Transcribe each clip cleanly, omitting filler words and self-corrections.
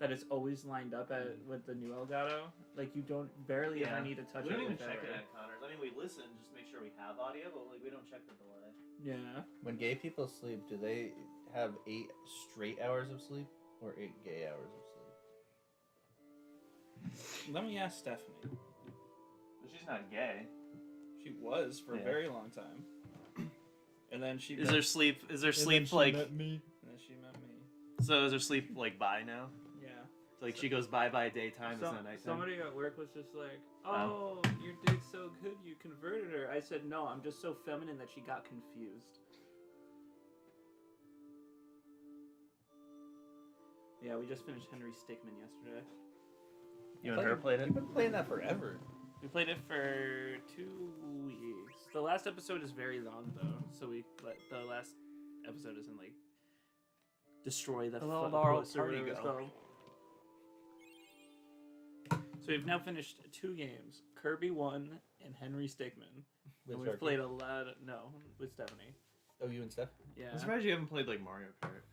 that it's always lined up with the new Elgato. Like, you don't barely ever need to touch it. We don't even with check ever. it at Connors. I mean, we listen just to make sure we have audio, but like we don't check the delay. Yeah. When gay people sleep, do they have 8 straight hours of sleep or 8 gay hours of sleep? Let me ask Stephanie. But she's not gay. She was for a Yeah. very long time. And then she Is there sleep? Is there and then sleep she like? met me. And then she met me. So is there sleep like by now? Yeah. Like she goes by daytime, it's not nighttime. Somebody at work was just like, "Oh, your dick's so good, you converted her." I said, "No, I'm just so feminine that she got confused." Yeah, we just finished Henry Stickmin yesterday. You and her played it? You've been playing that forever. We played it for 2 weeks. The last episode is very long though, so the last episode isn't like destroy the Hello, fuck Laurel, post or party whatever it's go. called. So we've now finished 2 games: Kirby 1 and Henry Stickmin. With And we've Sharky? played a lot. With Stephanie. Oh, you and Steph? Yeah. I'm surprised you haven't played like Mario Kart.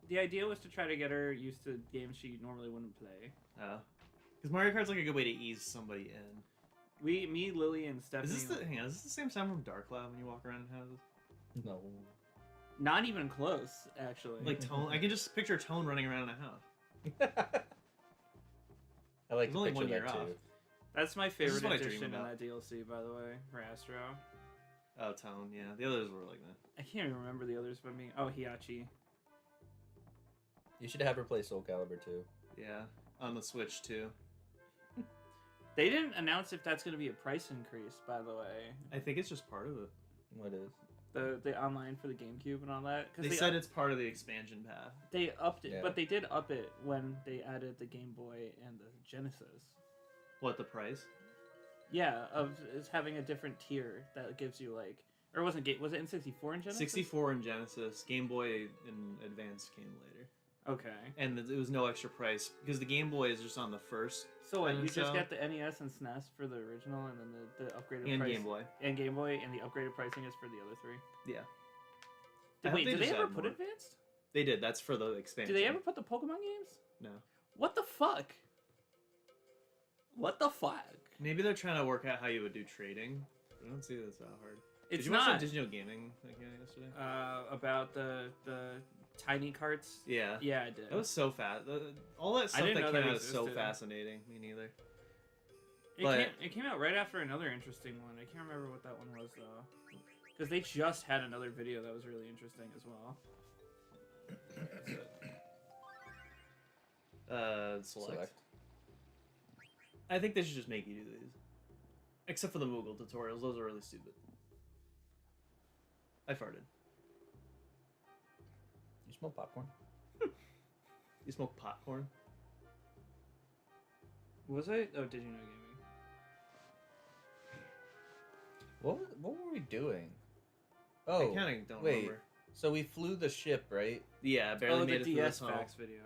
The idea was to try to get her used to games she normally wouldn't play. Because Mario Kart's like a good way to ease somebody in. Me, Lily, and Stephanie. Is this the same sound from Dark Cloud when you walk around houses? No. Not even close, actually. Like Tone, I can just picture Tone running around in a house. I like There's to only picture 1 year that off. too. That's my is favorite what I dream addition in about. that DLC, by the way, for Astro. Oh, Tone, yeah. The others were like that. I can't even remember the others but me. Oh, Hiachi. You should have her play Soul Calibur too. Yeah, on the Switch too. They didn't announce if that's going to be a price increase, by the way. I think it's just part of it. What is? The online for the GameCube and all that. They said it's part of the expansion path. They upped it, Yeah. but they did up it when they added the Game Boy and the Genesis. What, the price? Yeah, of it's having a different tier that gives you like, or was it in 64 in Genesis? 64 in Genesis. Game Boy and Advance came later. Okay. And it was no extra price because the Game Boy is just on the first. So what, And you just so- get the NES and SNES for the original, and then the upgraded And price Game Boy. and Game Boy, and the upgraded pricing is for the other 3. Yeah. I hope Wait, they did they just ever add put more. Advanced? They did. That's for the expansion. Did they ever put the Pokemon games? No. What the fuck? What the fuck? Maybe they're trying to work out how you would do trading. I don't see that's that hard. It's Did you not watch that Digital Gaming thing yesterday? about the tiny carts. Yeah. Yeah, I did. That was so fast. All that stuff didn't that know came that out is so existed. fascinating. Me neither. It but- came out right after another interesting one. I can't remember what that one was though, because they just had another video that was really interesting as well. Select. I think they should just make you do these. Except for the Moogle tutorials. Those are really stupid. I farted. You smell popcorn? You smoke popcorn? Was I? Oh, did you know gaming? What were we doing? I Oh, kind of don't wait. remember. So we flew the ship, right? Yeah, barely Oh, made the it through DS the tunnel. Facts video.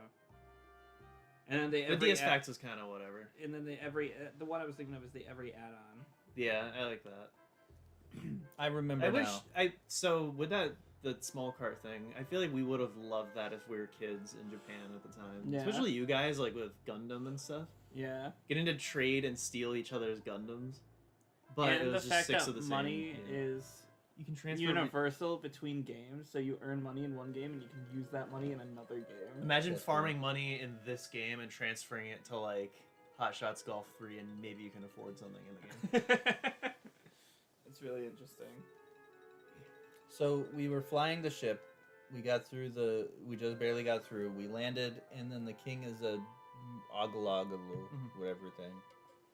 And then they The DS Facts is kind of whatever. And then the one I was thinking of is the every add-on. Yeah, I like that. I remember I wish now. so with the small cart thing. I feel like we would have loved that if we were kids in Japan at the time, Yeah. especially you guys, like with Gundam and stuff. Yeah. Getting to trade and steal each other's Gundams, but and it was the just fact 6 that of the same. money yeah. is You can transfer. universal between games, so you earn money in one game and you can use that money in another game. Imagine That's farming money in this game and transferring it to like Hot Shots Golf 3, and maybe you can afford something in the game. It's really interesting. So we were flying the ship. We got through we just barely got through. We landed, and then the king is a oglog, whatever thing.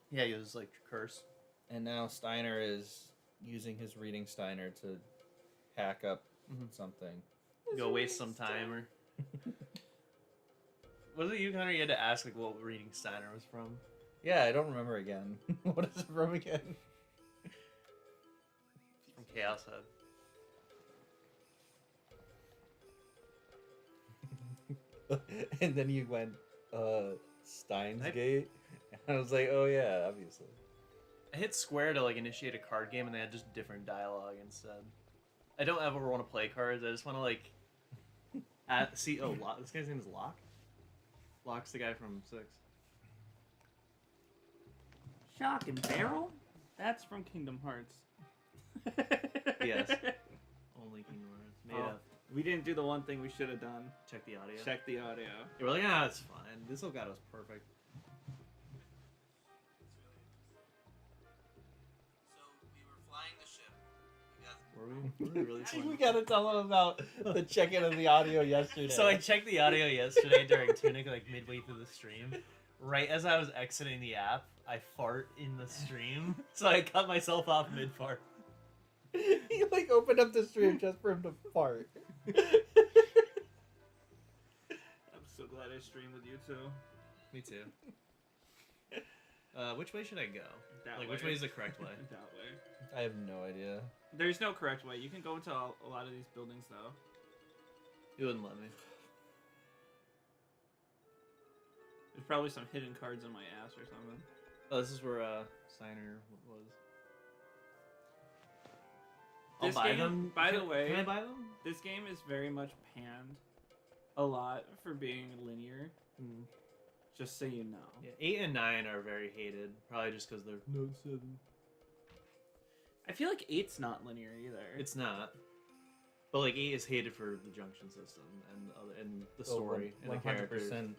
Yeah, he was like curse. And now Steiner is using his reading Steiner to hack up something. Go waste some time, or was it you, Connor? You had to ask like what reading Steiner was from. Yeah, I don't remember again. What is it from again? From Chaos Head. And then you went, Steins Gate? And I was like, oh yeah, obviously. I hit square to like initiate a card game, and they had just different dialogue instead. I don't ever want to play cards. I just want to like see. Oh, Locke. This guy's name is Locke. Flock's the guy from 6. Shock and Barrel? That's from Kingdom Hearts. Yes. Only Kingdom Hearts. Made up. We didn't do the one thing we should have done. Check the audio. Check the audio. You were like, it's fine. This Elgato's perfect. So we were flying the ship. Were we? Were we really flying? We gotta tell them about the check-in of the audio yesterday. So I checked the audio yesterday during Tunic, like midway through the stream. Right as I was exiting the app, I fart in the stream, so I cut myself off mid-fart. He like opened up the stream just for him to fart. I'm so glad I streamed with you two. Me too. Which way should I go? That Which way is the correct way? That way. I have no idea. There's no correct way. You can go into a lot of these buildings though. You wouldn't let me. There's probably some hidden cards in my ass or something. Oh, this is where Steiner was. I'll This buy game, them. by the way, Can I buy them? this game is very much panned a lot for being linear. Just so you know. Yeah, 8 and 9 are very hated. Probably just because they're Note 7. I feel like 8's not linear either. It's not. But like 8 is hated for the junction system and the story and the characters. 100%.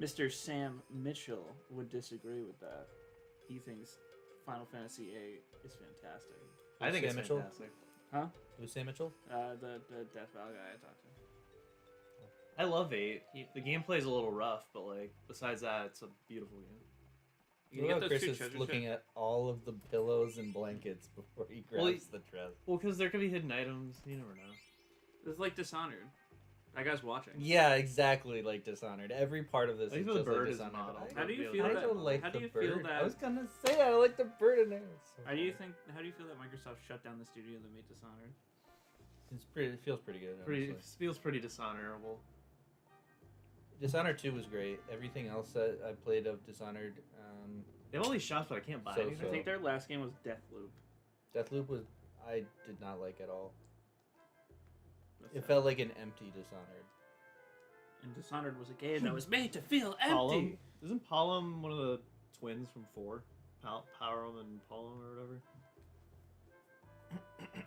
Mr. Sam Mitchell would disagree with that. He thinks Final Fantasy VIII is fantastic. I think Sam it's Mitchell? fantastic. Huh? Who's Sam Mitchell? The Death Val guy I talked to. I love 8. The gameplay's a little rough, but like besides that, it's a beautiful game. You can get those Chris two is treasure looking chests. at all of the pillows and blankets before he grabs Well, the dress. Well, because there could be hidden items. You never know. It's like Dishonored. That guy's watching. Yeah, exactly like Dishonored. Every part of this I is think the just bird like is Dishonored. model. but How do you I feel I that? don't like how the do you bird. feel that? I was gonna say that. I like the bird in there. It's so How do you funny. feel that Microsoft shut down the studio that made Dishonored? It feels pretty good. Pretty honestly. feels pretty dishonorable. Dishonored 2 was great. Everything else that I played of Dishonored, They have all these shops, but I can't buy So- anything. I think their last game was Deathloop. Deathloop was I did not like at all. That's It sad. felt like an empty Dishonored. And Dishonored was a game that was made to feel Palom. empty. Isn't Palom one of the twins from 4? Palom and Palom or whatever.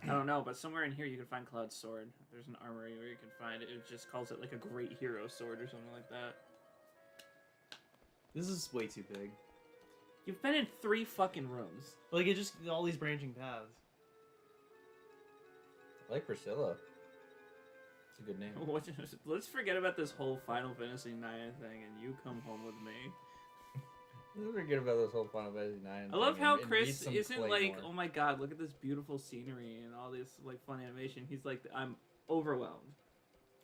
I don't know, but somewhere in here you can find Cloud's sword. There's an armory where you can find it. It just calls it like a great hero sword or something like that. This is way too big. You've been in 3 fucking rooms. Like it just all these branching paths. I like Priscilla. It's a good name. Let's forget about this whole Final Fantasy IX thing and you come home with me. Let's forget about this whole Final Fantasy 9. I love thing how and read Chris some isn't like, Claymore. oh my god, look at this beautiful scenery and all this like fun animation. He's like, I'm overwhelmed.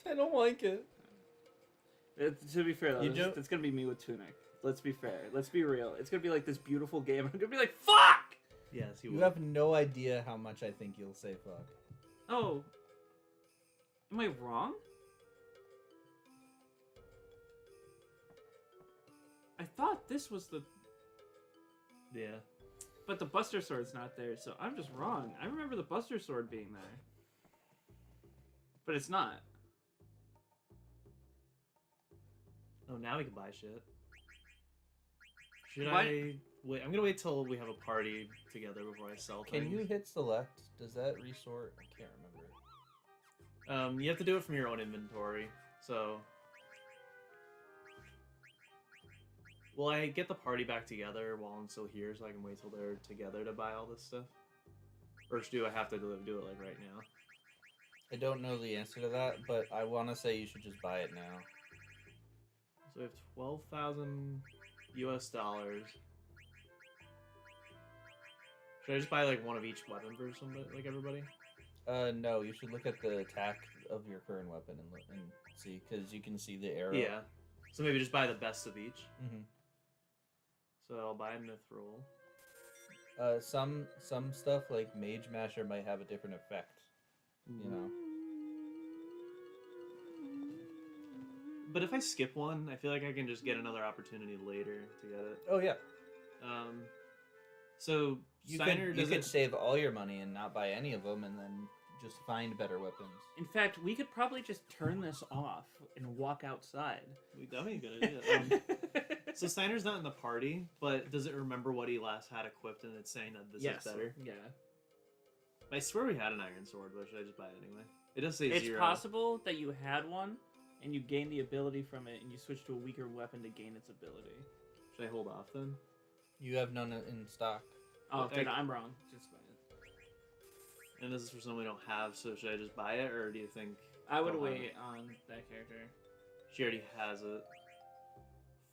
I don't like it. To be fair, though, You it's gonna be me with Tunic. Let's be fair. Let's be real. It's gonna be like this beautiful game. I'm gonna be like, fuck! Yes, you You will. have no idea how much I think you'll say fuck. Oh. Am I wrong? I thought this was the... Yeah. But the Buster Sword's not there, so I'm just wrong. I remember the Buster Sword being there. But it's not. Oh, now we can buy shit. Should What? I wait? I'm gonna wait till we have a party together before I sell Can things. you hit select? Does that resort? I can't remember. You have to do it from your own inventory. So, will I get the party back together while I'm still here, so I can wait till they're together to buy all this stuff? Or do I have to do it like right now? I don't know the answer to that, but I want to say you should just buy it now. So we have 12,000 US dollars. Should I just buy like one of each weapon for somebody, like everybody? No, you should look at the attack of your current weapon and see, because you can see the arrow. Yeah. So maybe just buy the best of each. Mm-hmm. So I'll buy a Mithril. Some stuff like Mage Masher might have a different effect. You know. But if I skip one, I feel like I can just get another opportunity later to get it. Oh yeah. So You Steiner could does you could it. save all your money and not buy any of them, and then just find better weapons. In fact, we could probably just turn this off and walk outside. That'd be a good idea. So Steiner's not in the party, but does it remember what he last had equipped and it's saying that this yes. is better? Yeah. I swear we had an iron sword, but should I just buy it anyway? It does say It's 0. possible that you had one and you gain the ability from it and you switch to a weaker weapon to gain its ability. Should I hold off then? You have none in stock. Oh, Well, then I'm wrong. Just buy it. And this is for someone we don't have, so should I just buy it, or do you think... I would Don't have wait it. on that character. She already has it.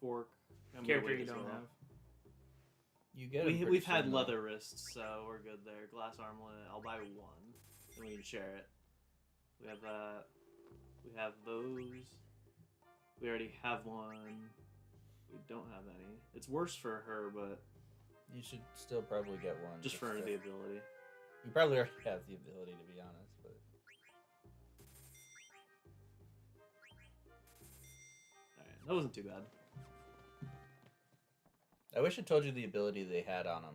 Fork. I'm gonna Character wait you as don't well. have. You get. 'em pretty We've had soon, though. leather wrists, so we're good there. Glass armlet, I'll buy one, and we can share it. We have that. We have those. We already have one. We don't have any. It's worse for her, but You should still probably get one. just for to- the ability. You probably already have the ability, to be honest. But Alright, that wasn't too bad. I wish it told you the ability they had on them,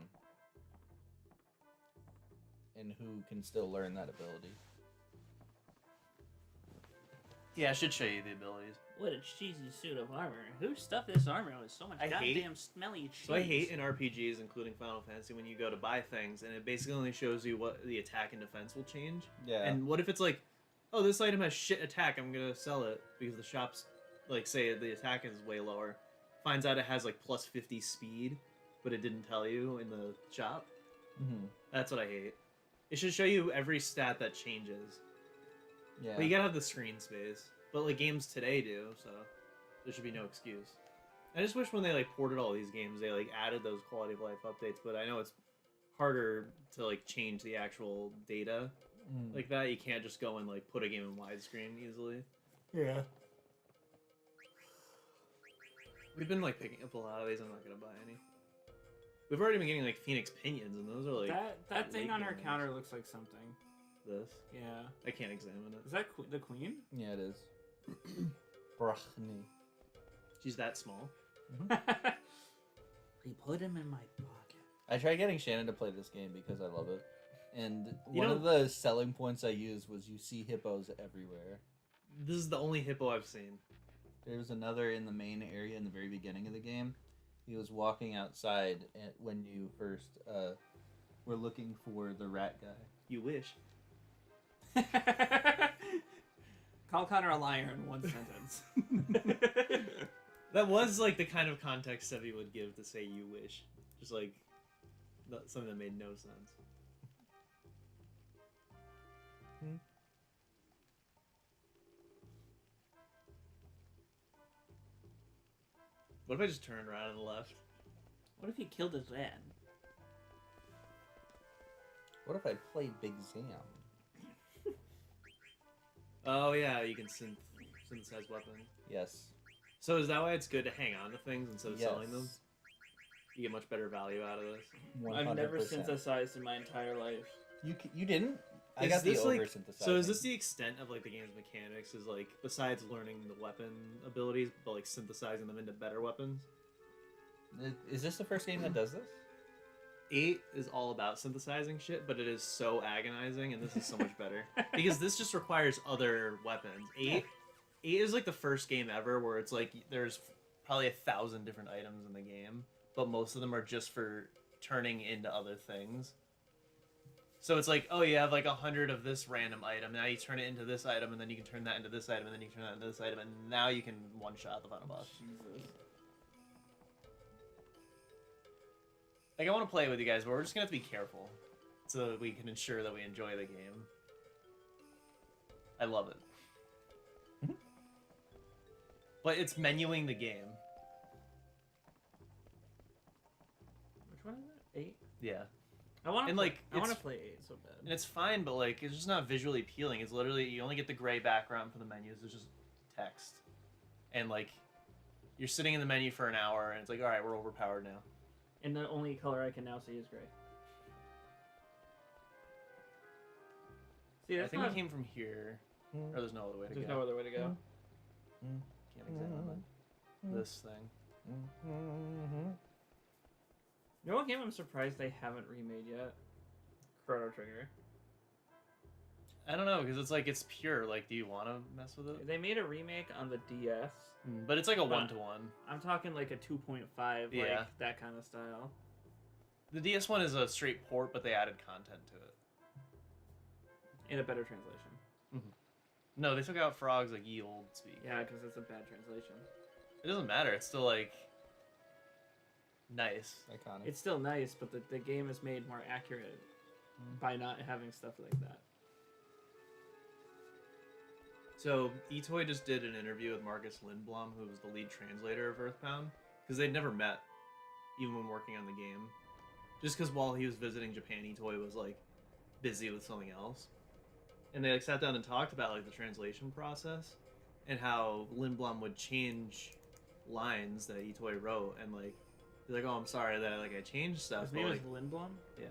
and who can still learn that ability. Yeah, I should show you the abilities. What a cheesy suit of armor. Who stuffed this armor with so much I hate- goddamn smelly cheese? So I hate in RPGs, including Final Fantasy, when you go to buy things, and it basically only shows you what the attack and defense will change. Yeah. And what if it's like, oh, this item has shit attack, I'm gonna sell it because the shop's like, say the attack is way lower. Finds out it has like plus 50 speed, but it didn't tell you in the shop. That's what I hate. It should show you every stat that changes. Yeah. But you gotta have the screen space. But like games today do, so there should be no excuse. I just wish when they like ported all these games, they like added those quality of life updates. But I know it's harder to like change the actual data like that. You can't just go and like put a game in widescreen easily. Yeah. We've been like picking up a lot of these. I'm not gonna buy any. We've already been getting like Phoenix Pinions, and those are like that thing late on her game counter looks like something. this. Yeah. I can't examine it. Is that the queen? Yeah, it is. Brachni. She's that small. He put him in my pocket. I tried getting Shannon to play this game because I love it, and You one know- of the selling points I used was you see hippos everywhere. This is the only hippo I've seen. There was another in the main area in the very beginning of the game. He was walking outside when you first were looking for the rat guy. You wish. Call Connor a liar in one sentence. That was like the kind of context Sevi would give to say "you wish," just like something that made no sense. What if I just turned around and left? What if he killed his dad? What if I played Big Zam? Oh yeah, you can synthesize weapons. Yes. So is that why it's good to hang on to things instead of Yes. selling them? You get much better value out of this. 100%. I've never synthesized in my entire life. You didn't? I Is got the this, like- over synthesizing. So is this the extent of like the game's mechanics? Is like besides learning the weapon abilities, but like synthesizing them into better weapons? Is this the first game that does this? 8 is all about synthesizing shit, but it is so agonizing, and this is so much better because this just requires other weapons. 8 is like the first game ever where it's like there's probably 1,000 different items in the game, but most of them are just for turning into other things. So it's like, oh, you have like 100 of this random item. Now you turn it into this item, and then you can turn that into this item, and then you can turn that into this item, and now you can one-shot the final boss. Jesus. Like, I want to play with you guys, but we're just gonna have to be careful so that we can ensure that we enjoy the game. I love it. But it's menuing the game. Which one is it? 8? Yeah. I want to And, like, I want to it's- play 8 so bad. And it's fine, but, like, it's just not visually appealing. It's literally, you only get the gray background for the menus. It's just text. And, like, you're sitting in the menu for an hour, and it's like, alright, we're overpowered now. And the only color I can now see is gray. See, I that's think not... we came from here. Or there's no other way to There's go. no other way to go. Can't examine this thing. You know what game I'm surprised they haven't remade yet? Chrono Trigger. I don't know, because it's like, it's pure. Like, do you want to mess with it? They made a remake on the DS. But it's like a But- 1-to-1. I'm talking like a 2.5, Yeah. like that kind of style. The DS one is a straight port, but they added content to it. In a better translation. No, they took out frogs like ye old speak. Yeah, because it's a bad translation. It doesn't matter. It's still like nice. Iconic. It's still nice, but the game is made more accurate by not having stuff like that. So eToy just did an interview with Marcus Lindblom, who was the lead translator of Earthbound, because they'd never met, even when working on the game. Just because while he was visiting Japan, eToy was like busy with something else, and they like sat down and talked about like the translation process and how Lindblom would change lines that eToy wrote, and like he's like, "Oh, I'm sorry that like I changed stuff." His but, name like, is Lindblom? yeah,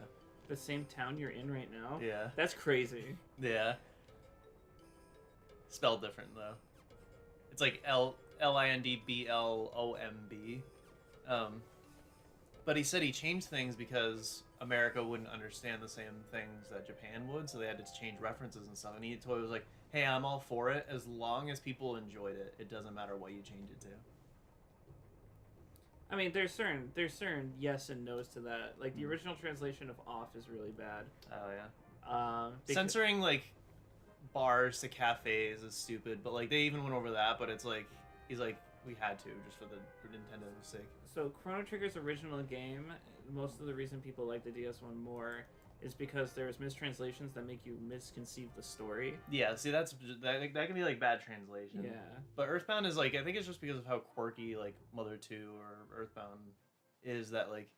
The same town you're in right now? yeah, That's crazy. yeah. Spelled different though. It's like Lindblomb. But he said he changed things because America wouldn't understand the same things that Japan would, so they had to change references and stuff. And eToy was like, "Hey, I'm all for it as long as people enjoyed it. It doesn't matter what you change it to." I mean, there's certain yes and no's to that. Like the original translation of "off" is really bad. Oh yeah. Because- Censoring like bars to cafes is stupid, but like they even went over that. But it's like he's like, we had to just for Nintendo's sake. So Chrono Trigger's original game, most of the reason people like the DS one more is because there's mistranslations that make you misconceive the story. Yeah, see that can be like bad translation. Yeah. But Earthbound is like, I think it's just because of how quirky like Mother 2 or Earthbound is, that like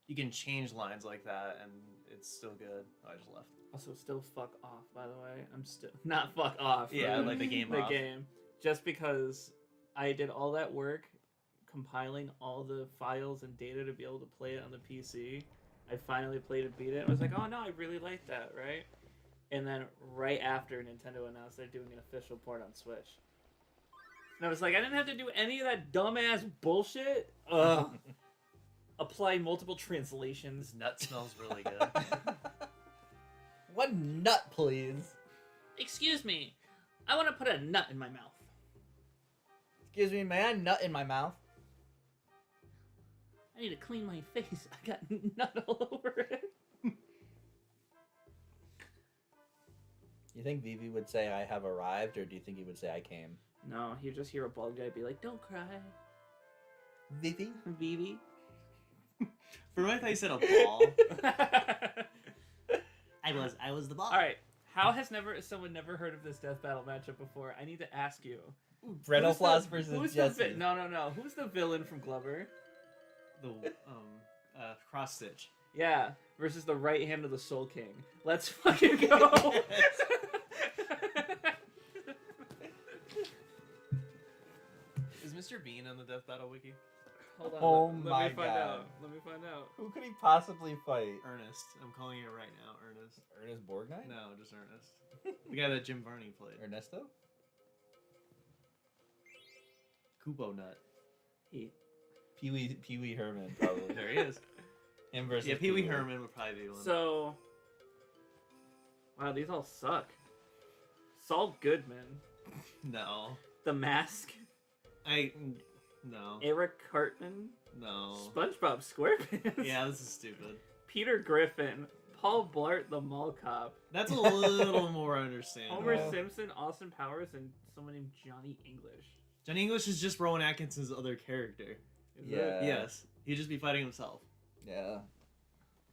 you can change lines like that and it's still good. Oh, I just left. Also, still fuck off, by the way. I'm still not fuck off. Yeah, but like the game the off. game. Just because I did all that work compiling all the files and data to be able to play it on the PC. I finally played it, beat it. I was like, oh no, I really like that, right? And then right after Nintendo announced they're doing an official port on Switch. And I was like, I didn't have to do any of that dumbass bullshit. Ugh. Apply multiple translations. This nut smells really good. One nut, please. Excuse me, I want to put a nut in my mouth. Excuse me, may I nut in my mouth? I need to clean my face. I got nut all over it. You think Vivi would say I have arrived, or do you think he would say I came? No, you just hear a bald guy be like, "Don't cry, Vivi? Vivi." For me, I thought you said a ball. All I was the ball. right. How has someone never heard of this death battle matchup before? I need to ask you. Bretto Floss Who's versus the Jesse. no. Who's the villain from Glover? The cross stitch. Yeah, versus the right hand of the Soul King. Let's fucking go. Is Mr. Bean on the Death Battle wiki? Hold on. Oh let my me find God. out. Let me find out. Who could he possibly fight? Ernest. I'm calling it right now. Ernest. Ernest Borgnine? No, just Ernest. The guy that Jim Varney played. Ernesto? Kupo Nut. He. Pee Wee Herman, probably. There he is. Him versus Yeah, Pee Wee Herman would probably be one. So. Wow, these all suck. Saul Goodman, No. The Mask, No. Eric Cartman, No. SpongeBob SquarePants. Yeah, this is stupid. Peter Griffin, Paul Blart the Mall Cop, That's a little more understandable. Homer Yeah. Simpson, Austin Powers, and someone named Johnny English. Johnny English is just Rowan Atkinson's other character. Is Yeah. it? Yes. He'd just be fighting himself. Yeah.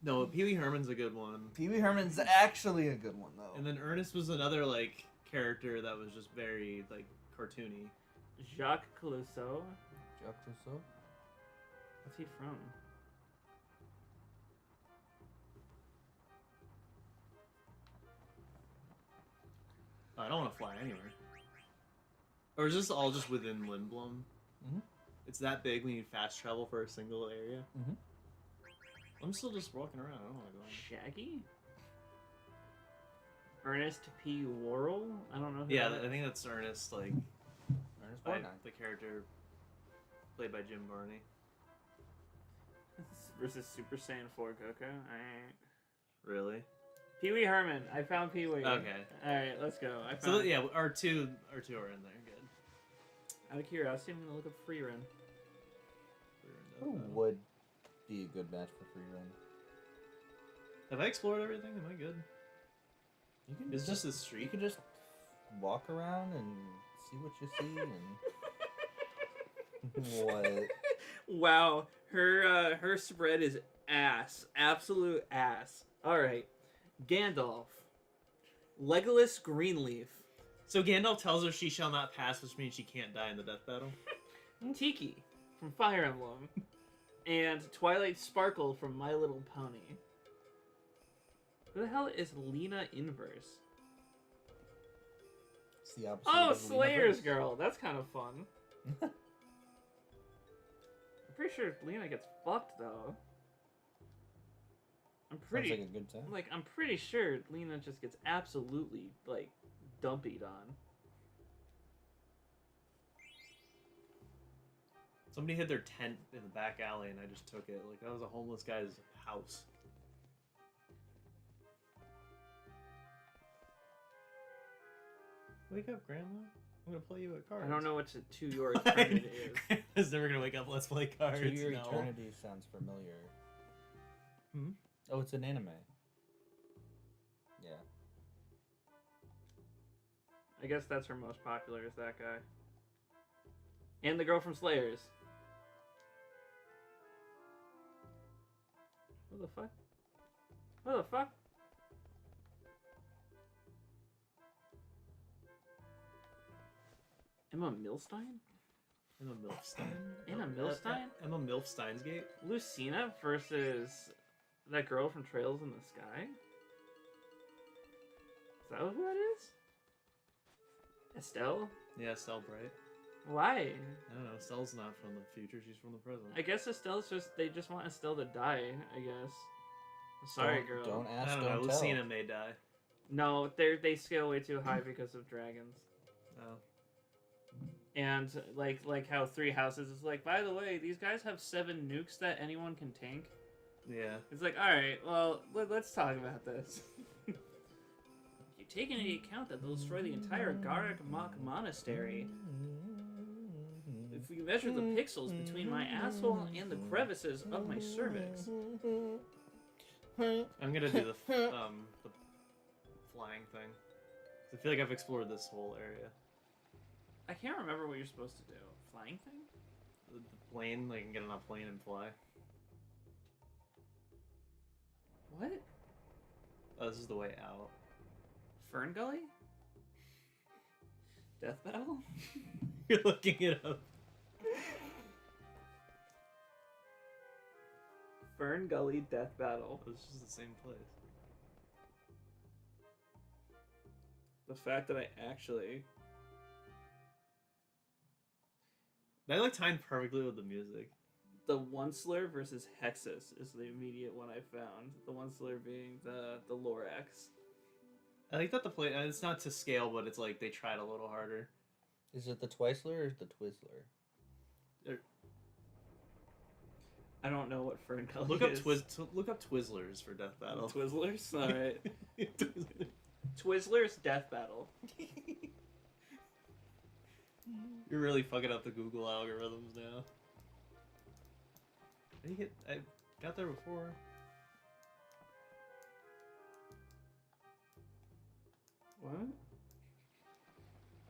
No, Pee Wee Herman's a good one. Pee Wee Herman's actually a good one, though. And then Ernest was another, like, character that was just very, like, cartoony. Jacques Clouseau. Jacques Cousteau? What's he from? Oh, I don't want to fly anywhere. Or is this all just within Lindblom? Mhm. It's that big we need fast travel for a single area? Mhm. I'm still just walking around. I don't want to go in. Shaggy? Ernest P. Worrell? I don't know who Yeah, that I is. think that's Ernest, like, Ernest by Borgnine. the character played by Jim Varney. Versus Super Saiyan 4 Goku. Alright. Really? Pee Wee Herman. I found Pee Wee. Okay. All right, let's go. I found. So yeah, our two are in there. Good. Out of curiosity, I'm gonna look up Free Run. Who would be a good match for free run? Have I explored everything? Am I good? You can It's just this you street. can just walk around and see what you see and what? Wow, her spread is ass, absolute ass. All right, Gandalf, Legolas Greenleaf, So Gandalf tells her she shall not pass, which means she can't die in the death battle. Tiki from Fire Emblem, and Twilight Sparkle from My Little Pony. Who the hell is Lena Inverse? It's the opposite. Oh, of Lena Slayer's Verse. girl. That's kind of fun. I'm pretty sure Lena gets fucked though. I'm pretty Sounds like a good time. I'm pretty sure Lena just gets absolutely like dumpied on. Somebody hid their tent in the back alley, and I just took it. Like that was a homeless guy's house. Wake up, Grandma. I'm gonna play you at cards. I don't know what to your eternity is. Grandma's never gonna wake up. Let's play cards. To Your no. Eternity sounds familiar. Hmm? Oh, it's an anime. Yeah. I guess that's her most popular is that guy. And the girl from Slayers. What the fuck? What the fuck? Emma Milstein? Emma Milstein. Emma Milstein? Emma Milstein's Gate. Lucina versus that girl from Trails in the Sky? Is that who that is? Estelle? Yeah, Estelle Bright. Why? I don't know. Estelle's not from the future. She's from the present. I guess Estelle's they just want Estelle to die, I guess. Sorry, girl. Don't I ask, don't don't know. tell. Lucina may die. No, they scale way too high because of dragons. Oh. And like how Three Houses is like, by the way, these guys have 7 nukes that anyone can tank. Yeah. It's like, all right, well, let's talk about this. You take into account that they'll destroy the entire Garag Mach monastery. If we measure the pixels between my asshole and the crevices of my cervix. I'm gonna do the flying thing. I feel like I've explored this whole area. I can't remember what you're supposed to do. Flying thing? The plane, like, I can get on a plane and fly. What? Oh, this is the way out. Fern Gully? Death Battle? You're looking it up. Fern Gully Death Battle. This is the same place. The fact that I actually... That like timed perfectly with the music. The Onceler versus Hexus is the immediate one I found. The Onceler being the Lorax. I like that the play. It's not to scale, but it's like they tried a little harder. Is it the Twizzler or the Twizzler? I don't know what Fern Gully Look up is. look up Twizzlers for Death Battle. Twizzlers? Alright. Twizzlers Death Battle. You're really fucking up the Google algorithms now. I got there before. What?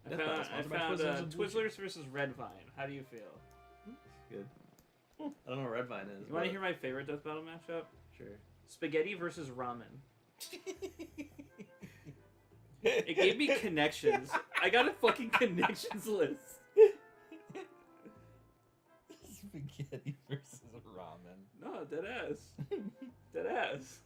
I Death Battle's found sponsored by Twizzlers and Blue Twizzlers versus Red Vine. How do you feel? Good. I don't know what Red Vine is. You want to but- hear my favorite Death Battle matchup? Sure. Spaghetti versus ramen. It gave me connections. I got a fucking connections list. Spaghetti versus ramen. No, dead ass. Dead ass.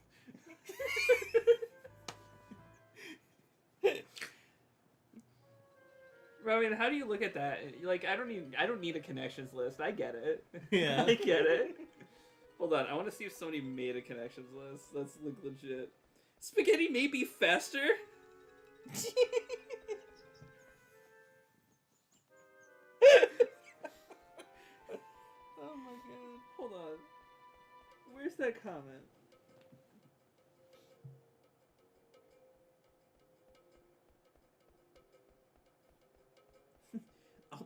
I mean, how do you look at that? Like, I don't need a connections list. I get it. Yeah. I get it. Hold on, I want to see if somebody made a connections list. That's like legit. Spaghetti may be faster. Oh my god. Hold on. Where's that comment?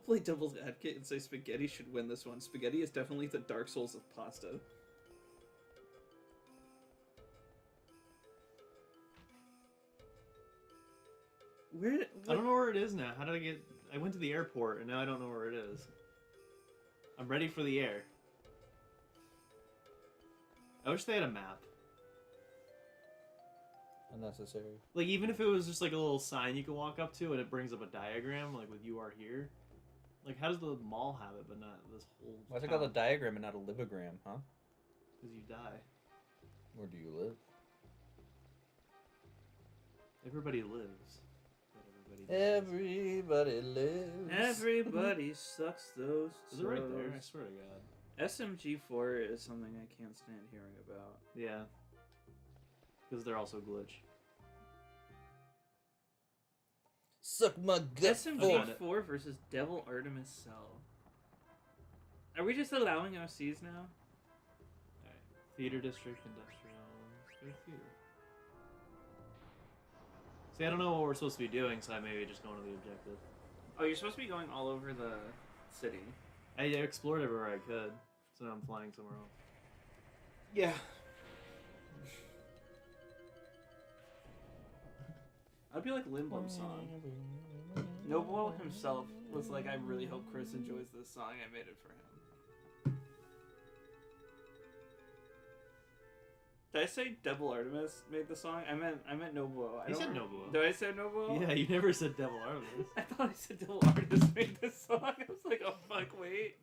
play devil's advocate and say spaghetti should win this one. Spaghetti is definitely the Dark Souls of pasta. Where? I don't know where it is now. How did I get? I went to the airport and now I don't know where it is. I'm ready for the air. I wish they had a map. Unnecessary. Like, even if it was just like a little sign you can walk up to and it brings up a diagram, like with "You are here." Like, how does the mall have it, but not this whole? Why's it called a diagram and not a libogram, huh? Because you die. Where do you live? Everybody lives. But everybody dies. Everybody lives. Everybody sucks those. Is it right there? I toes. swear to God. SMG4 is something I can't stand hearing about. Yeah. Because they're also glitch. Suck my gut. found it. SMG4 versus Devil Artemis Cell. Are we just allowing OCs now? Alright. Theater district, industrial. There's theater. See, I don't know what we're supposed to be doing, so I maybe just going to the objective. Oh, you're supposed to be going all over the city. I explored everywhere I could, so now I'm flying somewhere else. Yeah. I'd be like Lindblom's song. Noble himself was like, I really hope Chris enjoys this song. I made it for him. Did I say Devil Artemis made the song? I meant Nobuo. You said Nobuo. Did I say Nobuo? Yeah, you never said Devil Artemis. I thought I said Devil Artemis made this song. I was like, oh fuck, wait.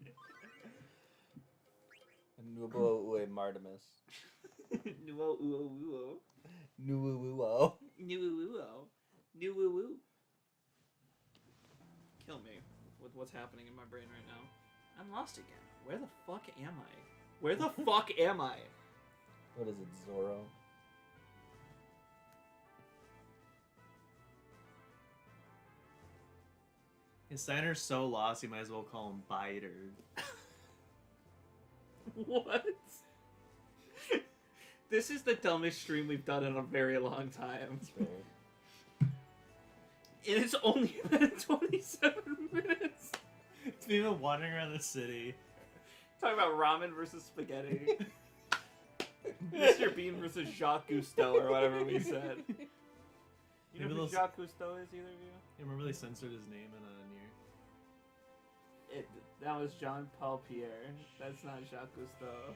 Nubo Ue Martimus. Nuo uo uo. Nuuuo. Nuo uo uo. Kill me with what's happening in my brain right now. I'm lost again. Where the fuck am I? Where the fuck am I? What is it, Zorro? His Steiner's so lost, you might as well call him Biter. What? This is the dumbest stream we've done in a very long time. It's fair. And it's only been 27 minutes. It's been wandering around the city. Talking about ramen versus spaghetti. Mr. Bean versus Jacques Cousteau, or whatever we said. You know Maybe who those- Jacques Cousteau is, either of you? You remember they censored his name in Nier? That was Jean Paul Pierre. That's not Jacques Cousteau.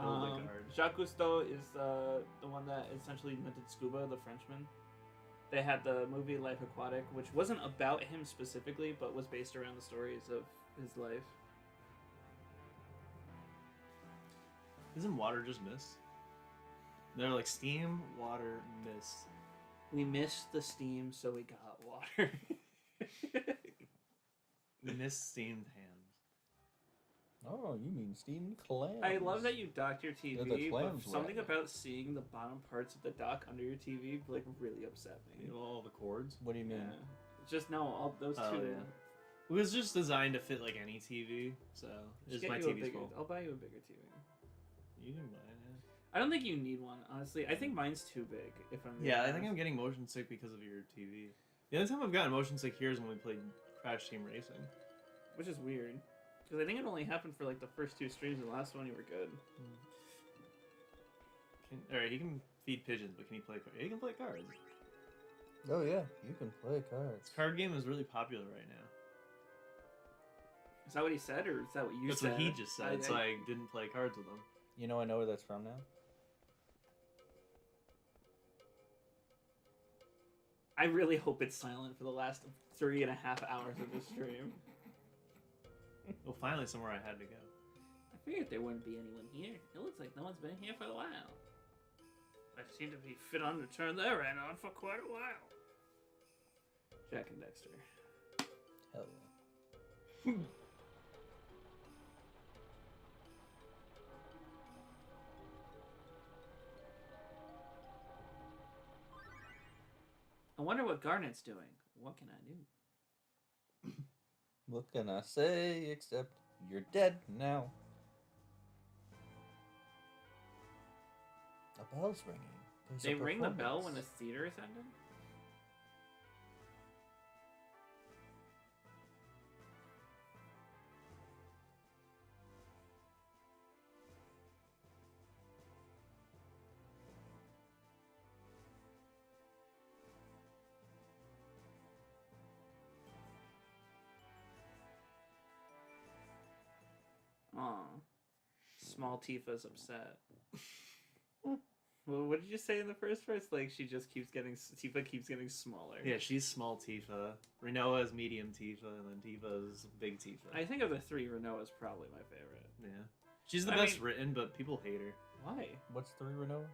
Oh my God. Jacques Cousteau is the one that essentially invented scuba, the Frenchman. They had the movie Life Aquatic, which wasn't about him specifically, but was based around the stories of his life. Isn't water just mist? They're like steam, water, mist. We missed the steam, so we got water. Mist steamed hams. Oh, you mean steamed clams. I love that you docked your TV, Yeah, the but clams something wrap. about seeing the bottom parts of the dock under your TV like really upset me. You know, all the cords. What do you Yeah. mean? Just no, all those Oh, two. yeah. It was just designed to fit like any TV, so Just it's get my you a TV's bigger. full. I'll buy you a bigger TV. You can buy it. I don't think you need one, honestly. I think mine's too big. If I'm Yeah, being I think I'm honest. getting motion sick because of your TV. The only time I've gotten motion sick here is when we played Crash Team Racing. Which is weird, because I think it only happened for like the first two streams, and the last one you were good. Alright, he can feed pigeons, but can he play? He can play cards. Oh yeah, you can play cards. This card game is really popular right now. Is that what he said, or is that what you That's said? what he just said, so I didn't play cards with him. You know I know where that's from now? I really hope it's silent for the last 3.5 hours of this stream. Well, finally somewhere I had to go. I figured there wouldn't be anyone here. It looks like no one's been here for a while. I seem to be fit on to turn their end on for quite a while. Jack and Dexter. Hell yeah. I wonder what Garnet's doing. What can I do? What can I say except you're dead now? A bell's ringing. There's They a ring the bell when a performance. theater is ended? small Tifa's upset. Well, what did you say in the first verse? Like, she just keeps getting... Tifa keeps getting smaller. Yeah, she's small Tifa. Rinoa is medium Tifa, and then Tifa is big Tifa. I think of the three, Renoa's probably my favorite. Yeah. She's the I best mean- written, but people hate her. Why? What's 3 Renaults?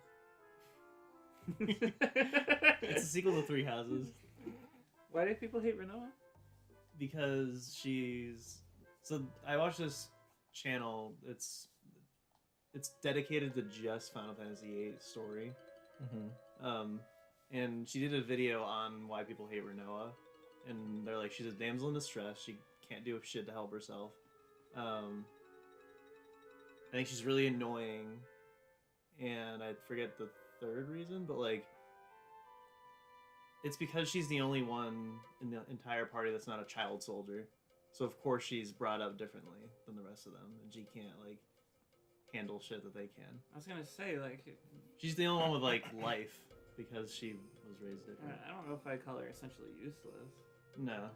It's a sequel to Three Houses. Why do people hate Renoa? Because she's... So, I watched this channel. It's dedicated to just Final Fantasy VIII story. Mm-hmm. And she did a video on why people hate Rinoa. And they're like, she's a damsel in distress. She can't do shit to help herself. I think she's really annoying. And I forget the third reason, but like, it's because she's the only one in the entire party that's not a child soldier. So of course she's brought up differently than the rest of them. And she can't like handle shit that they can. I was gonna say, like... She's the only one with like life because she was raised different. I don't know if I call her essentially useless. No.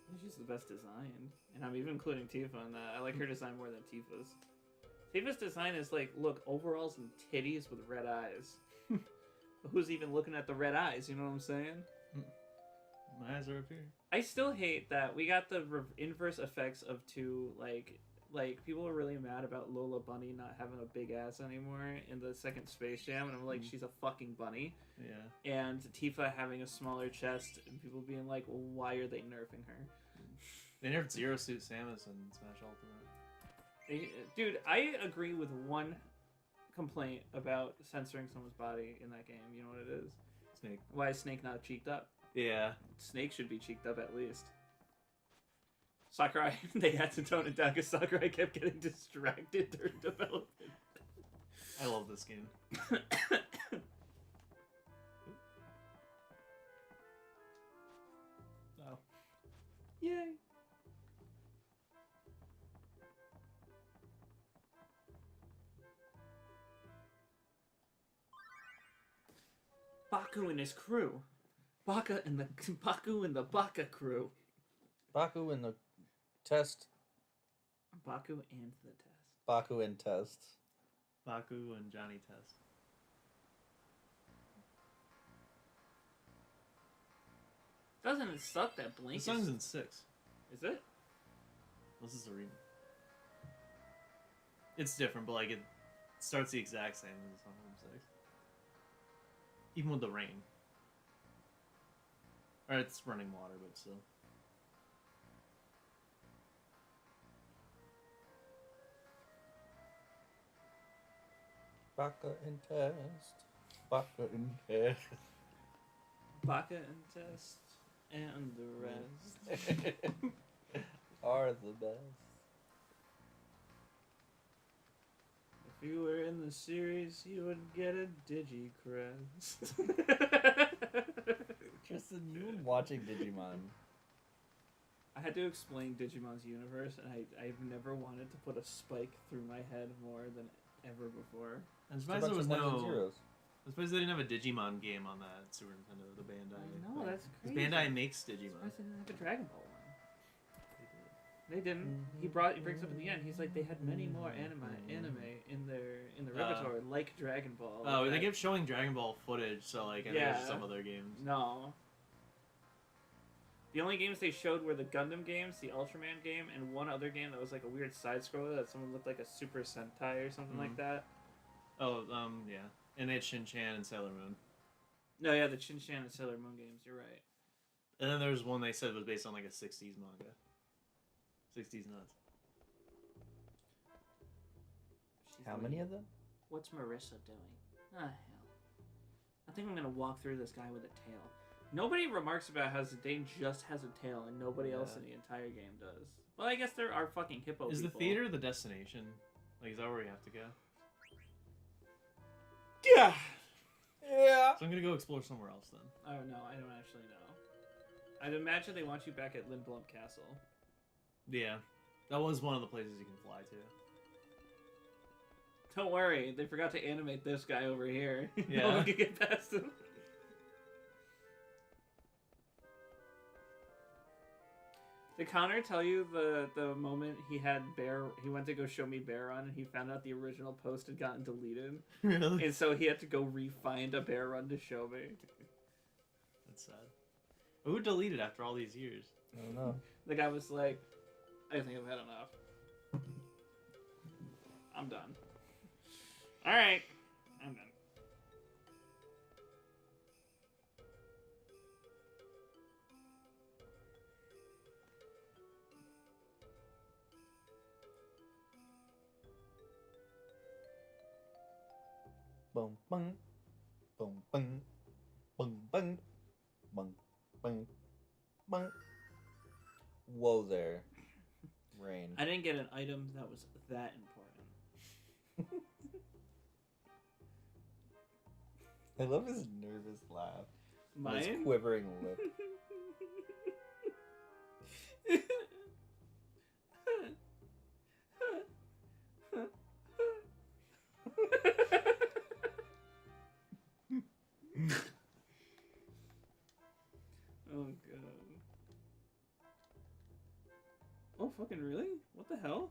I think she's the best designed. And I'm even including Tifa in that. I like her design more than Tifa's. Tifa's design is like, look, overalls and titties with red eyes. Who's even looking at the red eyes, you know what I'm saying? My eyes are up here. I still hate that we got the inverse effects of two, like people are really mad about Lola Bunny not having a big ass anymore in the second Space Jam, and I'm like, she's a fucking bunny. Yeah. And Tifa having a smaller chest, and people being like, well, why are they nerfing her? They nerfed Zero Suit Samus in Smash Ultimate. Dude, I agree with one complaint about censoring someone's body in that game. You know what it is? Snake. Why is Snake not cheeked up? Yeah. Snake should be cheeked up at least. Sakurai, they had to tone it down because Sakurai kept getting distracted during development. I love this game. Oh. Yay! Baku and his crew. Baka and the Baku and the Baka crew. Baku in the test. Baku and the test. Baku in test. Baku and Johnny Test. Doesn't it suck that Blink The song's in 6. Is it? This is a remake. It's different, but like it starts the exact same as the song from 6. Even with the rain. Or it's running water, but still. Baka in test. Baka in test. Baka and test and the rest. Are the best. If you were in the series, you would get a Digicrest. Tristan, you were watching Digimon. I had to explain Digimon's universe, and I've never wanted to put a spike through my head more than ever before. I'm It's a surprised bunch there was of ones and no. zeros. I'm surprised they didn't have a Digimon game on that Super Nintendo, the Bandai. I know, that's 'Cause crazy. Bandai makes I'm Digimon. surprised they didn't have a Dragon Ball one. They didn't. He brings up in the end. He's like, they had many more anime in the repertoire, like Dragon Ball. Oh, like they that. kept showing Dragon Ball footage, so like, and there's Yeah. some other games. No. The only games they showed were the Gundam games, the Ultraman game, and one other game that was like a weird side scroller that someone looked like a Super Sentai or something like that. Oh, yeah. And they had Shin-Chan and Sailor Moon. No, yeah, the Shin-Chan and Sailor Moon games. You're right. And then there was one they said was based on like a 60s manga. 60s nuts. She's How like, many of them? What's Marissa doing? Ah, hell. I think I'm gonna walk through this guy with a tail. Nobody remarks about how Zidane just has a tail and nobody else in the entire game does. Well, I guess there are fucking hippo Is the people. theater the destination? Like, is that where we have to go? Yeah! Yeah. So I'm gonna go explore somewhere else then. Oh, no, I don't actually know. I'd imagine they want you back at Lindblom Castle. Yeah. That was one of the places you can fly to. Don't worry, they forgot to animate this guy over here. No Yeah. one can get past him. Did Connor tell you the moment he went to go show me Bear Run and he found out the original post had gotten deleted, Really? and so he had to go re-find a Bear Run to show me. That's sad. Who deleted after all these years? I don't know. The guy was like, "I think I've had enough. I'm done. All right, I'm done." Boom, bung, boom, bung, bung, bung, bung, bung, bung. Whoa there, Rain. I didn't get an item that was that important. I love his nervous laugh. and His Mine? quivering lip. Oh god. Oh fucking really? What the hell?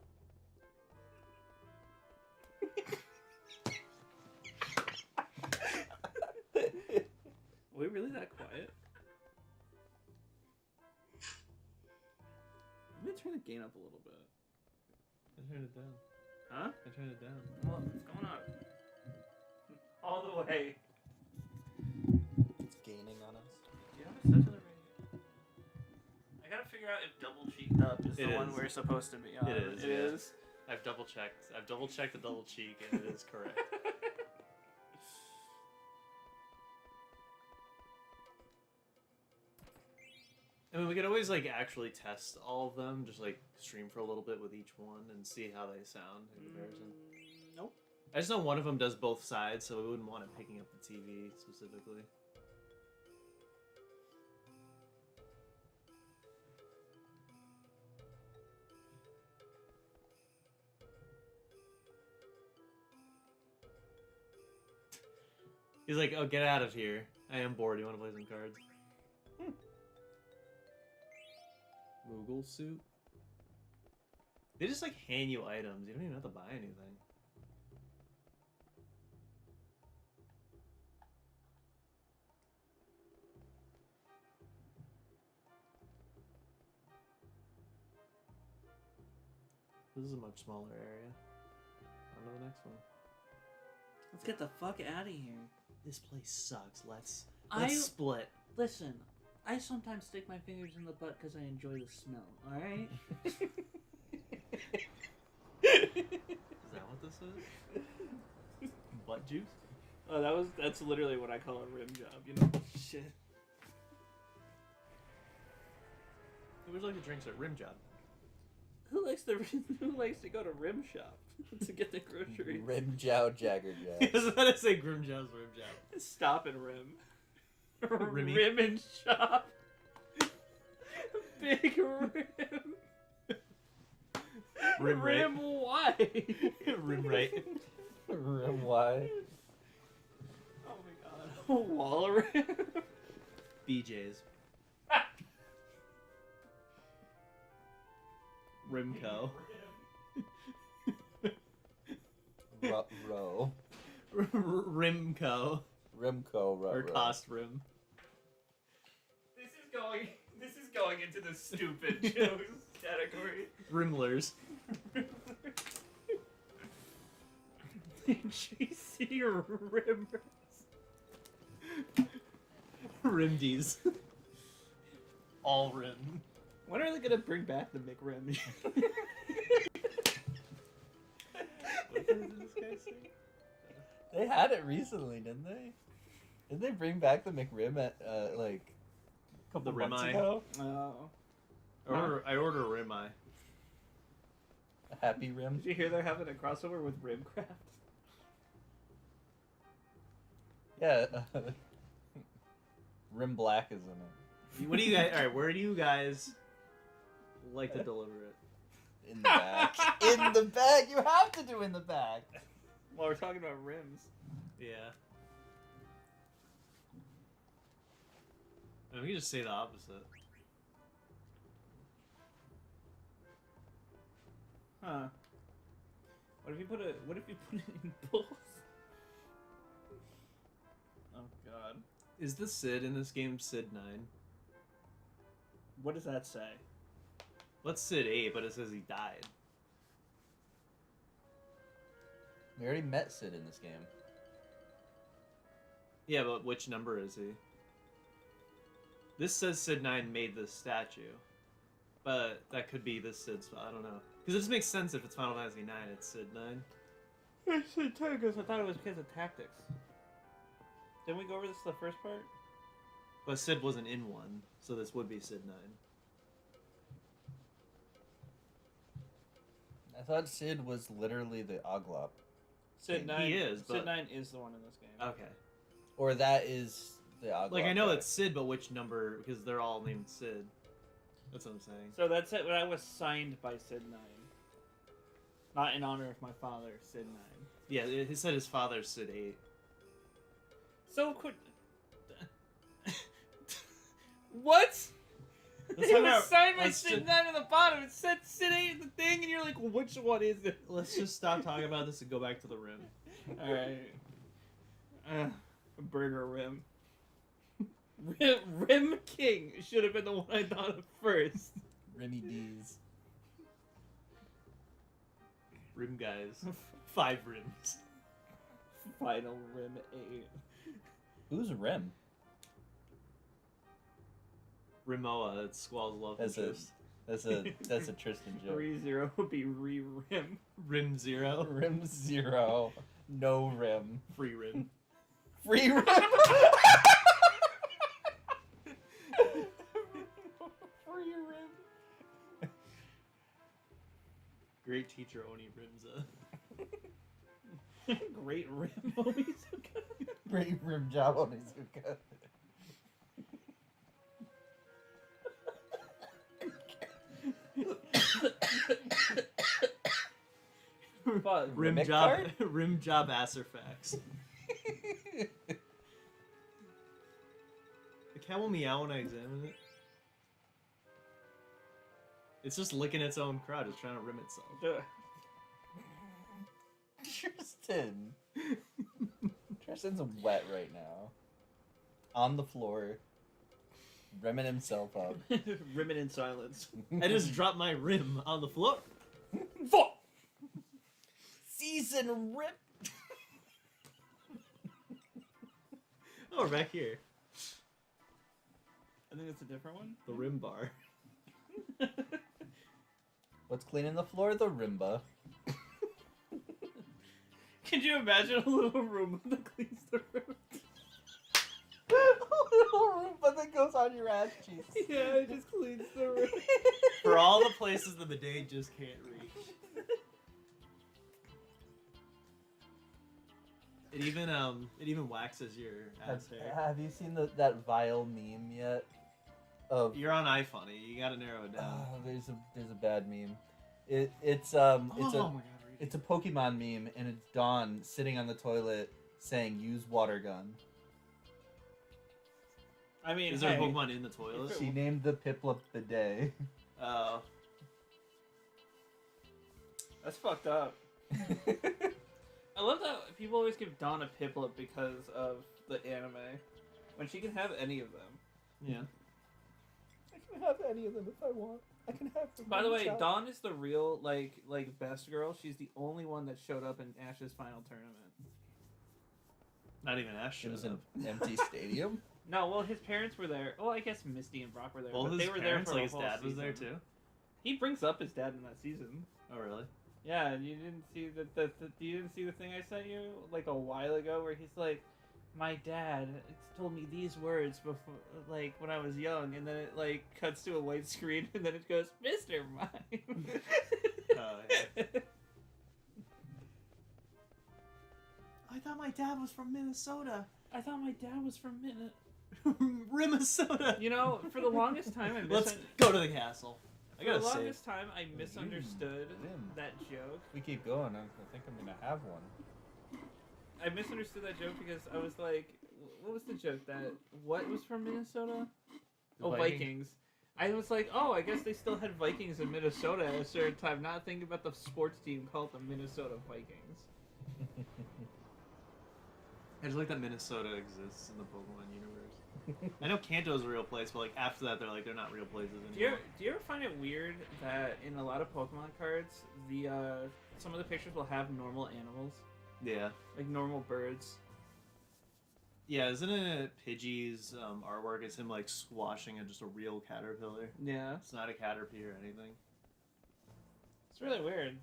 Are we really that quiet? I'm gonna turn the gain up a little bit. I turned it down. Huh? I turned it down. What's going on? All the way. It's gaining on us. Do you have it set to the radio? I gotta figure out if double cheeked up is the It one is. we're supposed to be on. It is, It yeah. is. I've double checked. I've double checked the double cheek, and it is correct. I mean, we could always like actually test all of them, just like stream for a little bit with each one and see how they sound in comparison. Nope. I just know one of them does both sides, so we wouldn't want it picking up the TV specifically. He's like, "Oh, get out of here! I am bored. You want to play some cards?" Moogle suit. They just like hand you items. You don't even have to buy anything. This is a much smaller area. On to the next one. Let's get the fuck out of here. This place sucks. Let's I- split. Listen, I sometimes stick my fingers in the butt because I enjoy the smell, alright? Is that what this is? Butt juice? Oh, that's literally what I call a rim job, you know? Shit. Who would like to drink a rim job? Who likes to go to rim shop to get the groceries? Rim Jow Jagger I Jack. was about to say Grim Job's rim job. Stop and rim. Rimmy? Rim and shop. Big rim. Rim right. Rim wide. Rim right. Rim Y. Oh my god. Wall rim. BJ's. Rimco. Row. Rimco. Rimco. Or cost rim. This is going into the stupid jokes category. Rimlers. GC rimmers. Rimdies. All rim. When are they gonna bring back the McRim? What did this guy say? They had it recently, didn't they? Didn't they bring back the McRib at like a couple The months Rim-Eye? ago? Oh. I order a ribeye. A Happy Rim. Did you hear they're having a crossover with Rimcraft? Yeah. Rim Black is in it. What do you guys? All right, where do you guys like to deliver it? In the back. In the back. You have to do in the back. Well, we're talking about rims. Yeah. I mean, we can just say the opposite. Huh. What if you put it in both? Oh god. Is the Sid in this game Sid 9? What does that say? What's Sid 8, but it says he died. We already met Sid in this game. Yeah, but which number is he? This says Sid 9 made this statue. But that could be this Sid's, I don't know. Because this makes sense if it's Final Fantasy 9, it's Sid 9. I said 10 because I thought it was because of tactics. Didn't we go over this the first part? But Sid wasn't in 1, so this would be Sid 9. I thought Sid was literally the Oglop. Sid He 9 is, but- Sid 9 is the one in this game. Okay. Or that is the Oglop. Like, I know guy. it's Sid, but which number? Because they're all named Sid. That's what I'm saying. So that's it. When I was signed by Sid 9, not in honor of my father, Sid 9. Yeah, he said his father's Sid 8. So could. What? Let's It talk was about- signed by let's Sid ju- 9 on the bottom. It said Sid 8 in the thing, and you're like, which one is it? Let's just stop talking about this and go back to the rim. Alright. Burger Rim. Rim King should have been the one I thought of first. Remy D's. Rim guys. 5 rims. Final Rim 8. Who's Rim? Rimoa, that's Squall's love That's a interest. that's a Tristan joke. 3-0 would be Rim. Rim 0. Rim 0. No rim. Free rim. Free rim. Free rim. Great teacher Oni Rimza. Great Rim Omizuka. Great rim job on Izuka. But Rim Mimic job. card? Rim job Acerfax. The cat will meow when I examine it. It's just licking its own crotch. It's trying to rim itself. Tristan. Tristan's wet right now. On the floor. Rimming himself up. Rimming in silence. I just dropped my rim on the floor. Fuck! Season rip. Oh, we're back here. I think it's a different one. The rim bar. What's cleaning the floor? The Rimba. Could you imagine a little room that cleans the room? A little Roomba that goes on your ass cheeks. Yeah, it just cleans the room. For all the places the bidet just can't reach. It even waxes your ass hair. Have you seen that vile meme yet? Of You're on iFunny. You gotta narrow it down. there's a bad meme. It's oh my god. Reed. it's a Pokemon meme, and it's Dawn sitting on the toilet saying "use water gun." I mean, Is there a hey, Pokemon in the toilet? She named the Piplup Bidet. Oh. that's fucked up. I love that people always give Dawn a Piplup because of the anime, when she can have any of them. Yeah. I can have any of them if I want. I can have them. By the way, Dawn is the real like best girl. She's the only one that showed up in Ash's final tournament. Not even Ash. It was showed an up. empty stadium. No, well, his parents were there. Well, I guess Misty and Brock were there, Well, but his they were there parents, for like the his whole dad was there season. too. He brings up his dad in that season. Oh really? Yeah, and you didn't see you didn't see the thing I sent you like a while ago where he's like, my dad told me these words before, like when I was young, and then it like cuts to a white screen, and then it goes, Mr. Mime. Oh, yeah. I thought my dad was from Minnesota. I thought my dad was from Minnesota. Minnesota. You know, for the longest time, Let's go to the castle. I For the gotta save. longest time, I misunderstood Rim. that joke. We keep going. I think I'm gonna have one. I misunderstood that joke because I was like, what was the joke? That what was from Minnesota? The Oh, Vikings. Vikings. I was like, oh, I guess they still had Vikings in Minnesota at a certain time, not thinking about the sports team called the Minnesota Vikings. I just like that Minnesota exists in the Pokemon universe. I know Kanto's a real place, but like after that, they're not real places anymore. Do you ever find it weird that in a lot of Pokemon cards, the some of the pictures will have normal animals, Yeah. like normal birds? Yeah, isn't it Pidgey's artwork? Is him like squashing just a real caterpillar. Yeah, It's not a caterpie or anything. it's really weird.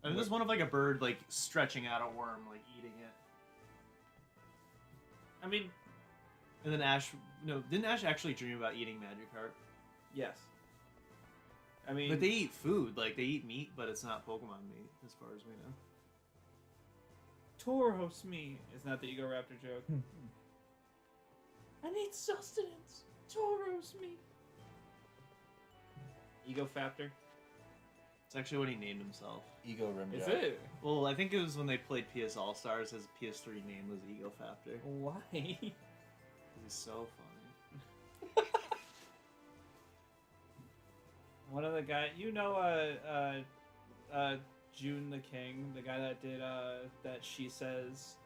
I mean, there's one of like a bird like stretching out a worm, like eating it. I mean, And then Ash, no, didn't Ash actually dream about eating Magikarp? yes. I mean, But they eat food, like they eat meat, but it's not Pokemon meat, as far as we know. Tauros me. Isn't that the Ego Raptor joke? I need sustenance. Tauros me. Ego Factor. It's actually what he named himself. Ego Rimjob. Is it? Well, I think it was when they played PS All Stars. His PS3 name was Ego Factor. Why? He's so funny. One of the guy, June the King, the guy that did that She Says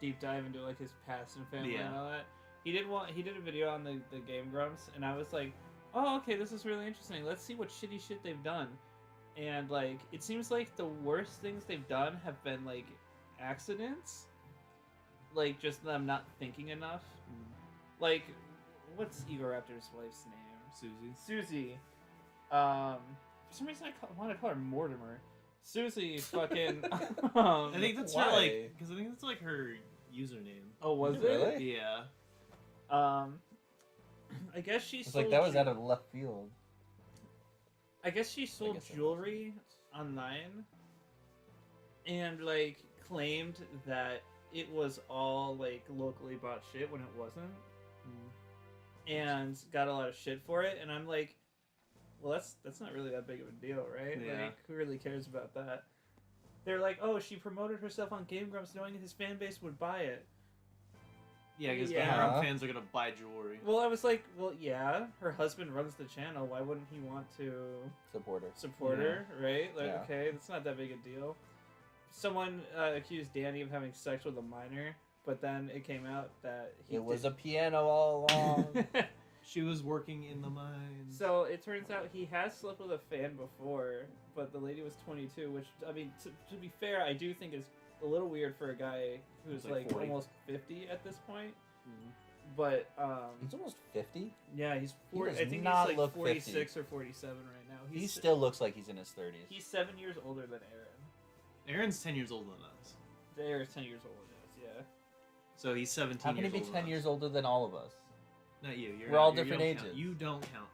deep dive into like his past and family and Yeah. all that. He did a video on the Game Grumps, and I was like, oh, okay, this is really interesting. Let's see what shitty shit they've done. And like, it seems like the worst things they've done have been like accidents, like just them not thinking enough. Like, what's Ego Raptor's wife's name? Susie. For some reason I want to call her Mortimer. Susie fucking. I think that's her Why? like, because I think that's like her username. Oh, was Really? it? Yeah. I guess she It's sold. like that was out of left field. I guess she sold guess it was. jewelry online, and like claimed that it was all like locally bought shit when it wasn't, and got a lot of shit for it. And I'm like, well, that's not really that big of a deal, right? Yeah. Like, who really cares about that? They're like, oh, she promoted herself on Game Grumps knowing his fan base would buy it. Yeah, because Yeah. Game Grump fans are gonna buy jewelry. Well, I was like, well, yeah, her husband runs the channel. Why wouldn't he want to Supporter. support Yeah. her, right? Like, Yeah. okay, that's not that big a deal. Someone accused Danny of having sex with a minor, but then it came out that he It was did- a piano all along. She was working in the mines. So it turns out he has slept with a fan before, but the lady was 22, which, I mean, to be fair, I do think is a little weird for a guy who's Who's, like, like 40. almost 50 at this point. Mhm. But He's almost 50. yeah, he's He 40. does I think not he's like look 46 or 47 right now. He still looks like he's in his 30s. He's 7 years older than Aaron. Aaron's 10 years older than us. Aaron's 10 years older than us, yeah. So he's 17 How can he years be older 10 than years us. older than all of us? Not you. You're We're all not- you different don't count. ages. You don't count.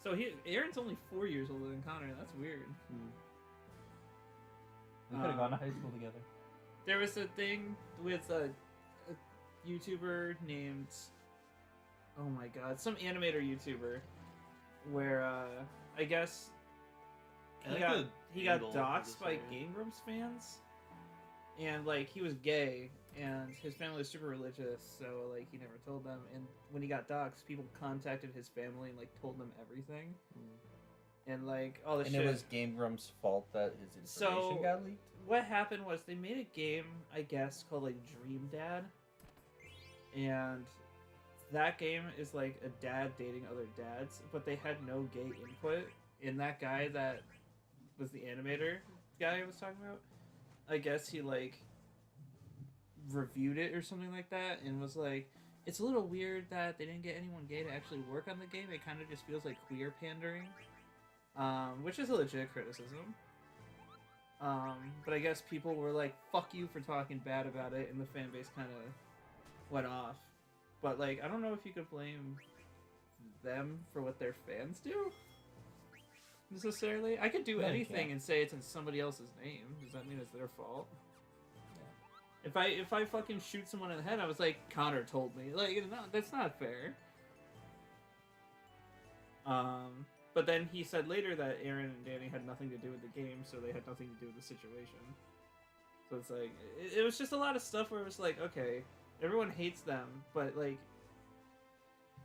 So Aaron's only 4 years older than Connor. That's weird. We could have gone to high school together. There was a thing with a YouTuber named, oh my god, some animator YouTuber, where I guess I like the he got angle for doxxed this by area. Game Grumps fans, and like he was gay, and his family was super religious, so like he never told them. And when he got doxxed, people contacted his family and like told them everything, and like all the And shit. it was Game Grump's fault that his information So- got leaked? What happened was they made a game, I guess, called like Dream Dad, and that game is like a dad dating other dads, but they had no gay input. And that guy that was the animator guy I was talking about, I guess he like reviewed it or something like that, and was like, it's a little weird that they didn't get anyone gay to actually work on the game. It kind of just feels like queer pandering, which is a legit criticism. But I guess people were like, fuck you for talking bad about it, and the fan base kind of went off. But, like, I don't know if you could blame them for what their fans do, necessarily. I could do No, you anything can't. and say it's in somebody else's name. Does that mean it's their fault? If I fucking shoot someone in the head, I was like, Connor told me. Like, no, that's not fair. But then he said later that Aaron and Danny had nothing to do with the game, so they had nothing to do with the situation. So it's like, it was just a lot of stuff where it was like, okay, everyone hates them, but like,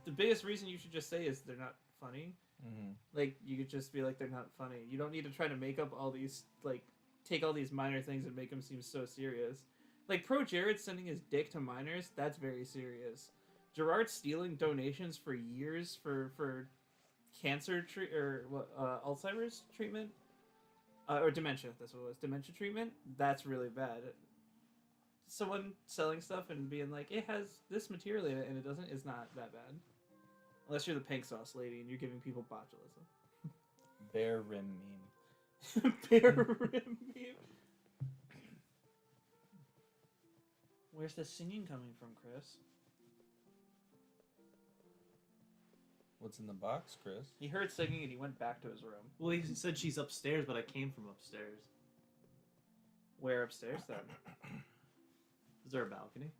the biggest reason you should just say is they're not funny. Mm-hmm. Like, you could just be like, they're not funny. You don't need to try to make up all these, like, take all these minor things and make them seem so serious. Like, Pro Jared sending his dick to minors, that's very serious. Gerard stealing donations for years for cancer Alzheimer's treatment, or dementia, that's what it was, dementia treatment, that's really bad. Someone selling stuff and being like, it has this material in it and it doesn't, is not that bad. Unless you're the pink sauce lady and you're giving people botulism. Bear rim meme. Bear rim meme. Where's the singing coming from, Chris? What's in the box, Chris? He heard singing and he went back to his room. Well, he said she's upstairs, but I came from upstairs. Where upstairs then? Is there a balcony?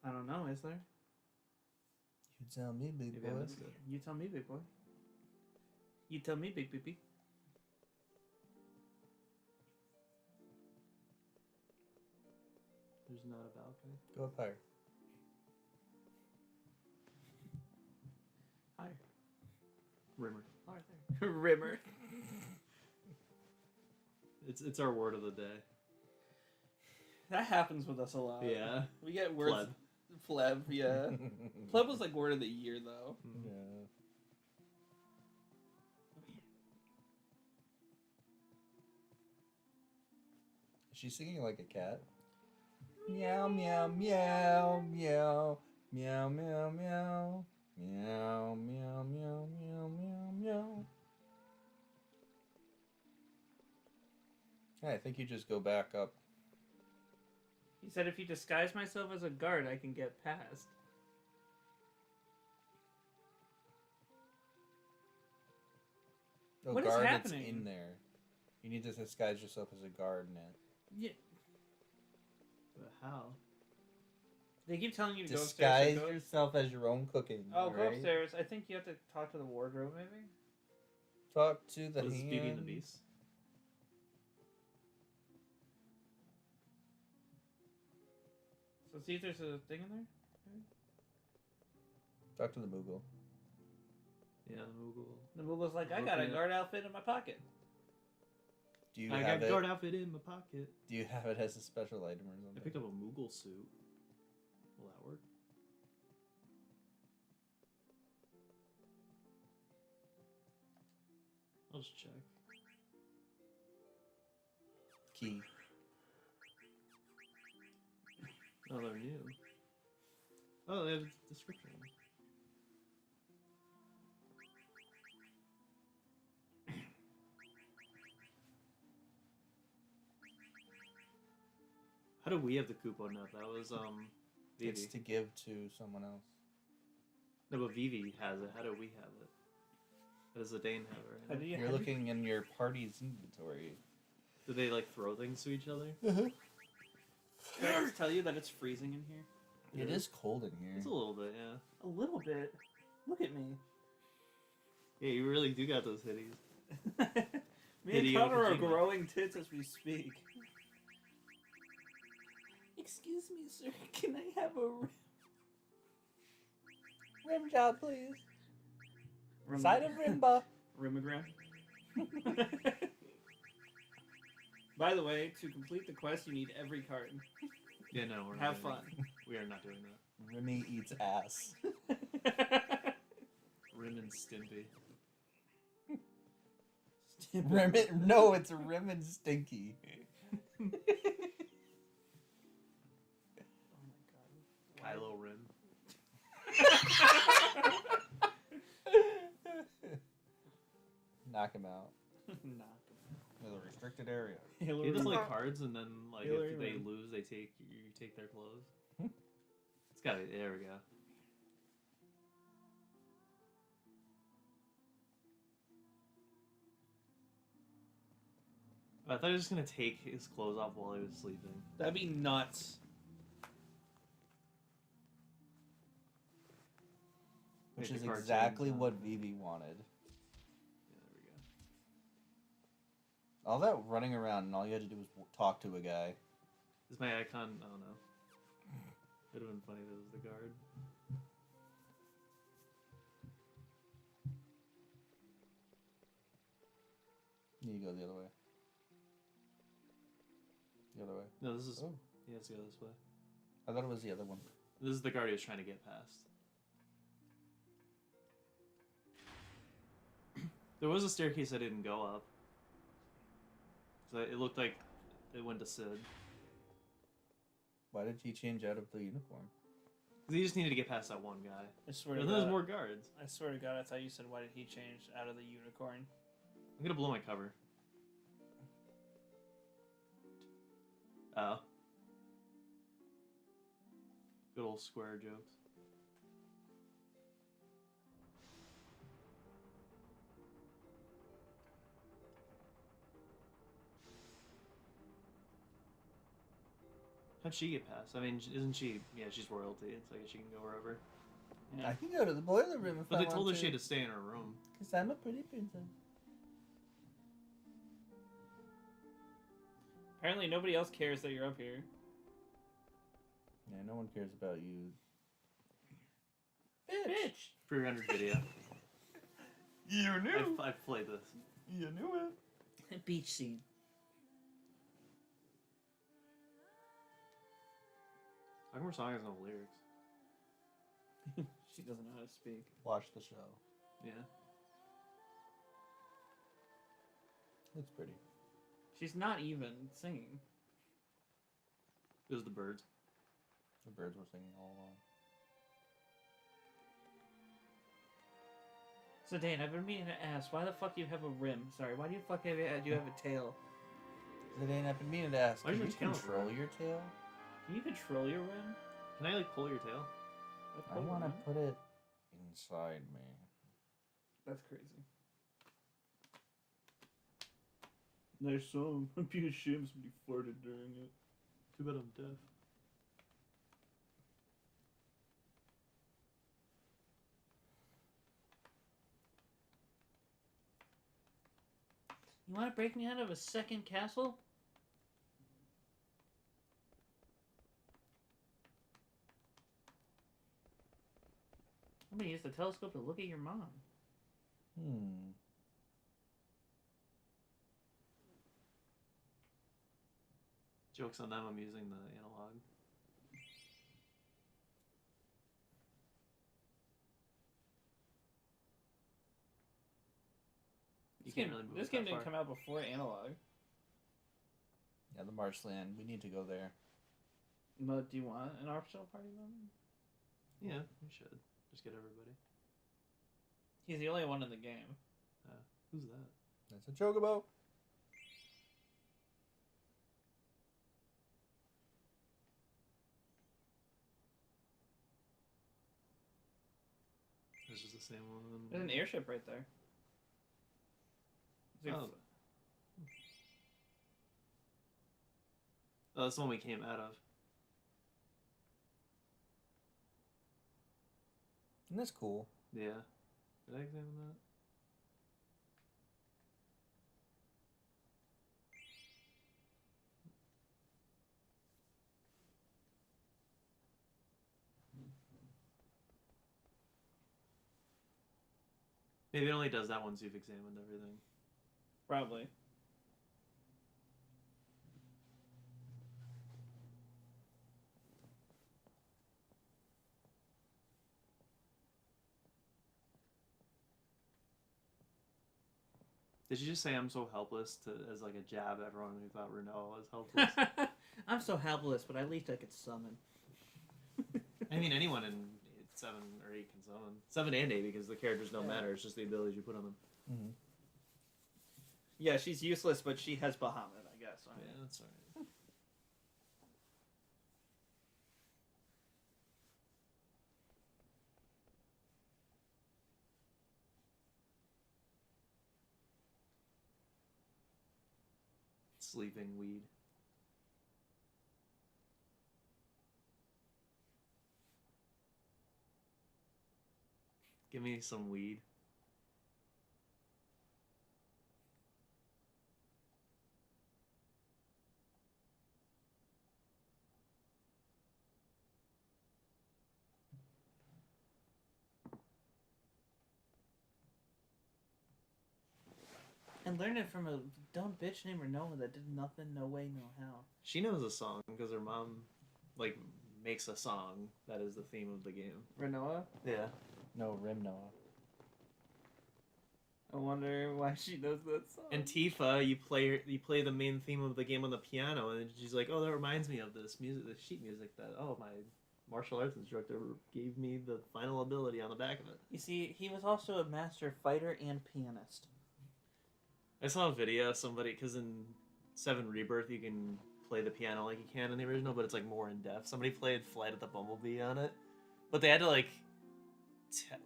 I don't know, is there? You tell me, big Maybe I boy. missed it. You tell me, big boy. You tell me, big peepee. There's not a balcony. Go up higher. Hi. Rimmer. Oh, right there. Rimmer. It's our word of the day. That happens with us a lot. Yeah. We get words. Pleb, yeah. Pleb was like word of the year, though. Yeah. Is she singing like a cat? Meow, meow, meow, meow, meow, meow, meow, meow, meow, meow, meow, meow, meow. Yeah, I think you just go back up. He said if you disguise myself as a guard, I can get past. Oh, What is guard, happening? it's in there. You need to disguise yourself as a guard in it. Yeah. But how? They keep telling you to Disguise go upstairs. yourself as your own cooking. Oh, go right? upstairs. I think you have to talk to the wardrobe, maybe? Talk to the Was hand. Beauty and the Beast? So see if there's a thing in there? Talk to the Moogle. Yeah, the Moogle. The Moogle's like, I got a Looking at- guard outfit in my pocket. Do you I have got it? guard outfit in my pocket. Do you have it as a special item or I something? picked up a Moogle suit. Will that work? I'll just check. Key. Oh, they're new. Oh, they have a description. How do we have the coupon now? That was Vivi. It's to give to someone else. No, but Vivi has it. How do we have it? How does the Dane have it How right do now? you You're have looking in your party's inventory. Do they like throw things to each other? Can I just tell you that it's freezing in here? It is cold in here. It's a little bit, yeah. A little bit. Look at me. Yeah, you really do got those hitties. Me and Hideo Connor are Kojima. growing tits as we speak. Excuse me, sir. Can I have a Rim job, please. rim? Side of Rimba. Rimogram. By the way, to complete the quest, you need every card. Yeah, no, we're not Have doing fun. that. We are not doing that. Rimmy eats ass. Rim and Stimpy. Rim no, it's Rim and Stinky. Oh my god. Kylo Rim. Knock him out. Nah. There's a restricted area. He Hillary. does like cards, and then like Hillary if they Rim. lose, they take you take their clothes. Hmm. It's got it. There we go. I thought he was just gonna take his clothes off while he was sleeping. That'd be nuts. Which Make is the cartoons, exactly huh? what Vivi wanted. Yeah, there we go. All that running around and all you had to do was talk to a guy. Is my icon? I don't know. It would have been funny if it was the guard. go the other way. The other way. No, this is. Oh, Yeah, let's go this way. I thought it was the other one. This is the guard he was trying to get past. There was a staircase I didn't go up. So it looked like it went to Sid. Why did he change out of the uniform? 'Cause he just needed to get past that one guy. I swear And to there's God. more guards. I swear to God, I thought you said, why did he change out of the unicorn? I'm gonna blow my cover. Oh. Good old square jokes. How'd she get past? I mean, isn't she? Yeah, she's royalty. It's like she can go wherever. Yeah. I can go to the boiler room if But I they want told her to. she had to stay in her room. Because I'm a pretty princess. Apparently, nobody else cares that you're up here. Yeah, no one cares about you. Bitch! Pre-rendered video. You I've played this. You knew it. Beach scene. How come her song has no lyrics? She doesn't know how to speak. Watch the show. Yeah. It's pretty. She's not even singing. It was the birds. The birds were singing all along. So Dane, I've been meaning to ask, why the fuck do you have a rim? Sorry, why do you fuck have you have a tail? Zidane, I've been meaning to ask. Why's Can your you tail control red? your tail? Can you control your rim? Can I like pull your tail? I want to put it inside me. That's crazy. Nice song. I'd be ashamed somebody farted during it. Too bad I'm deaf. You want to break me out of a second castle? I'm gonna use the telescope to look at your mom. Joke's on them, I'm using the analog. You can't really move This it game that didn't far. come out before Analog. Yeah, the marshland. We need to go there. But do you want an optional party member? Yeah, we should. Just get everybody. He's the only one in the game. Who's that? That's a chocobo. This is the same one. There's an airship right there. It's like- Oh. Oh, that's the one we came out of. And that's cool. Yeah. Did I examine that? Maybe it only does that once you've examined everything. Probably. Did you just say I'm so helpless to as like a jab at everyone who thought Renault was helpless? I'm so helpless, but at least I could summon. I mean, anyone in 7 or 8 can summon. 7 and 8 because the characters don't Yeah. matter. It's just the abilities you put on them. Mm-hmm. Yeah, she's useless, but she has Bahamut, I guess. Yeah, that's alright. Sleeping weed. Give me some weed. And learned it from a dumb bitch named Renoa that did nothing, no way, no how. She knows a song because her mom, like, makes a song that is the theme of the game. Renoa? Yeah. No, Rim Noah. I wonder why she knows that song. And Tifa, you play the main theme of the game on the piano, and she's like, "Oh, that reminds me of this music, the sheet music that my martial arts instructor gave me the final ability on the back of it." You see, he was also a master fighter and pianist. I saw a video of somebody because in 7 Rebirth you can play the piano like you can in the original, but it's like more in depth. Somebody played Flight of the Bumblebee on it, but they had to like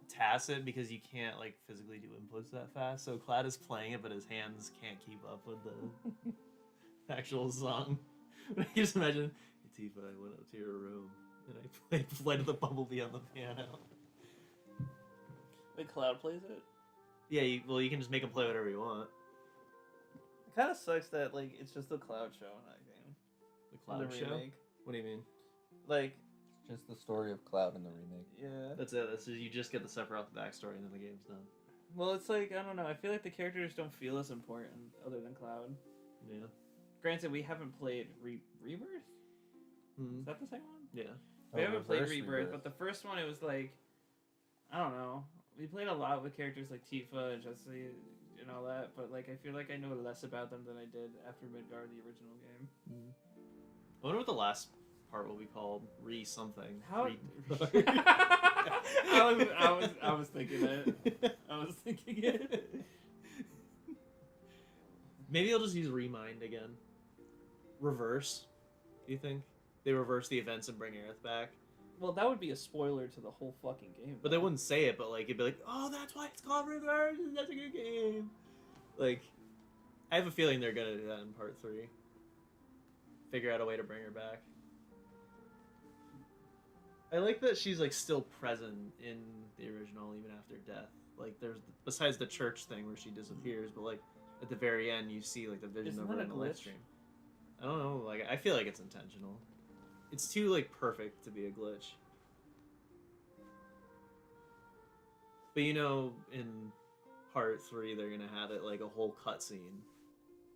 task it because you can't like physically do inputs that fast. So Cloud is playing it, but his hands can't keep up with the actual song. I can just imagine, hey, Tifa, I went up to your room and I played Flight of the Bumblebee on the piano. Wait, Cloud plays it? Yeah, you can just make him play whatever you want. It kind of sucks that like it's just the Cloud show in that game. The Cloud the show? remake. What do you mean? Like, Just the story of Cloud in the remake. yeah. That's it. That's just, you just get the Sephiroth backstory and then the game's done. Well, it's like, I don't know. I feel like the characters don't feel as important other than Cloud. Yeah. Granted, we haven't played Rebirth? Mm-hmm. Is that the second one? Yeah. We Oh, haven't played Reverse Rebirth, but the first one, it was like, I don't know. We played a lot with characters like Tifa and Jessie and all that, but like I feel like I know less about them than I did after Midgar, the original game. I wonder what the last part will be called. Re-something. How? Re- I was thinking it. I was thinking it. Maybe I'll just use Remind again. Reverse. Do you think? They reverse the events and bring Aerith back? Well, that would be a spoiler to the whole fucking game. But they wouldn't say it, but like it'd be like, oh, that's why it's called Reverse, and that's a good game. Like, I have a feeling they're gonna do that in part 3. Figure out a way to bring her back. I like that she's like still present in the original even after death. Like there's besides the church thing where she disappears, but like at the very end you see like the vision Isn't of that her a in the glitch? live stream. I don't know, like I feel like it's intentional. It's too like perfect to be a glitch. But you know, in part 3 they're gonna have it like a whole cutscene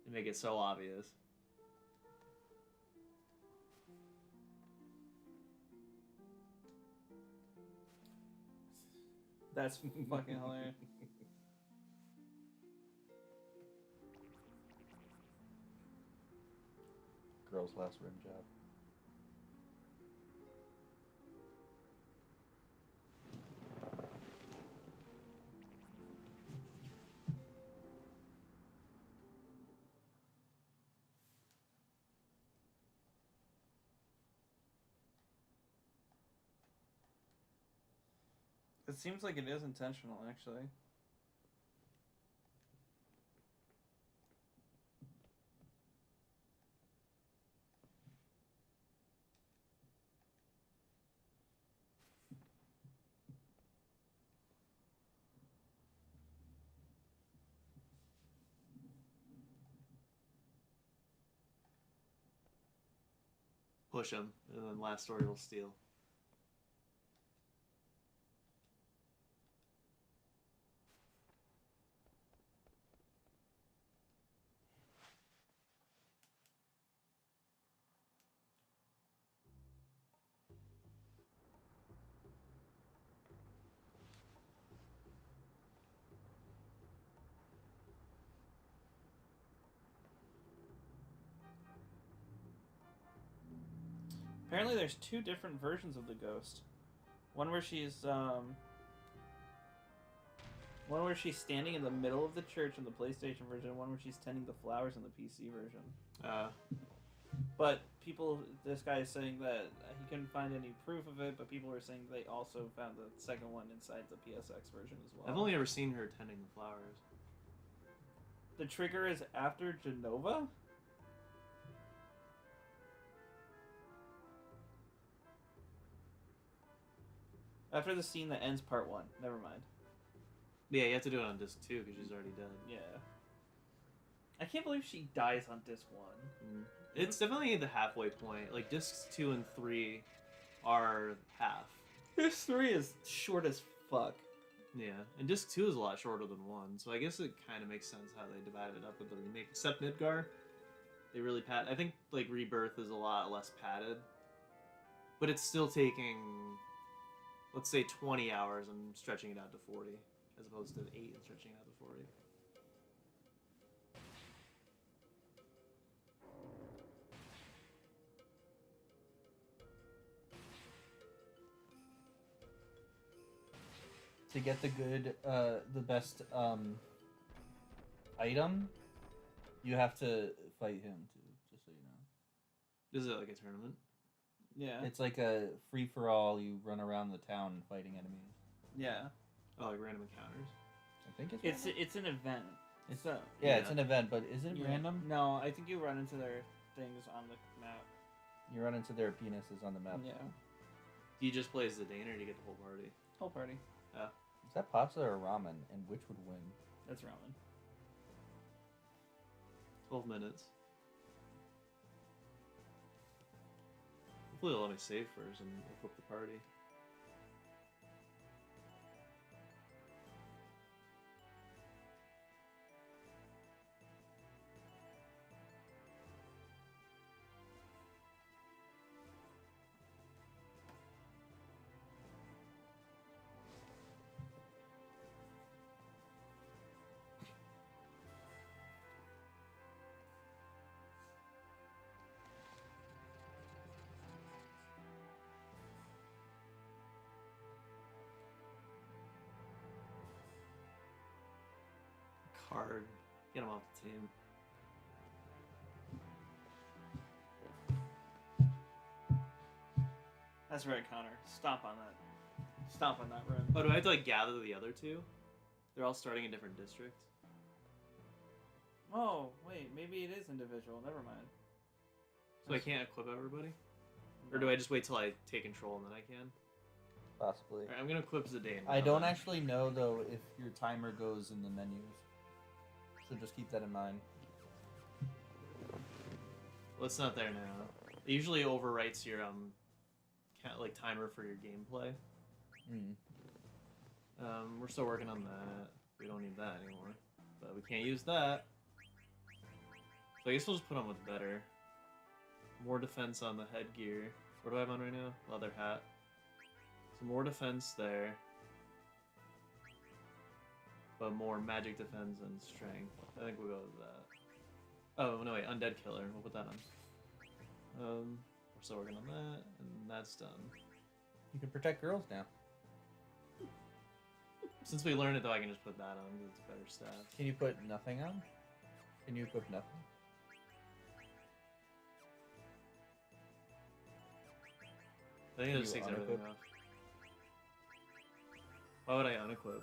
and make it so obvious. That's fucking hilarious. Girl's last rim job. It seems like it is intentional, actually. Push him, and then last story will steal. Apparently, there's 2 different versions of the ghost. One where she's standing in the middle of the church in the PlayStation version, and one where she's tending the flowers in the PC version. But this guy is saying that he couldn't find any proof of it, but people were saying they also found the second one inside the PSX version as well. I've only ever seen her tending the flowers. The trigger is after Genova? After the scene that ends part 1. Never mind. Yeah, you have to do it on disc 2 because she's already dead. Yeah. I can't believe she dies on disc 1. It's definitely the halfway point. Like discs 2 and 3 are half. Disc 3 is short as fuck. Yeah, and disc 2 is a lot shorter than 1, so I guess it kind of makes sense how they divided it up with the remake. Except Midgar, they really I think like Rebirth is a lot less padded, but it's still taking, let's say, 20 hours and stretching it out to 40, as opposed to 8 and stretching it out to 40. To get the best item, you have to fight him too. Just so you know, Is it like a tournament? Yeah. it's like a free for all. You run around the town fighting enemies. Yeah. Oh, like random encounters? I think it's It's random? it's an event. It's a yeah, it's an event, but is it yeah. random? No, I think you run into their things on the map. You run into their penises on the map. Yeah, Do you just play as the Dane, or do you get the whole party? whole party. Is that pasta or ramen? And which would win? That's ramen. 12 minutes. Hopefully they'll let me save first and equip the party. Card. Get him off the team. That's right, Connor. Stop on that. Stop on that run. Oh, do I have to like gather the other two? They're all starting in different districts. Oh, wait. Maybe it is individual. Never mind. So I can't equip everybody? Or do I just wait till I take control and then I can? Possibly. Alright, I'm gonna equip Zidane. I don't actually know though if your timer goes in the menus, so just keep that in mind. Well, it's not there now. It usually overwrites your like timer for your gameplay. Mm. We're still working on that. We don't need that anymore, but we can't use that. So I guess we'll just put on what's better. More defense on the headgear. What do I have on right now? Leather hat. So more defense there. But more magic defense and strength. I think we'll go with that. Oh, no wait, Undead Killer. We'll put that on. We're still working on that, and that's done. You can protect girls now. Since we learned it though, I can just put that on because it's better stats. Can you put nothing on? Can you equip nothing? I think it Can just you takes everything unequip? off. Why would I unequip?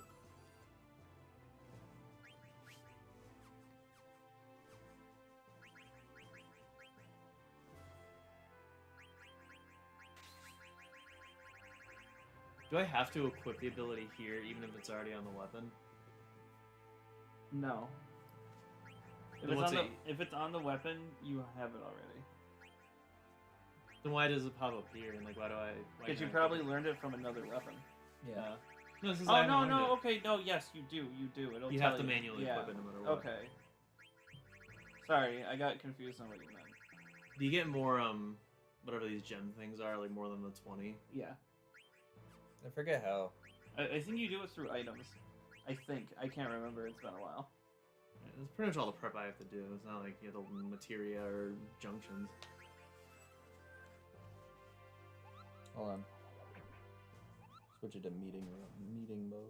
Do I have to equip the ability here even if it's already on the weapon? No. If Then it's, what's on it- if it's on the weapon, you have it already. Then why does it pop up here? And like, why do I? why Because you can't I probably equip learned it from another weapon. it? No, this is Oh, no, okay, no, yes, you do, It'll You tell have to manually yeah. equip it no matter what. Okay. Sorry, I got confused on what you meant. Do you get more whatever these gem things are, like more than the 20? Yeah. I forget how. I think you do it through items. I think. I can't remember. It's been a while. Yeah, that's pretty much all the prep I have to do. It's not like you have the materia or junctions. Hold on. Switch it to meeting mode.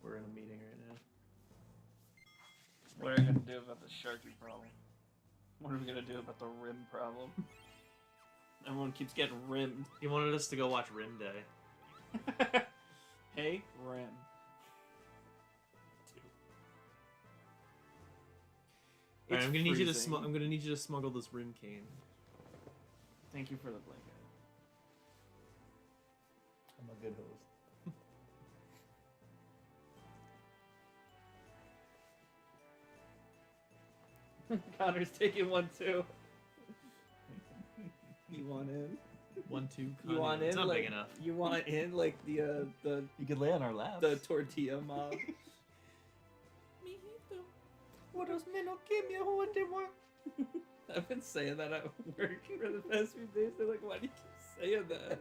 We're in a meeting right now. What are we gonna do about the Sharky problem? What are we gonna do about the rim problem? Everyone keeps getting rimmed. He wanted us to go watch Rim Day. Hey, rim. Alright, It's I'm gonna need you to freezing. I'm gonna need you to smuggle this Rim cane. Thank you for the blanket. I'm a good host. Connor's taking one too. You want in? 1, 2. You want It's in not like big enough. you want in like the You could lay on our laps. the tortilla mob. What does Mino give me who they want? I've been saying that at work for the past few days. They're like, why do you keep saying that?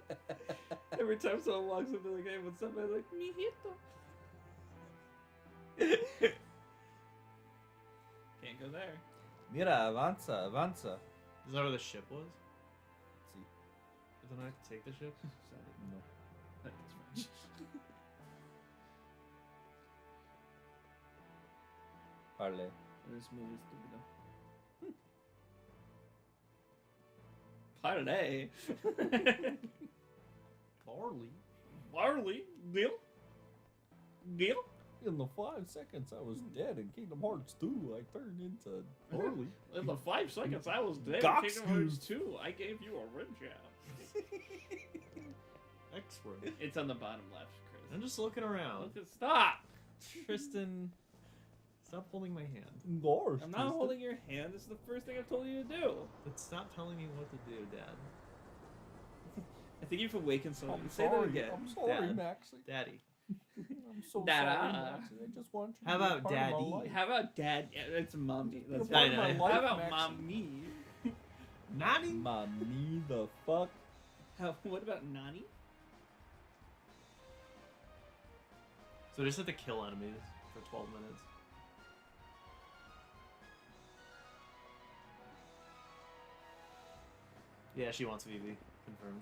Every time someone walks up, they're like, hey, what's up? I'm like, mijito. Can't go there. Mira, avanza, avanza. Is that where the ship was? Sí. But then I have to take the ship? No. That's French. Parle. This movie's stupido. Parlay. Barley. Barley. Deal. Deal. In the 5 seconds I was dead in Kingdom Hearts 2, I turned into Barley. In the 5 seconds I was dead. Gox Kingdom Hearts 2. I gave you a rim job. X-ray. It's on the bottom left, Chris. I'm just looking around. Look at stop. Tristan, stop holding my hand. Gosh, I'm not holding your hand. This is the first thing I've told you to do. But stop telling me what to do, Dad. I think you've awakened someone. I'm Say that sorry, again. I'm sorry, Dad. Maxie. Daddy. I'm so Dada. sorry, Maxie. I just want you How to be about part of my Daddy? life. How about dad? Yeah, it's mommy. That's You're I part know. of my How life, about Maxie. mommy? Nani? Mommy the fuck? What about Nani? So just have to kill enemies for 12 minutes. Yeah, she wants Vivi. Confirmed.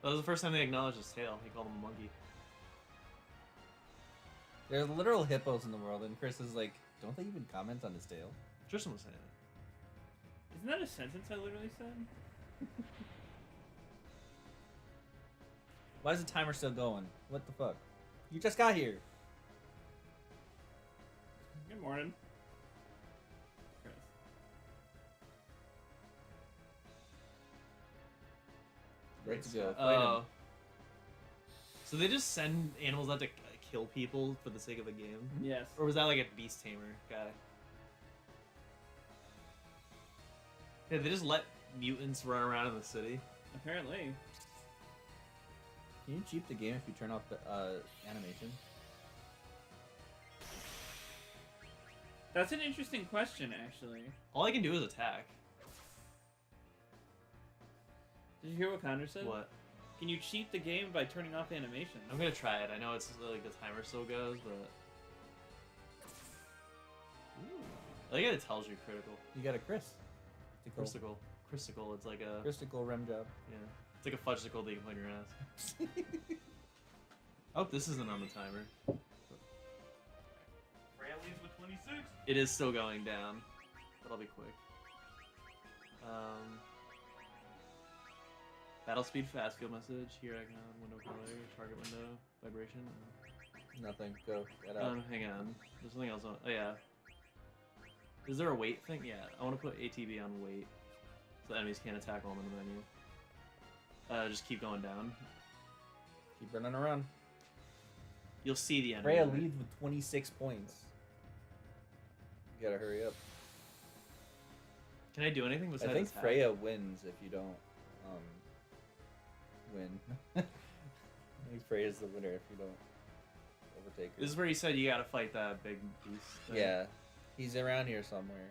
That was the first time they acknowledged his tail. He called him a monkey. There's literal hippos in the world, and Chris is like, don't they even comment on his tail? Tristan was saying it. Isn't that a sentence I literally said? Why is the timer still going? What the fuck? You just got here. Good morning, Chris. Let's go. Fight Oh. him. So they just send animals out to kill people for the sake of a game? Yes. Or was that like a beast tamer guy? Yeah, they just let mutants run around in the city. Apparently. Can you cheat the game if you turn off the animation? That's an interesting question, actually. All I can do is attack. Did you hear what Connor said? What? Can you cheat the game by turning off animations? I'm gonna try it. I know it's like the timer still goes, but I think it tells you critical. You got a Chris. Critical. Critical. It's like a Critical rim job. yeah. It's like a fudgesicle that you can put in your ass. Oh, this isn't on the timer. Freya leads with 26. It is still going down, but I'll be quick. Battle speed, fast field message, here icon, window color, target window, vibration. Nothing. Go. Get out. Hang on. There's something else on. Oh yeah. Is there a weight thing? Yeah, I want to put ATB on weight, so enemies can't attack while I'm in the menu. Just keep going down. Keep running around. You'll see the enemy. Freya leads with 26 points. You gotta hurry up. Can I do anything besides I think attack? Freya wins if you don't win. I think Freya's the winner if you don't overtake her. This is where you said you gotta fight that big beast thing. Yeah. He's around here somewhere.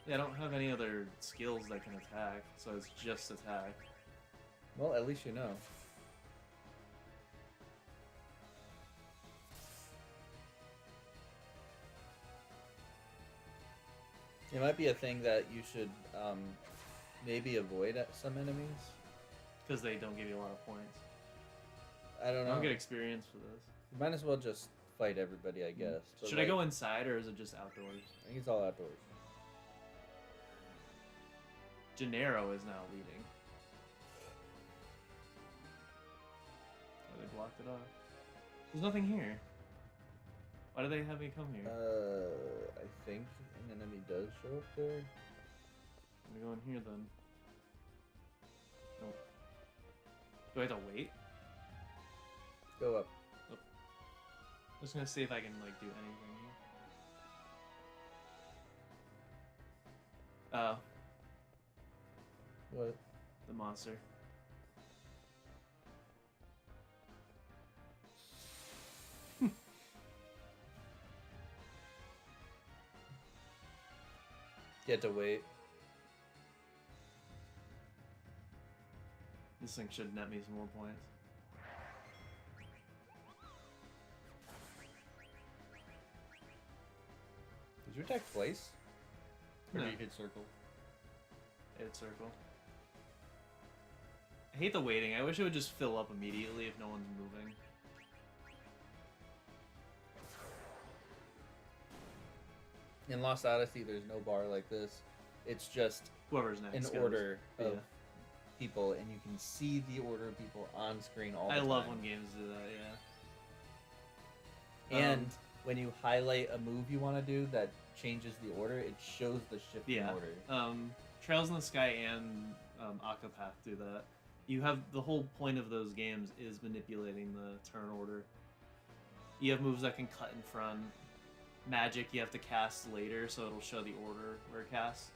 Yeah, I don't have any other skills that can attack, so it's just attack. Well, at least you know. It might be a thing that you should maybe avoid at some enemies. Because they don't give you a lot of points. I don't I know. don't get experience for this. You might as well just fight everybody, I guess. But, Should I like, go inside or is it just outdoors? I think it's all outdoors. Gennaro is now leading. Oh, they blocked it off. There's nothing here. Why do they have me come here? I think an enemy does show up there. I'm gonna go in here then. Nope. Do I have to wait? Go up. just gonna see if I can like do anything here. Oh, What? the monster. You had to wait. This thing should net me some more points. Did you attack twice? Or No. did you hit circle? Hit circle. I hate the waiting. I wish it would just fill up immediately if no one's moving. In Lost Odyssey, there's no bar like this. It's just Whoever's next. an goes. order of Yeah. people, and you can see the order of people on screen all the I time. love when games do that. Yeah. And when you highlight a move you want to do that changes the order, it shows the shifting Yeah. order. Trails in the Sky and Octopath do that. You have the whole point of those games is manipulating the turn order. You have moves that can cut in front. Magic you have to cast later, so it'll show the order where it casts.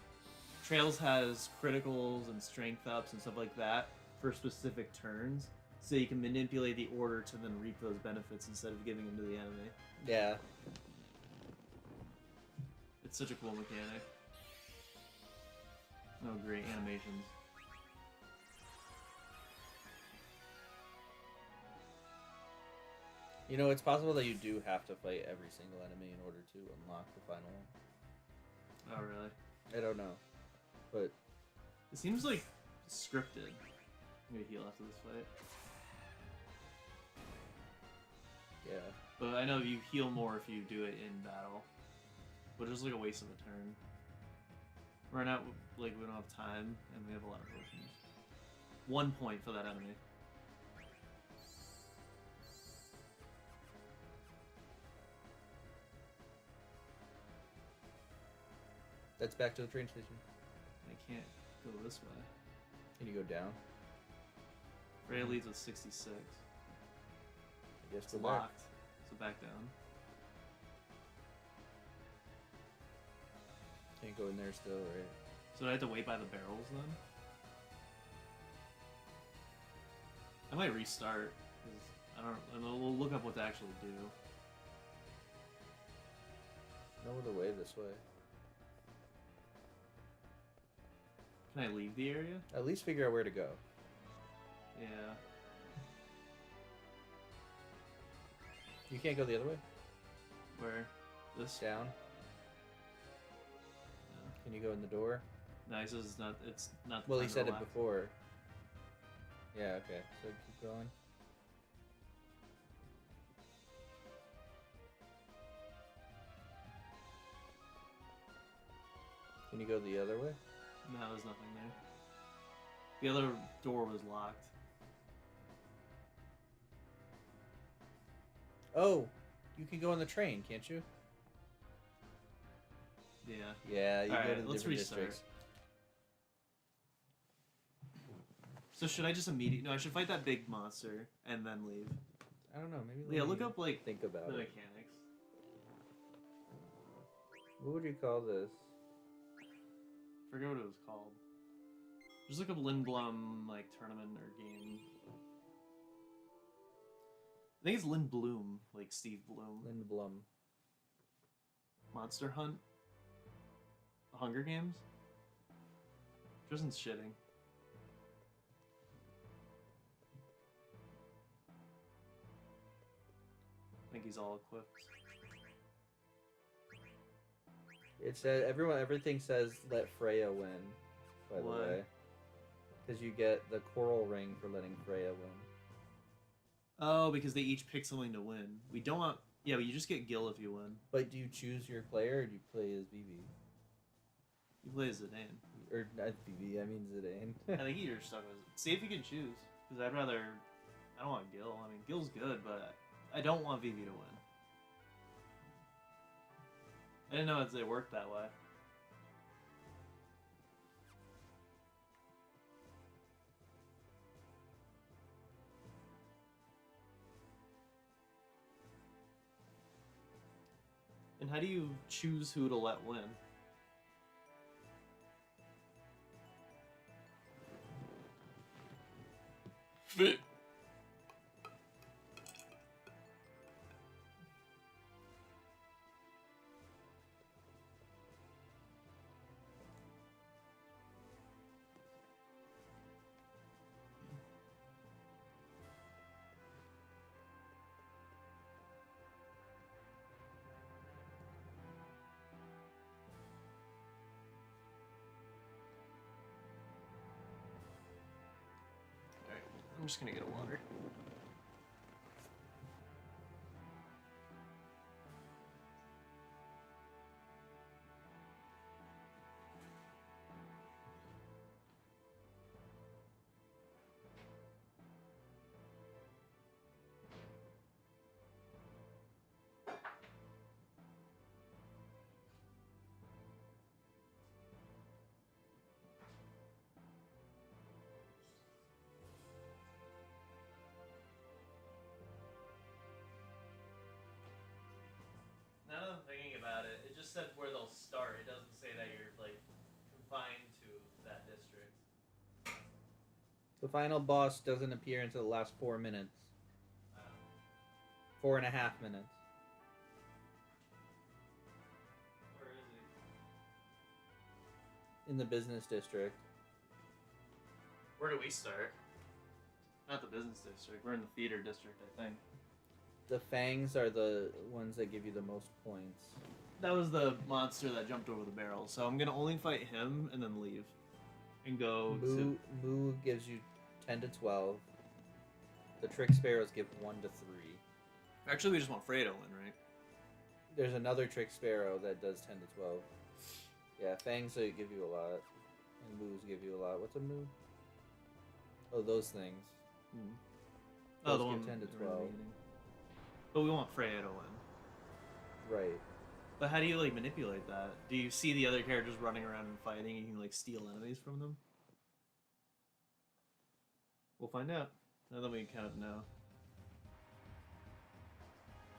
Trails has criticals and strength ups and stuff like that for specific turns, so you can manipulate the order to then reap those benefits instead of giving them to the enemy. Yeah. It's such a cool mechanic. Oh, great animations. You know, it's possible that you do have to fight every single enemy in order to unlock the final one. Oh, really? I don't know. But It seems like scripted. I'm gonna heal after this fight. yeah. But I know you heal more if you do it in battle. But it's like a waste of a turn. Right now, like, we don't have time, and we have a lot of potions. 1 point for that enemy. That's back to the train station. I can't go this way. Can you go down? Freya leads with 66. I guess It's go back. locked. So back down. Can't go in there still, right? So do I have to wait by the barrels then? I might restart. 'Cause I don't. And we'll look up what to actually do. No other way this way. Can I leave the area? At least figure out where to go. Yeah. You can't go the other way? Where? This? Down? Can you go in the door? No, he says it's not. It's not. the Well, he time to said it relax. before. Yeah, okay. So keep going. Can you go the other way? No, there's nothing there. The other door was locked. Oh, you can go on the train, can't you? Yeah. Yeah, you go Alright, to the let's different restart. districts. So should I just immediately? No, I should fight that big monster and then leave. I don't know. Maybe. Yeah, let look me up like Think about the it. mechanics. What would you call this? Forget what it was called. Just look up Lindblom like tournament or game. I think it's Lindblom, like Steve Bloom. Lindblom. Monster Hunt. Hunger Games. Tristan's shitting. I think he's all equipped. It says everything says let Freya win. By the Why? way, because you get the coral ring for letting Freya win. Oh, because they each pick something to win. We don't want. Yeah, but you just get Gil if you win. But do you choose your player or do you play as Vivi? You play as Zidane. Or not Vivi, I mean I Zidane. think you're stuck with. See if you can choose. Because I'd rather. I don't want Gil. I mean, Gil's good, but I don't want Vivi to win. I didn't know it worked that way. And how do you choose who to let win? Alright, I'm just gonna get a water. Now that I'm thinking about it, it just said where they'll start. It doesn't say that you're like confined to that district. The final boss doesn't appear until the last 4 minutes. 4.5 minutes. Where is he? In the business district. Where do we start? Not the business district. We're in the theater district, I think. The fangs are the ones that give you the most points. That was the monster that jumped over the barrel. So I'm gonna only fight him and then leave, and go to. Moo gives you 10 to 12. The trick sparrows give 1 to 3. Actually, we just want Freya to win, right? There's another trick sparrow that does 10 to 12. Yeah, fangs give you a lot, and moos give you a lot. What's a moo? Oh, those things. Oh, Those the give one 10 to at the very 12. beginning. But we want Freya to win. Right. But how do you like manipulate that? Do you see the other characters running around and fighting? And you can like steal enemies from them. We'll find out. Now that we kind of know.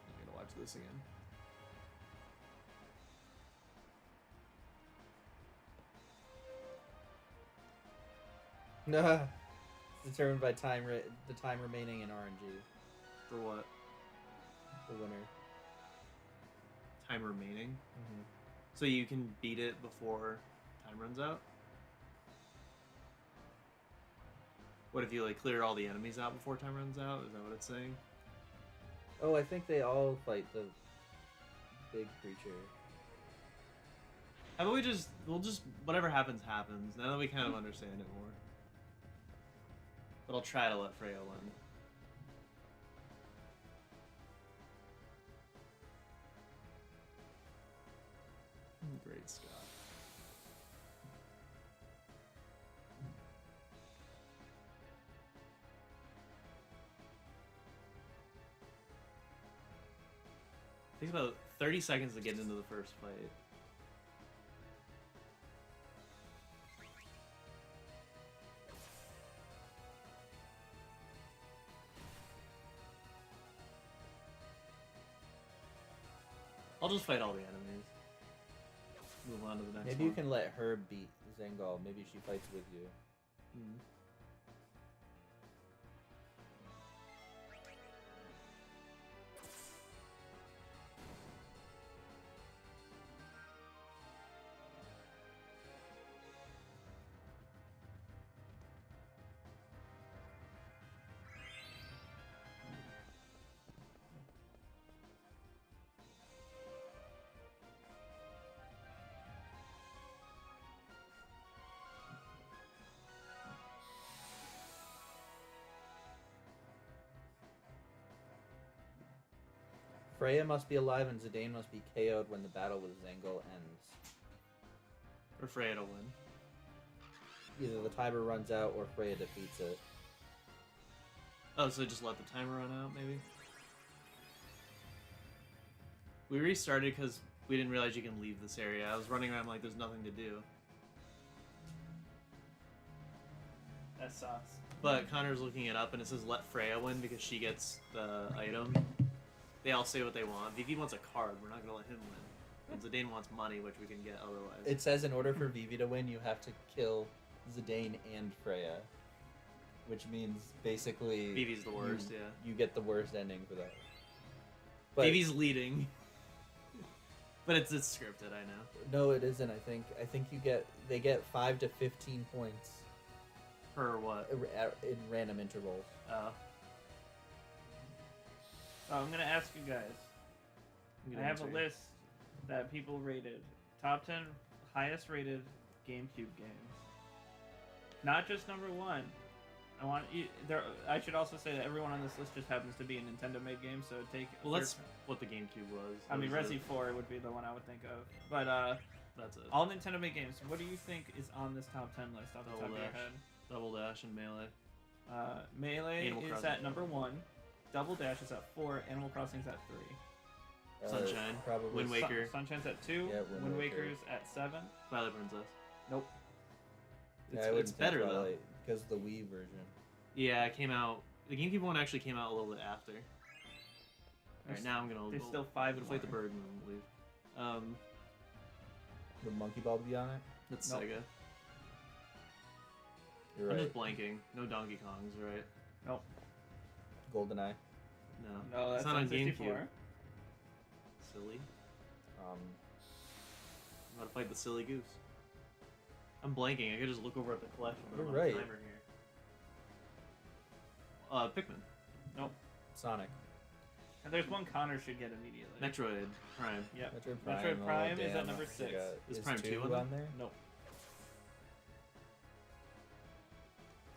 I'm gonna watch this again. Nah. It's determined by the time remaining in RNG. For what? The winner. Time remaining? Mm-hmm. So you can beat it before time runs out? What if you like clear all the enemies out before time runs out? Is that what it's saying? Oh, I think they all fight the big creature. How about we'll just whatever happens happens. Now that we kind of understand it more. But I'll try to let Freya win. Great Scott. Takes about 30 seconds to get into the first fight. I'll just fight all the enemies. Move on to the next Maybe one. you can let her beat Zengul. Maybe she fights with you. Mhm. Freya must be alive and Zidane must be KO'd when the battle with Zengul ends. Or Freya to win. Either the timer runs out or Freya defeats it. Oh, so just let the timer run out, maybe? We restarted because we didn't realize you can leave this area. I was running around like there's nothing to do. That sucks. But Connor's looking it up and it says let Freya win because she gets the item. They all say what they want. Vivi wants a card. We're not gonna let him win. And Zidane wants money, which we can get otherwise. It says in order for Vivi to win, you have to kill Zidane and Freya, which means basically Vivi's the worst. Yeah. you get the worst ending for that. But Vivi's leading. But it's scripted, I know. no, it isn't. I think they get 5 to 15 points Per what? in random intervals. So I'm gonna ask you guys. I'm I gonna have a answer you. list that people rated. Top 10 highest rated GameCube games. Not just number one. I want you there. I should also say that everyone on this list just happens to be a Nintendo-made game. So take. Well, that's what the GameCube was. I mean, What was Resi it? 4 would be the one I would think of. But That's it. all Nintendo-made games. What do you think is on this top 10 list off the top Double of your Dash. head? Double Dash and Melee. Melee Animal is Crossing. at number 1. Double Dash is at 4. Animal Crossing is at 3. Sunshine, probably Wind Waker. Sunshine's at 2. Yeah, Wind Waker's at 7. Twilight Princess. Nope. Yeah, It's, I wouldn't it's better think though. Twilight, because the Wii version. Yeah, it came out. The GameCube one actually came out a little bit after. There's- Alright, now I'm gonna. There's go- still I'm 5 gonna fight the more. bird and then leave. The Monkey Ball be on it. That's Nope. Sega. You're I'm right. just blanking. No Donkey Kongs, right? GoldenEye. No. No, that's it's not on N64. GameCube. Silly. Um, I'm about to fight the silly goose. I'm blanking. I could just look over at the collection. But You're I'm on a right. timer here. Pikmin. Sonic. And there's one Connor should get immediately. Metroid Prime. Yep. Metroid Prime. Metroid Prime oh, is at damn, number I 6. forgot. Is Is Prime 2 2 on on there? Nope.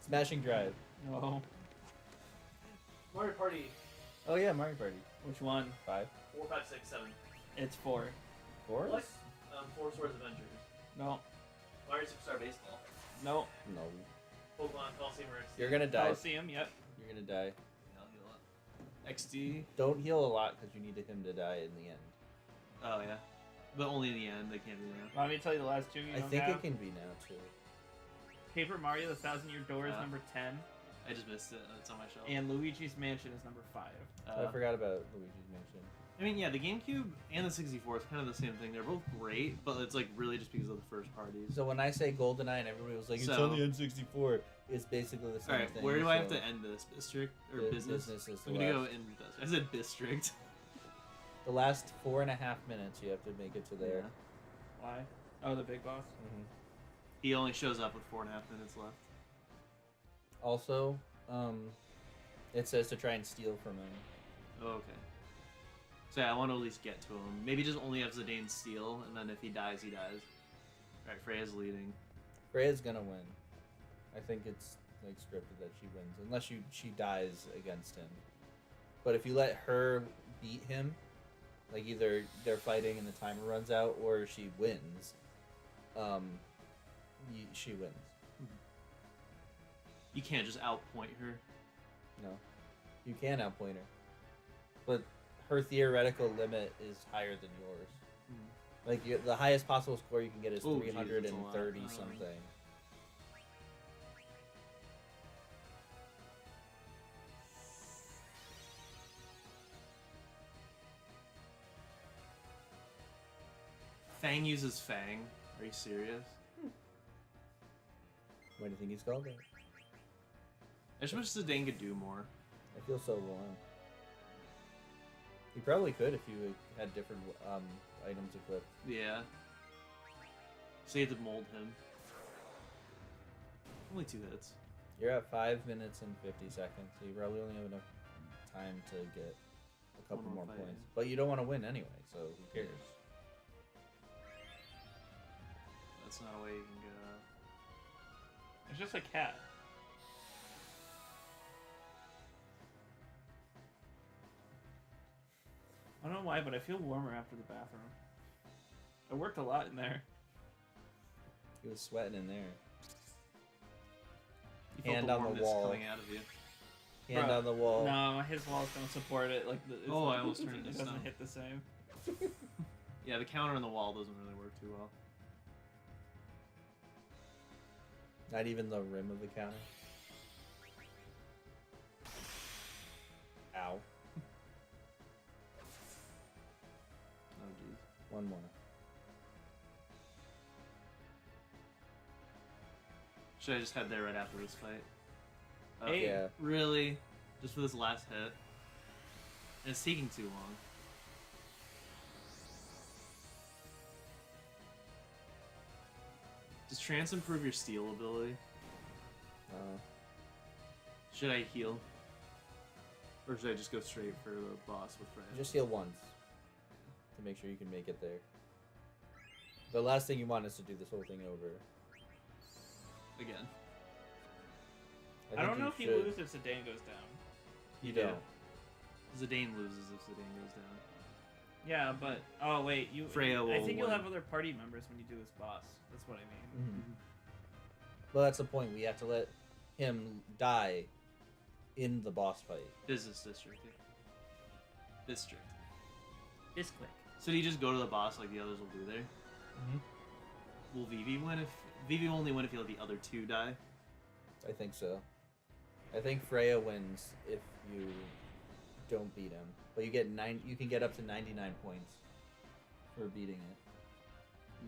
Smashing Drive. No. Mario Party. Oh yeah, Mario Party. Which one? 5. 4, 5, 6, 7. It's 4. 4? Four Swords Adventures. No. Mario Superstar Baseball. No. No. Pokemon Coliseum Rex. You're gonna die. Coliseum, yep. You're gonna die. XD. Don't heal a lot because you need him to die in the end. Oh yeah. But only in the end. They can't do that. Want me to tell you the last two you I don't think have? it can be now too. Paper Mario: The Thousand Year Door is Uh. number 10, I just missed it. It's on my shelf. and Luigi's Mansion is number 5. I forgot about Luigi's Mansion. I mean, yeah, the GameCube and the 64 is kind of the same thing. They're both great, but it's like really just because of the first parties. So when I say GoldenEye and everybody was like, it's So- on the N64, it's basically the same All right, thing. where do I have so to end this? District or the business? business is I'm the gonna go last. in. I said district. The last 4.5 minutes you have to make it to there. Yeah. Why? Oh, the big boss. Mhm. He only shows up with 4.5 minutes left. Also, it says to try and steal from him. Oh, okay. So yeah, I want to at least get to him. Maybe just only have Zidane steal, and then if he dies, he dies. Alright, Freya's leading. Freya's gonna win. I think it's like scripted that she wins, unless she dies against him. But if you let her beat him, like either they're fighting and the timer runs out, or she wins, she wins. You can't just outpoint her. No, you can outpoint her, but her theoretical limit is higher than yours. Like the highest possible score you can get is Oh, geez, that's a 330 lot. something. Fang uses Fang. Are you serious? What do you think he's called? I just wish Zidane could do more. I feel so wrong. He probably could if you had different items equipped. Yeah. So you have to mold him. Only 2 hits. You're at 5 minutes and 50 seconds, so you probably only have enough time to get a couple One more more fight, points. yeah. But you don't want to win anyway, so who cares? That's not a way you can get out. It's just a cat. I don't know why, but I feel warmer after the bathroom. I worked a lot in there. He was sweating in there. You felt Hand the on the warmness wall. coming out of you. Hand Bruh, on the wall. No, his walls don't support it. Like, it's Oh, like, I almost turned it this doesn't down. hit the same. Yeah, the counter on the wall doesn't really work too well. Not even the rim of the counter. Ow. One more. Should I just head there right after this fight? Hey. Yeah. Really? Just for this last hit? And it's taking too long. Does trance improve your steal ability? Should I heal? Or should I just go straight for the boss with Freya? Just heal once to make sure you can make it there. The last thing you want is to do this whole thing over. Again. I don't think know if you you should. lose if Zidane goes down. You Yeah. don't. Zidane loses if Zidane goes down. Yeah, but oh wait, you. Freya I will think you'll win. have other party members when you do this boss. That's what I mean. Mhm. Well, that's the point. We have to let him die in the boss fight. Business district. Yeah. District. This quick. So do you just go to the boss like the others will do there? Will Vivi win if... Vivi will only win if you let the other two die? I think so. I think Freya wins if you don't beat him, but you get 9. You can get up to 99 points for beating it.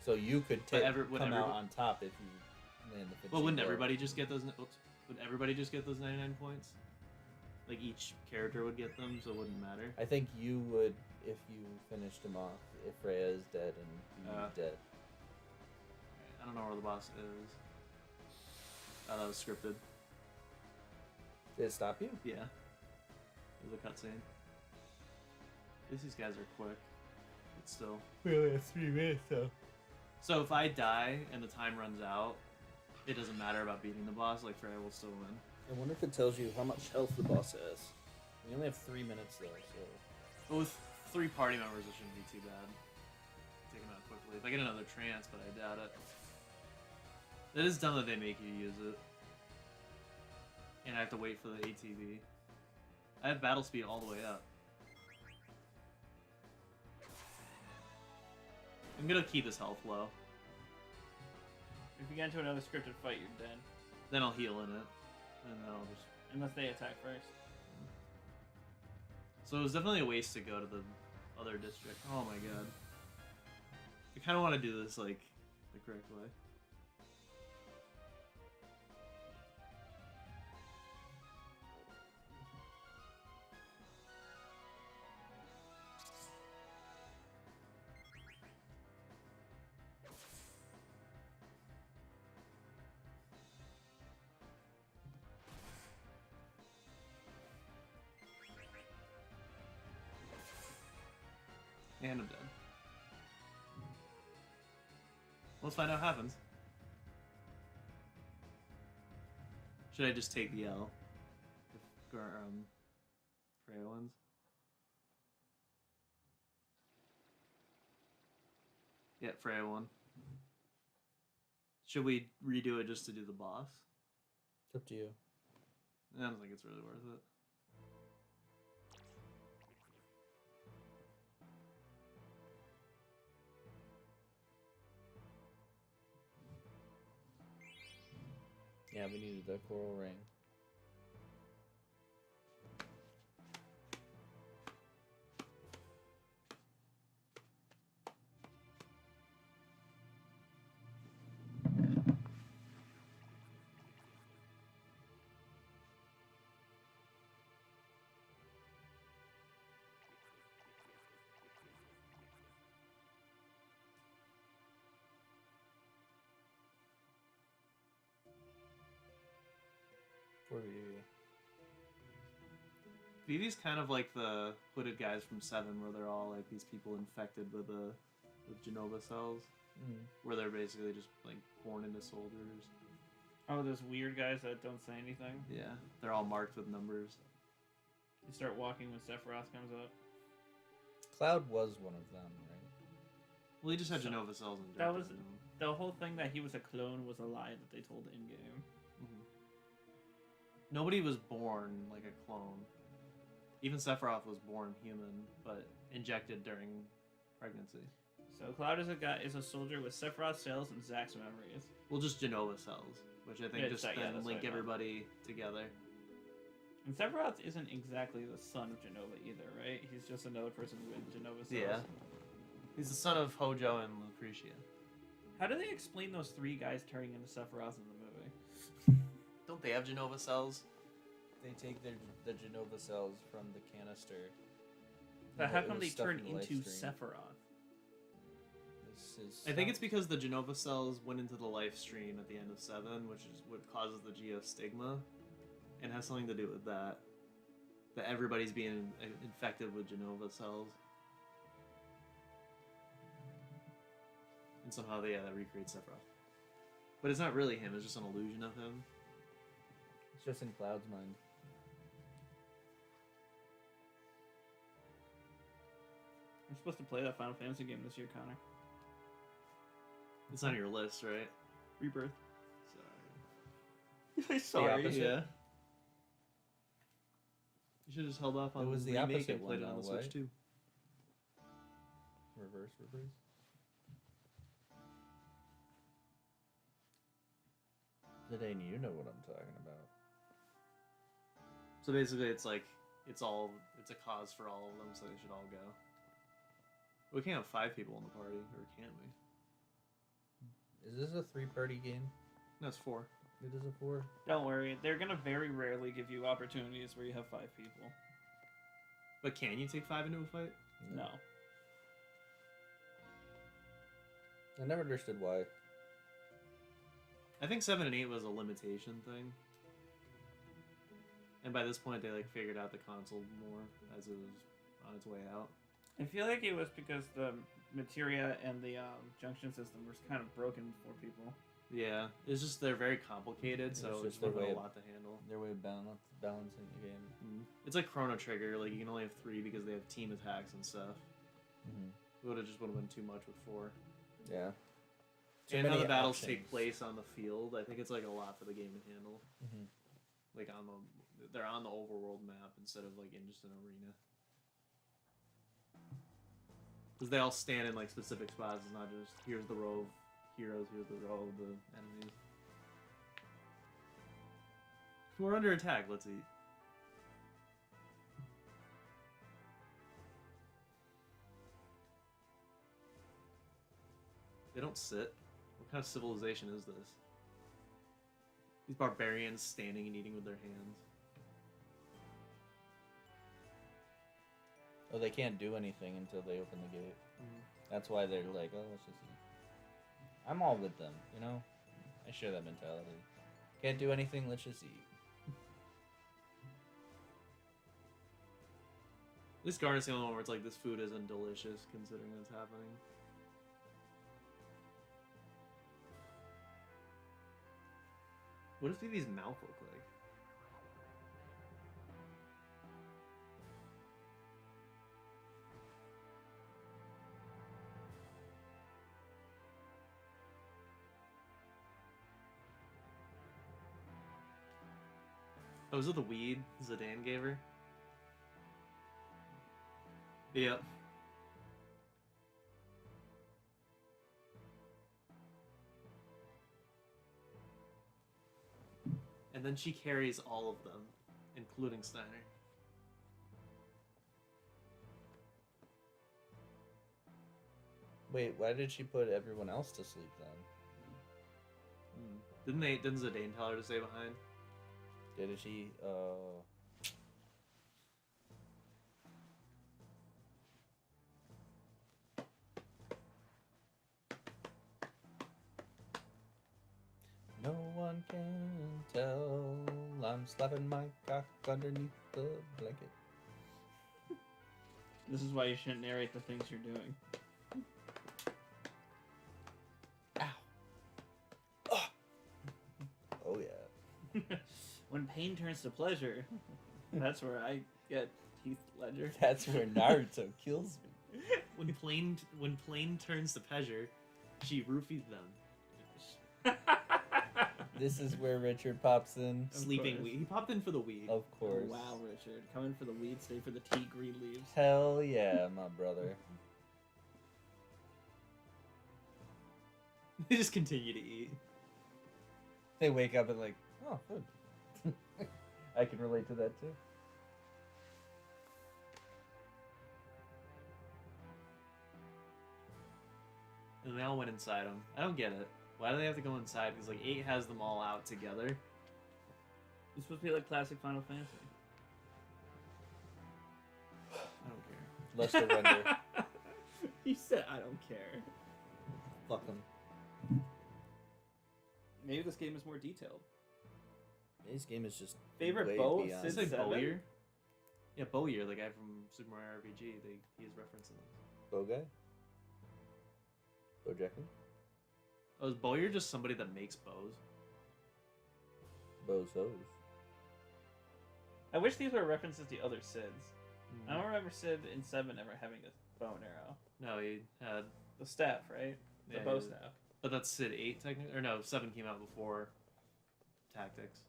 So you could But come out on top if you land the 15. Well, wouldn't blow. everybody just get those... Oops. Would everybody just get those 99 points? Like each character would get them, so it wouldn't matter? I think you would if you finished him off. If Freya is dead and he's dead. I don't know where the boss is. Oh, that was scripted. Did it stop you? Yeah. There's a cutscene. At least these guys are quick. But still. We only have 3 minutes though. So if I die and the time runs out, it doesn't matter about beating the boss, like Freya will still win. I wonder if it tells you how much health the boss has. We only have 3 minutes though, so. But with 3 party members, it shouldn't be too bad. Take them out quickly. If I get another trance, but I doubt it. It is dumb that they make you use it. And I have to wait for the ATV. I have battle speed all the way up. I'm gonna keep his health low. If you get into another scripted fight, you're dead. Then I'll heal in it. And then I'll just... Unless they attack first. So it was definitely a waste to go to the other district. Oh my god. I kind of want to do this, like, the correct way. And I'm dead. Let's find out what happens. Should I just take the L? If Freya wins? Yeah, Freya won. Should we redo it just to do the boss? It's up to you. I don't think it's really worth it. Yeah, we needed the coral ring. Poor Vivi. Vivi's kind of like the hooded guys from Seven, where they're all like these people infected with Genova cells, where they're basically just like born into soldiers. Oh, those weird guys that don't say anything. Yeah, they're all marked with numbers. You start walking when Sephiroth comes up. Cloud was one of them, right? Well, he just had So, Genova cells injected that was- into him. The whole thing that he was a clone was a lie that they told in game. Nobody was born like a clone. Even Sephiroth was born human, but injected during pregnancy. So Cloud is a soldier with Sephiroth cells and Zack's memories. Well, just Genova cells, which I think Yeah, just yeah, then that's link what I meant. everybody together. And Sephiroth isn't exactly the son of Genova either, right? He's just another person with Genova cells. Yeah. He's the son of Hojo and Lucretia. How do they explain those three guys turning into Sephiroth in the movie? Don't they have Genova cells? They take the Genova cells from the canister. But how It come was they stuck turn in the life into stream. Sephiroth? This is I think it's because the Genova cells went into the life stream at the end of 7, which is what causes the geostigma, and has something to do with that. That everybody's being infected with Genova cells. And somehow that recreates Sephiroth. But it's not really him, it's just an illusion of him. It's just in Cloud's mind. We're supposed to play that Final Fantasy game this year, Connor. It's on your list, right? Rebirth. Sorry. Sorry. opposite. Yeah. You should have just held off on It was the remake opposite and played it one, on the though, Switch right? too. Reverse. Zidane, you know what I'm talking about. So basically, it's like it's a cause for all of them, so they should all go. We can't have 5 people in the party, or can we? Is this a 3-party game? No, it's 4. It is a 4. Don't worry, they're gonna very rarely give you opportunities where you have 5 people. But can you take 5 into a fight? No. I never understood why. I think 7 and 8 was a limitation thing. And by this point, they figured out the console more as it was on its way out. I feel like it was because the materia and the junction system was kind of broken for people. Yeah, it's just they're very complicated, It's so just it's their a way of- lot to handle. Their way of balancing the game. It's like Chrono Trigger, like you can only have 3 because they have team attacks and stuff. Mm-hmm. It would have been too much with 4. Yeah. Too And how many the battles take options. place on the field, I think it's a lot for the game to handle. Mm-hmm. Like they're on the overworld map instead of in just an arena. Because they all stand in specific spots. It's not just here's the row of heroes, here's the row of the enemies. We're under attack. Let's eat. They don't sit. What kind of civilization is this? These barbarians standing and eating with their hands. Oh, they can't do anything until they open the gate. Mhm. That's why they're like, oh, let's just eat. I'm all with them, you know? I share that mentality. Can't do anything, let's just eat. This Garden's the only one where it's this food isn't delicious considering what's happening. What does Vivi's mouth look like? Oh, is it the weed Zidane gave her? Yep. And then she carries all of them, including Steiner. Wait, why did she put everyone else to sleep then? Didn't Zidane tell her to stay behind? Did she, No one can tell I'm slapping my cock underneath the blanket. This is why you shouldn't narrate the things you're doing. Oh yeah. When pain turns to pleasure, that's where I get Heath Ledger. That's where Naruto kills me. When plain turns to pleasure, she roofied them. This is where Richard pops in. Sleeping course. weed. He popped in for the weed. Of Oh, course. wow, Richard. Coming for the weed, stay for the tea green leaves. Hell yeah, my brother. They just continue to eat. They wake up and like, oh, food. I can relate to that too. and they all went inside them. I don't get it. Why do they have to go inside? Because like 8 has them all out together. It's supposed to be like classic Final Fantasy. I don't care. Less to render. He said, "I don't care." Fuck them. Maybe this game is more detailed. This game is just Favorite way bow? beyond- It's Sid like 7? Bowyer. Yeah, Bowyer, the guy from Super Mario RPG. He is referencing this. Bow guy. Bojackman. Oh, is Bowyer just somebody that makes bows? Bow's hose. I wish these were references to other Sids. Hmm. I don't remember Sid in 7 ever having a bow and arrow. No, he had. The staff, right? The Yeah, bow he- staff. But that's Sid 8 technically, or no, 7 came out before Tactics.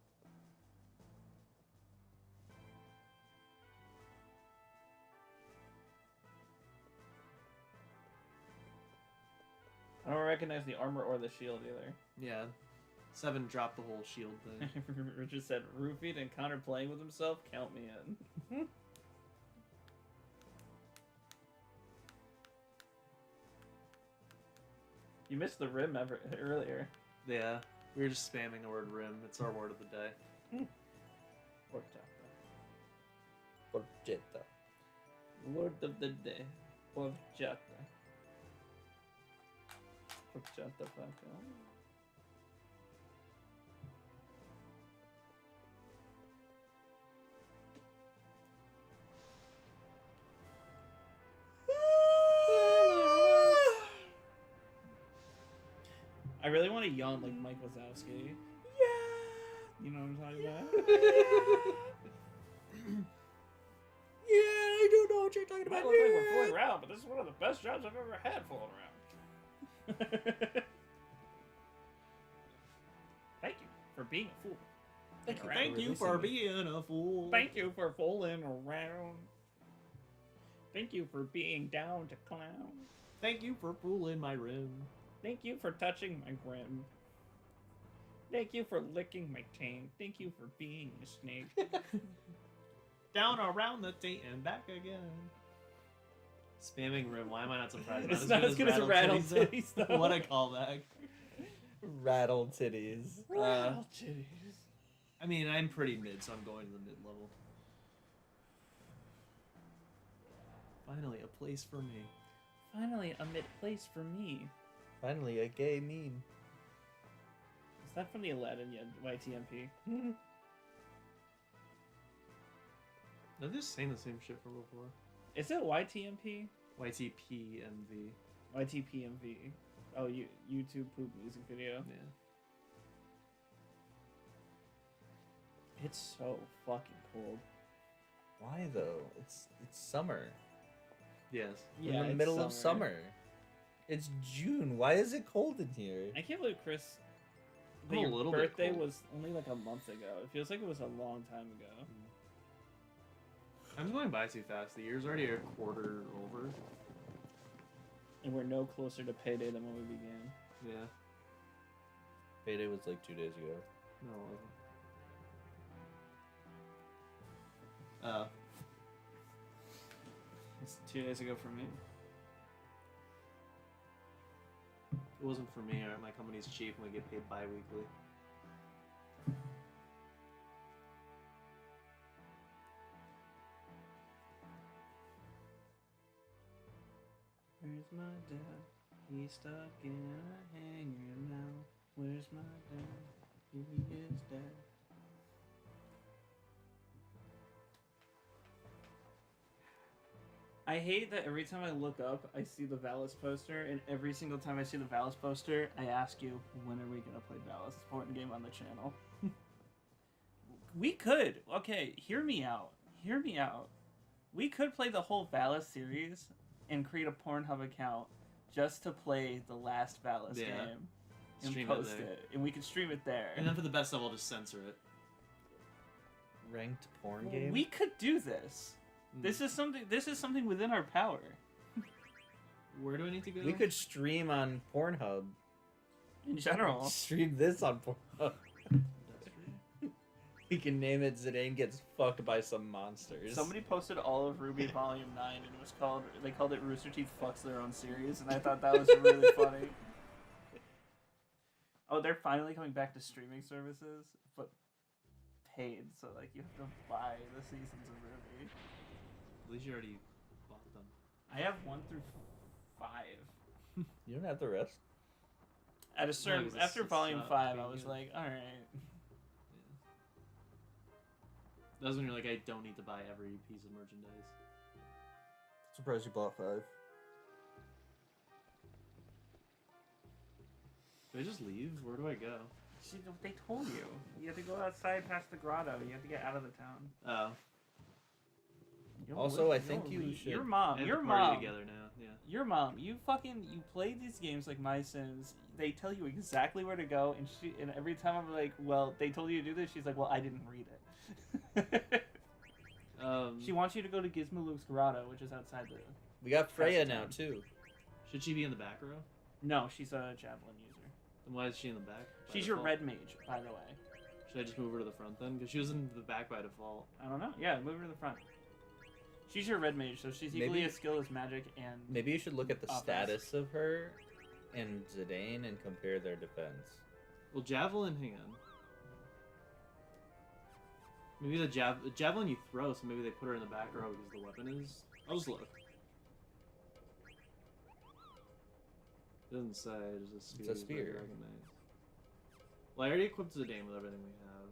I don't recognize the armor or the shield either. Yeah, 7 dropped the whole shield thing. Richard said, "Roofied and Connor playing with himself. Count me in." You missed the rim earlier. Yeah, we were just spamming the word rim. It's our word of the day. Horchata. Porchetta. Word of the day. Horchata. Horchata Paco. I really want to yawn like Mike Wazowski. Yeah! You know what I'm talking about? Yeah, I don't know what you're talking It might look like we're fooling around, but this is one of the best jobs I've ever had fooling around. Thank you for being a fool. Thank you for being a fool. Thank you for fooling around. Thank you for being down to clown. Thank you for fooling my rim. Thank you for touching my rim. Thank you for licking my taint. Thank you for being a snake. Down around the taint and back again. Spamming rim. Why am I not surprised? It's not as good as Rattle Titties, though. What a callback. Rattle titties. Rattle titties. I mean, I'm pretty mid, so I'm going to the mid level. Finally, a place for me. Finally, a mid place for me. Finally, a gay meme. Is that from the Aladdin YTMP? They're just saying the same shit from before. Is it YTMP? YTPMV. YTPMV. Oh, YouTube poop music video. Yeah. It's so fucking cold. Why though? It's summer. Yes. We're in the middle of summer. It's June. Why is it cold in here? I can't believe Chris. I'm a Your little bit birthday cold. was only like a month ago. It feels like it was a long time ago. I'm going by too fast. The year's already a quarter over. And we're no closer to payday than when we began. Yeah. Payday was like 2 days ago. No, it wasn't. It's 2 days ago for me. It wasn't for me. Alright, my company's cheap and we get paid bi-weekly. Where's my dad? He's stuck in a hangar now. Where's my dad? He is dead. I hate that every time I look up, I see the Valis poster, and every single time I see the Valis poster, I ask you, when are we gonna play Valis? It's an important game on the channel. We could. Okay, hear me out. Hear me out. We could play the whole Valis series and create a Pornhub account just to play the last Valis Yeah. game and Stream it post there. it, and we could stream it there. And then for the best of, I'll just censor it. Ranked porn game. We could do this. This is something within our power. Where do I need to go? We could stream on Pornhub. In general. Stream this on Pornhub. That's true. You can name it Zidane gets fucked by some monsters. Somebody posted all of Ruby Volume 9 and it was called, they called it Rooster Teeth Fucks Their Own Series, and I thought that was really funny. Oh, they're finally coming back to streaming services, but paid, so like you have to buy the seasons of Ruby. At least you already bought them. I have 1 through 5. You don't have the rest. At a certain, because after it's Volume not 5, I being was good. like, alright. That's when you're like, I don't need to buy every piece of merchandise. Surprised you bought 5. Do I just leave? Where do I go? See, they told you. You have to go outside past the grotto. You have to get out of the town. Oh, You'll Also, I you'll think you leave. should- Your I mom, have your to party mom, together now. Yeah. your mom. You play these games like My Sims. They tell you exactly where to go, and every time I'm like, well, they told you to do this. She's like, well, I didn't read it. She wants you to go to Gizmaluke's grotto, which is outside the. We got Freya Past the now town. too. Should she be in the back row? No, she's a javelin user. Then why is she in the back? by She's your default? red mage, by the way. Should I just move her to the front then? Because she was in the back by default. I don't know. Yeah, move her to the front. She's your red mage, so she's equally Maybe- as skilled as magic and. Maybe you should look at the Offense. status of her and Zidane and compare their defense. Well, javelin, hang on. Maybe the javelin you throw, so maybe they put her in the back row because the weapon is. I'll just look. Doesn't say. It's a spear. It's a used by spear. Dragon Knights. Well, I already equipped Zidane with everything we have.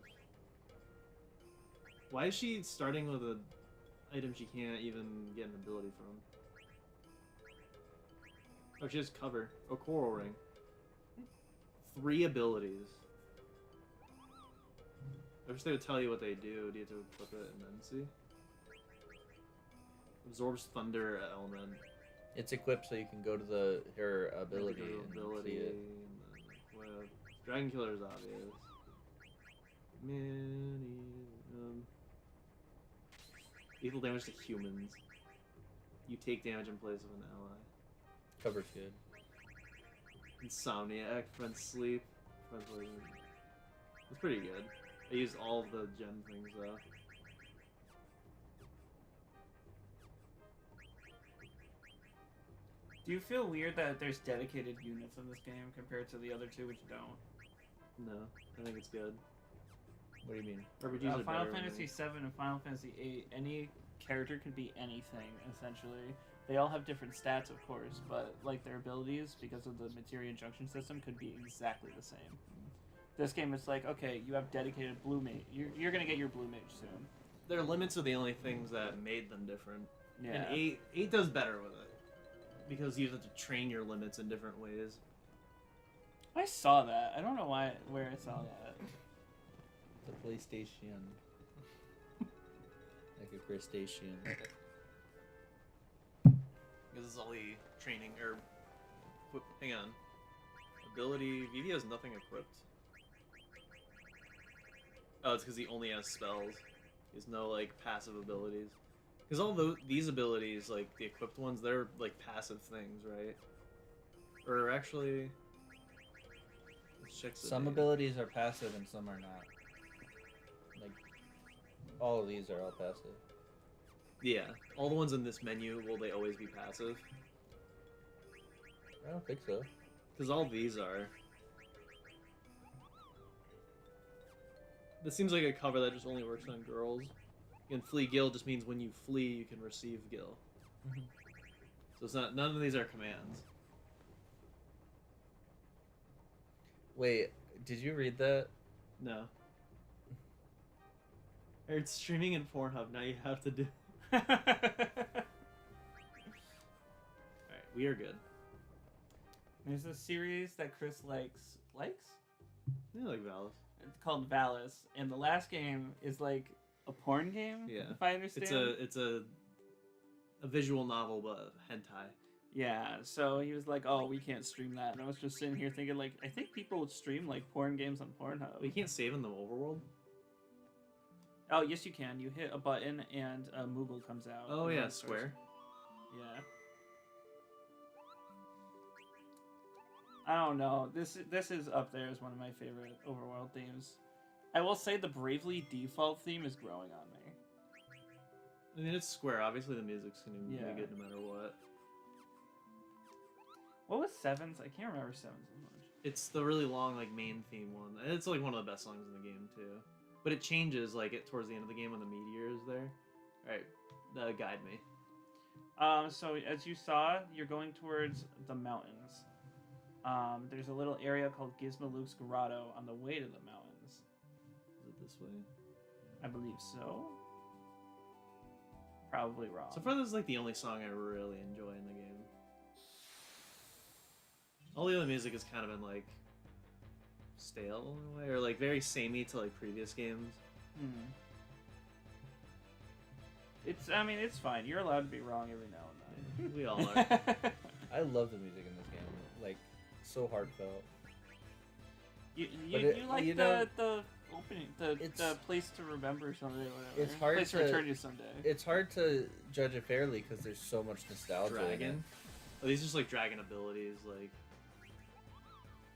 Why is she starting with an item she can't even get an ability from? Oh, she has cover. Oh, coral ring. 3 abilities. I wish they would tell you what they do. Do you have to equip it and then see? Absorbs thunder element. It's equipped so you can go to her ability and see it. and then equip. Dragon Killer is obvious. Lethal damage to humans. You take damage in place of an ally. Cover's good. Insomniac, prevents sleep, prevents poison. It's pretty good. I used all of the gem things though. Do you feel weird that there's dedicated units in this game compared to the other two, which don't? No, I think it's good. What do you mean? RPGs are Final better when Fantasy they- VII and Final Fantasy VIII, any character could be anything, essentially. They all have different stats, of course, but like their abilities, because of the materia junction system, could be exactly the same. This game is like, okay, you have dedicated blue mage. You're gonna get your blue mage soon. Their limits are the only things that made them different. Yeah. And 8 does better with it. Because you have to train your limits in different ways. I saw that. I don't know where I saw that. The PlayStation. Like a crustacean. This is all the training, or... Hang on. Ability... Vivi has nothing equipped. Oh, it's because he only has spells. He has no, like, passive abilities. Because all these abilities, like, the equipped ones, they're, like, passive things, right? Or actually... Let's check the Some data. abilities are passive and some are not. Like, all of these are all passive. Yeah. All the ones in this menu, will they always be passive? I don't think so. Because all these are. This seems like a cover that just only works on girls. And flee Gil just means when you flee, you can receive Gil. Mhm. So it's not. None of these are commands. Wait, did you read that? No. It's streaming in Pornhub. Now you have to do. There's Alright, we are good. a series that Chris likes. Likes? Yeah, like Valis. It's called Valis, and the last game is like a porn game. Yeah. If I understand. It's a visual novel, but hentai. Yeah, so he was like, "Oh, we can't stream that," and I was just sitting here thinking, like, I think people would stream like porn games on Pornhub. We can't save in the overworld. Oh, yes, you can. You hit a button and a Moogle comes out. Oh and yeah, then it starts- Square. Yeah. I don't know. This is up there as one of my favorite overworld themes. I will say the Bravely Default theme is growing on me. I mean, it's Square. Obviously, the music's gonna be Yeah. good no matter what. What was Seven's? I can't remember Seven's as much. It's the really long, like, main theme one. And it's, like, one of the best songs in the game, too. But it changes, like, towards the end of the game when the meteor is there. Alright, guide me. So as you saw, you're going towards the mountains. There's a little area called Gizmaluke's Grotto on the way to the mountains. Is it this way? I believe so. Probably wrong. So far, this is, like, the only song I really enjoy in the game. All the other music has kind of been, like, stale in a way, or, like, very samey to, like, previous games. I mean, it's fine. You're allowed to be wrong every now and then. We all are. I love the music in this game. Like, so heartfelt. you But like you the know, opening, it's- the place to remember someday, whatever. It's hard place to to- return to someday. It's hard to judge it fairly because there's so much nostalgia. in it. Dragon? Oh, these are just, like, dragon abilities, like...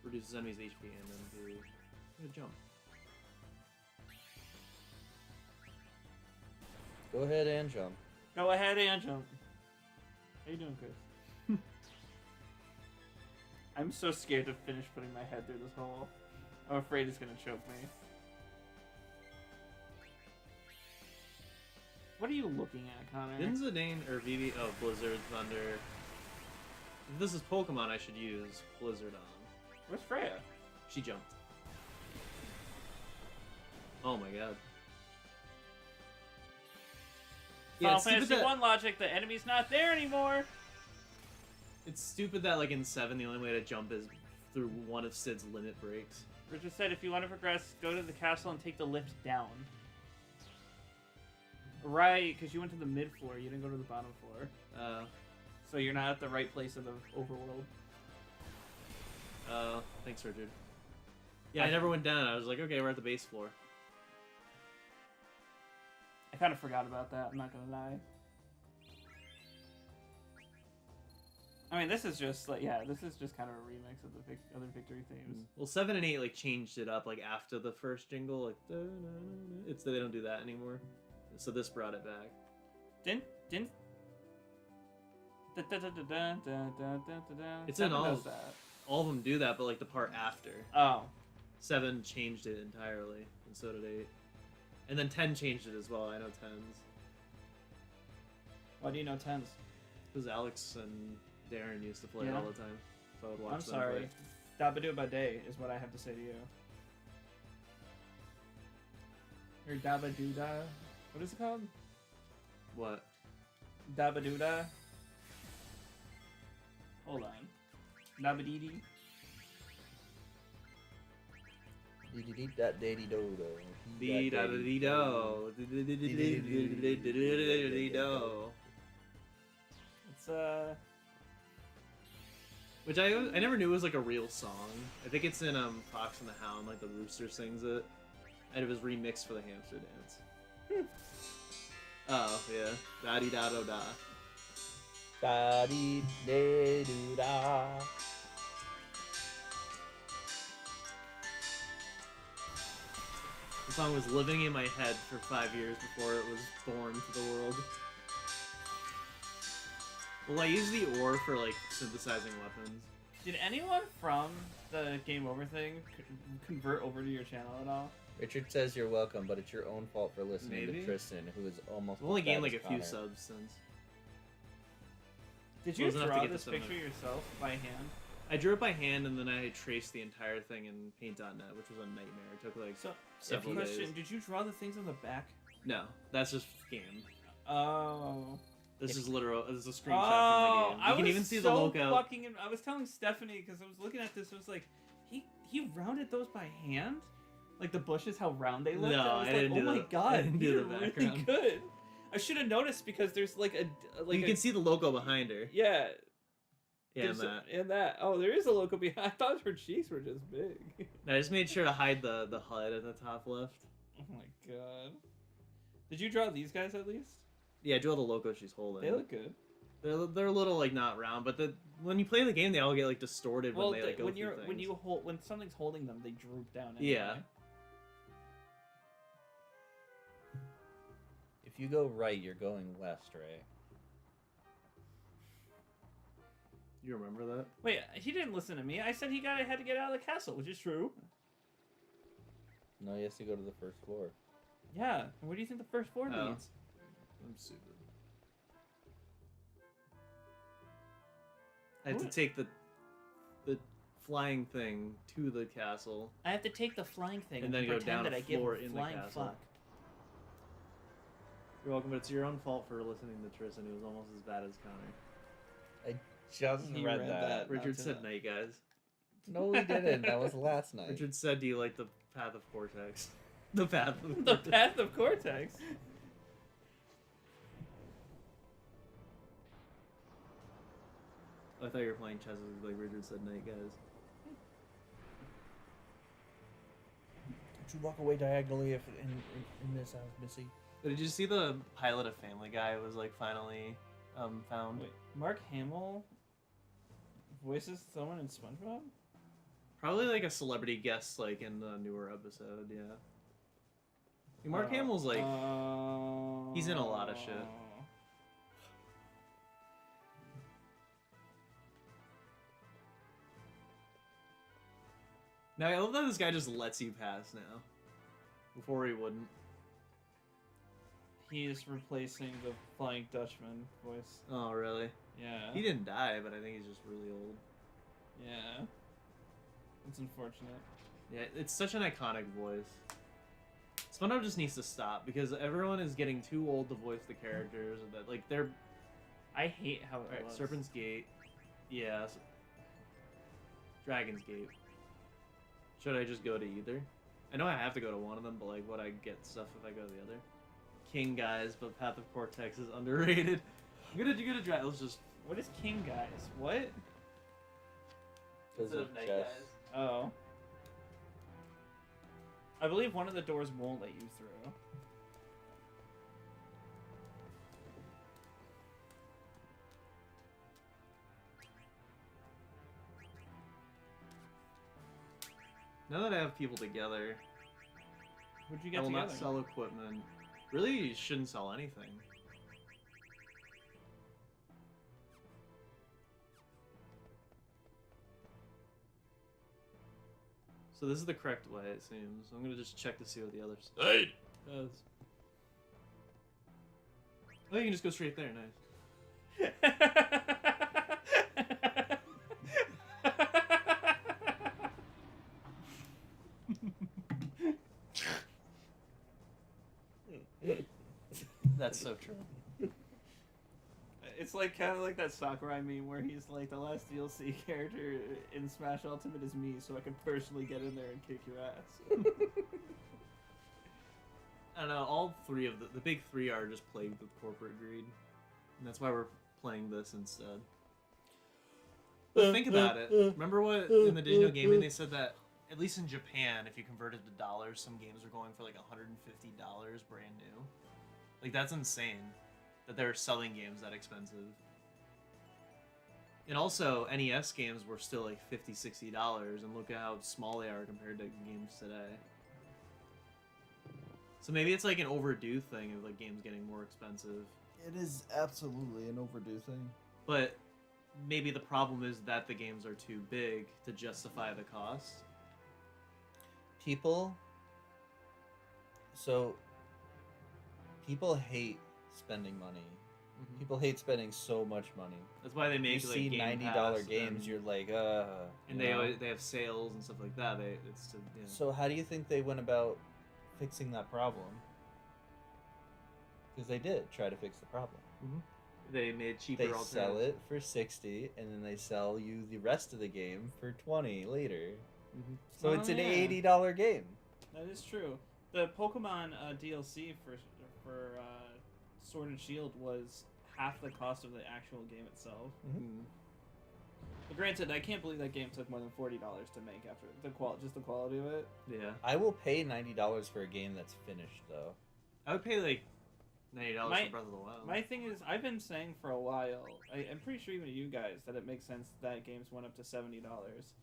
Reduces enemies' HP and then do... a jump. Go ahead and jump. Go ahead and jump. How you doing, Chris? I'm so scared to finish putting my head through this hole. I'm afraid it's gonna choke me. What are you looking at, Connor? Didn't Zidane or Vivi... Oh, Blizzard, Thunder... If this is Pokemon, I should use Blizzard on. Where's Freya? She jumped. Oh my god. Final it's stupid Fantasy that- 1 logic, the enemy's not there anymore! It's stupid that, like, in 7, the only way to jump is through one of Sid's limit breaks. Richard said if you want to progress, go to the castle and take the lift down. Right, because you went to the mid floor, you didn't go to the bottom floor. So you're not at the right place of the overworld. Thanks, Richard. Yeah, I never went down. I was like, okay, we're at the base floor. I kind of forgot about that, I'm not gonna lie. I mean, this is just like, yeah, this is just kind of a remix of the other victory themes. Well, 7 and 8, like, changed it up, like, after the first jingle. Like, it's they don't do that anymore. So this brought it back. Didn't It's in all does of- that. All of them do that, but, like, the part after. Oh. 7 changed it entirely, and so did 8. And then 10 changed it as well. I know 10's. Why do you know tens? Because Alex and Darren used to play it Yeah. all the time. So I would watch I'm them sorry. play. Dabadoo Bade is what I have to say to you. Or Dabadooda. What is it called? What? Dabadooda. Hold on. Dabadidi. Dee that daddy do do. Dee da da dee do. Do. It's Which I never knew was like a real song. I think it's in Fox and the Hound, like the rooster sings it, and it was remixed for the hamster dance. Oh yeah, da dee da do da. Da dee da do da. The song was living in my head for 5 years before it was born to the world. Well, I use the ore for like synthesizing weapons. Did anyone from the Game Over thing convert over to your channel at all? Richard says you're welcome, but it's your own fault for listening Maybe. to Tristan, who is almost. I've only as bad gained like as a few Connor. subs since. Did Well, you it's enough to draw get this the picture 7. yourself by hand? I drew it by hand and then I traced the entire thing in Paint.net, which was a nightmare. It took like So, several question: days. did you draw the things on the back? No, that's just game. Oh. This is literal. This is a screenshot Oh, from the game. You can even see the logo. I was telling Stephanie because I was looking at this. I was like, he rounded those by hand, like the bushes, how round they looked. No, I was I like, didn't oh do my the- god, I didn't do you're the really background. good. I should have noticed because there's like You can see the logo behind her. yeah. Yeah, and there's that. and that. Oh, there is a logo behind. I thought her cheeks were just big. And I just made sure to hide the HUD at the top left. Oh my god. Did you draw these guys at least? Yeah, I drew all the logo she's holding. They look good. They're a little like not round, but when you play the game, they all get like distorted Well, when they like go when through you're things. when something's holding them, they droop down. Anyway. Yeah. If you go right, you're going west, right? You remember that? Wait, he didn't listen to me. I said had to get out of the castle, which is true. No, he has to go to the first floor. Yeah. And where do you think the first floor Oh. leads? I'm stupid. I have to take the flying thing to the castle. I have to take the flying thing And then go pretend down that a I give floor a in the flying castle. fuck. You're welcome, but it's your own fault for listening to Tristan. It was almost as bad as Connor. Just He read read that. that. Richard to said that. night, guys. No, he didn't. That was last night. Richard said, do you like the Path of Cortex? The Path of The Cortex. Path of Cortex. I thought you were playing chess like Richard said night, guys. Don't you walk away diagonally if in this house, Missy? But did you see the pilot of Family Guy was like finally found? Wait, Mark Hamill voices someone in SpongeBob? Probably like a celebrity guest like in the newer episode, yeah. Mark Hamill's like he's in a lot of shit. Now I love that this guy just lets you pass now. Before he wouldn't. He is replacing the Flying Dutchman voice. Oh really? Yeah. He didn't die, but I think he's just really old. Yeah. It's unfortunate. Yeah, it's such an iconic voice. SpongeBob just needs to stop because everyone is getting too old to voice the characters. That like they're I hate how it alright. was. Serpent's Gate, yeah. Dragon's Gate. Should I just go to either? I know I have to go to one of them, but like, would I get stuff if I go to the other? King, guys, but Path of Cortex is underrated. I'm gonna try. Let's just. What is King Guys? What? Because Instead of of Night chess. Guys. Oh. I believe one of the doors won't let you through. Now that I have people together, What'd you I get will together? not sell equipment. Really, you shouldn't sell anything. So this is the correct way, it seems. I'm gonna just check to see what the other side does. Oh, you can just go straight there. Nice. That's so true. It's like kind of like that Sakurai meme where he's like, the last DLC character in Smash Ultimate is me, so I can personally get in there and kick your ass. I don't know, all three of the big three are just plagued with corporate greed. And that's why we're playing this instead. But think about it. Remember what in the digital gaming they said that, at least in Japan, if you converted to dollars, some games are going for like $150 brand new. Like, that's insane that they're selling games that expensive. And also, NES games were still like $50, $60, and look at how small they are compared to games today. So maybe it's like an overdue thing of like games getting more expensive. It is absolutely an overdue thing. But maybe the problem is that the games are too big to justify the cost. People hate spending money. People hate spending so much money. That's why they You make like see Game $90 Pass games, and, you're like, and you they know? always, they have sales and stuff like that. It's to, yeah. So how do you think they went about fixing that problem? Because they did try to fix the problem. They made cheaper They alternatives. sell it for 60, and then they sell you the rest of the game for 20 later. So it's Oh, an yeah. $80 game. That is true. The Pokemon DLC for Sword and Shield was half the cost of the actual game itself. Mhm. But granted, I can't believe that game took more than $40 to make after just the quality of it. Yeah, I will pay $90 for a game that's finished, though. I would pay like $90 My- for Breath of the Wild. My thing is, I've been saying for a while, I'm pretty sure even to you guys, that it makes sense that games went up to $70.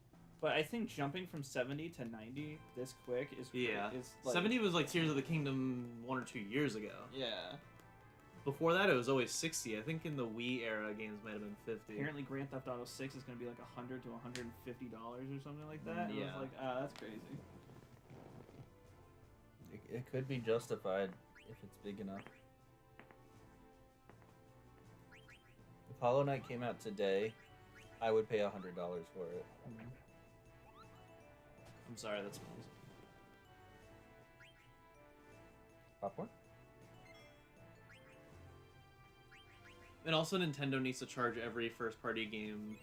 But I think jumping from 70 to 90 this quick is Yeah, is like, 70 was like Tears of the Kingdom 1 or 2 years ago. Yeah. Before that, it was always 60. I think in the Wii era, games might have been 50. Apparently, Grand Theft Auto 6 is going to be like $100 to $150 or something like that. And I Yeah. was like, ah, that's crazy. It could be justified if it's big enough. If Hollow Knight came out today, I would pay $100 for it. I'm sorry, that smells. Popcorn? And also, Nintendo needs to charge every first-party game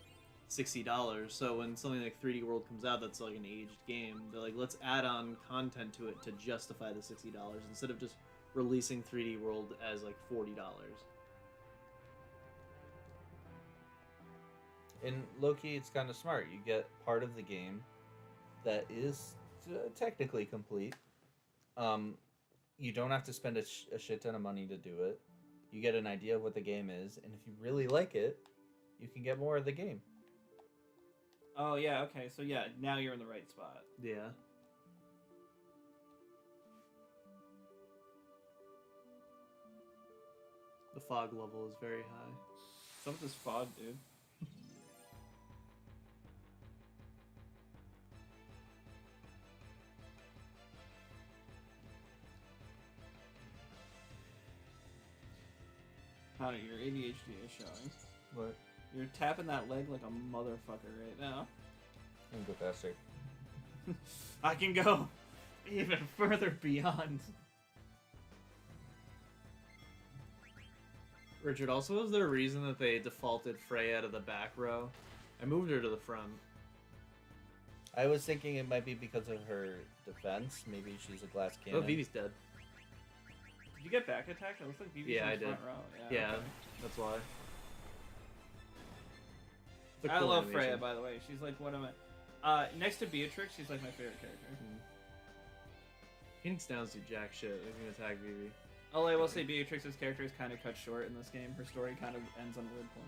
$60. So when something like 3D World comes out that's like an aged game, they're like, let's add on content to it to justify the $60 instead of just releasing 3D World as like $40. In low-key, it's kind of smart. You get part of the game that is technically complete. You don't have to spend a shit ton of money to do it. You get an idea of what the game is, and if you really like it, you can get more of the game. Oh, yeah, okay. So, yeah, now you're in the right spot. Yeah. The fog level is very high. Some of this fog, dude. Honey, your ADHD is showing. What? You're tapping that leg like a motherfucker right now. I can go faster. I can go even further beyond. Richard, also, was there a reason that they defaulted Freya to the back row? I moved her to the front. I was thinking it might be because of her defense. Maybe she's a glass Oh, cannon. Vivi's dead. Did you get back attacked? It looks like BB's Yeah, in I the did. front row. Yeah, okay. that's why. It's a I cool love animation. Freya, by the way. She's like one of my... next to Beatrix, she's like my favorite character. Phoenix Downs do jack shit. They're gonna attack Vivi. Although I will say Beatrix's character is kind of cut short in this game. Her story kind of ends on a weird point.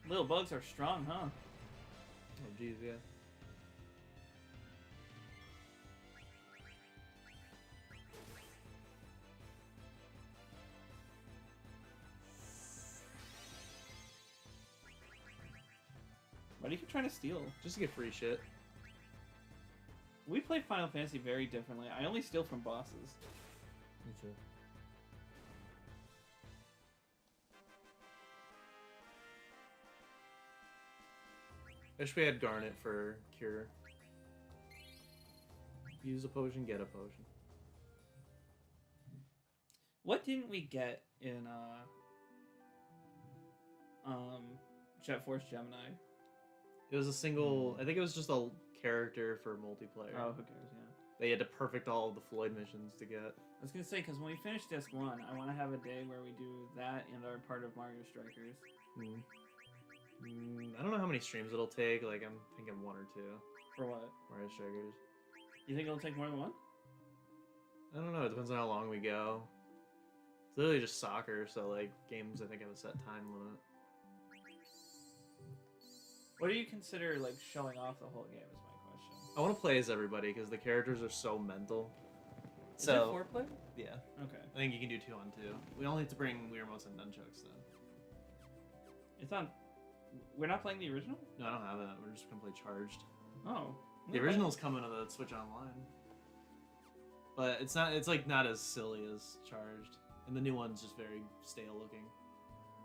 Little bugs are strong, huh? Oh, jeez, yeah. Why do you keep trying to steal? Just to get free shit. We play Final Fantasy very differently. I only steal from bosses. Me too. I wish we had Garnet for cure. Use a potion, get a potion. What didn't we get in Jet Force Gemini? It was a single. I think it was just a character for multiplayer. Oh, who cares? Yeah. They had to perfect all of the Floyd missions to get. I was gonna say because when we finish disc 1, I want to have a day where we do that and our part of Mario Strikers. I don't know how many streams it'll take. Like I'm thinking 1 or 2. For what? Mario Strikers. You think it'll take more than one? I don't know. It depends on how long we go. It's literally just soccer, so like games I think have a set time limit. What do you consider like showing off the whole game? Is my question. I want to play as everybody because the characters are so mental. Is So it 4 player? yeah, Okay. I think you can do 2 on 2. We only have to bring Wiimotes and nunchucks though. It's on. We're not playing the original. No, I don't have that. We're just gonna play Charged. Oh. The original's coming to the Switch Online, but it's not. It's like not as silly as Charged, and the new one's just very stale looking.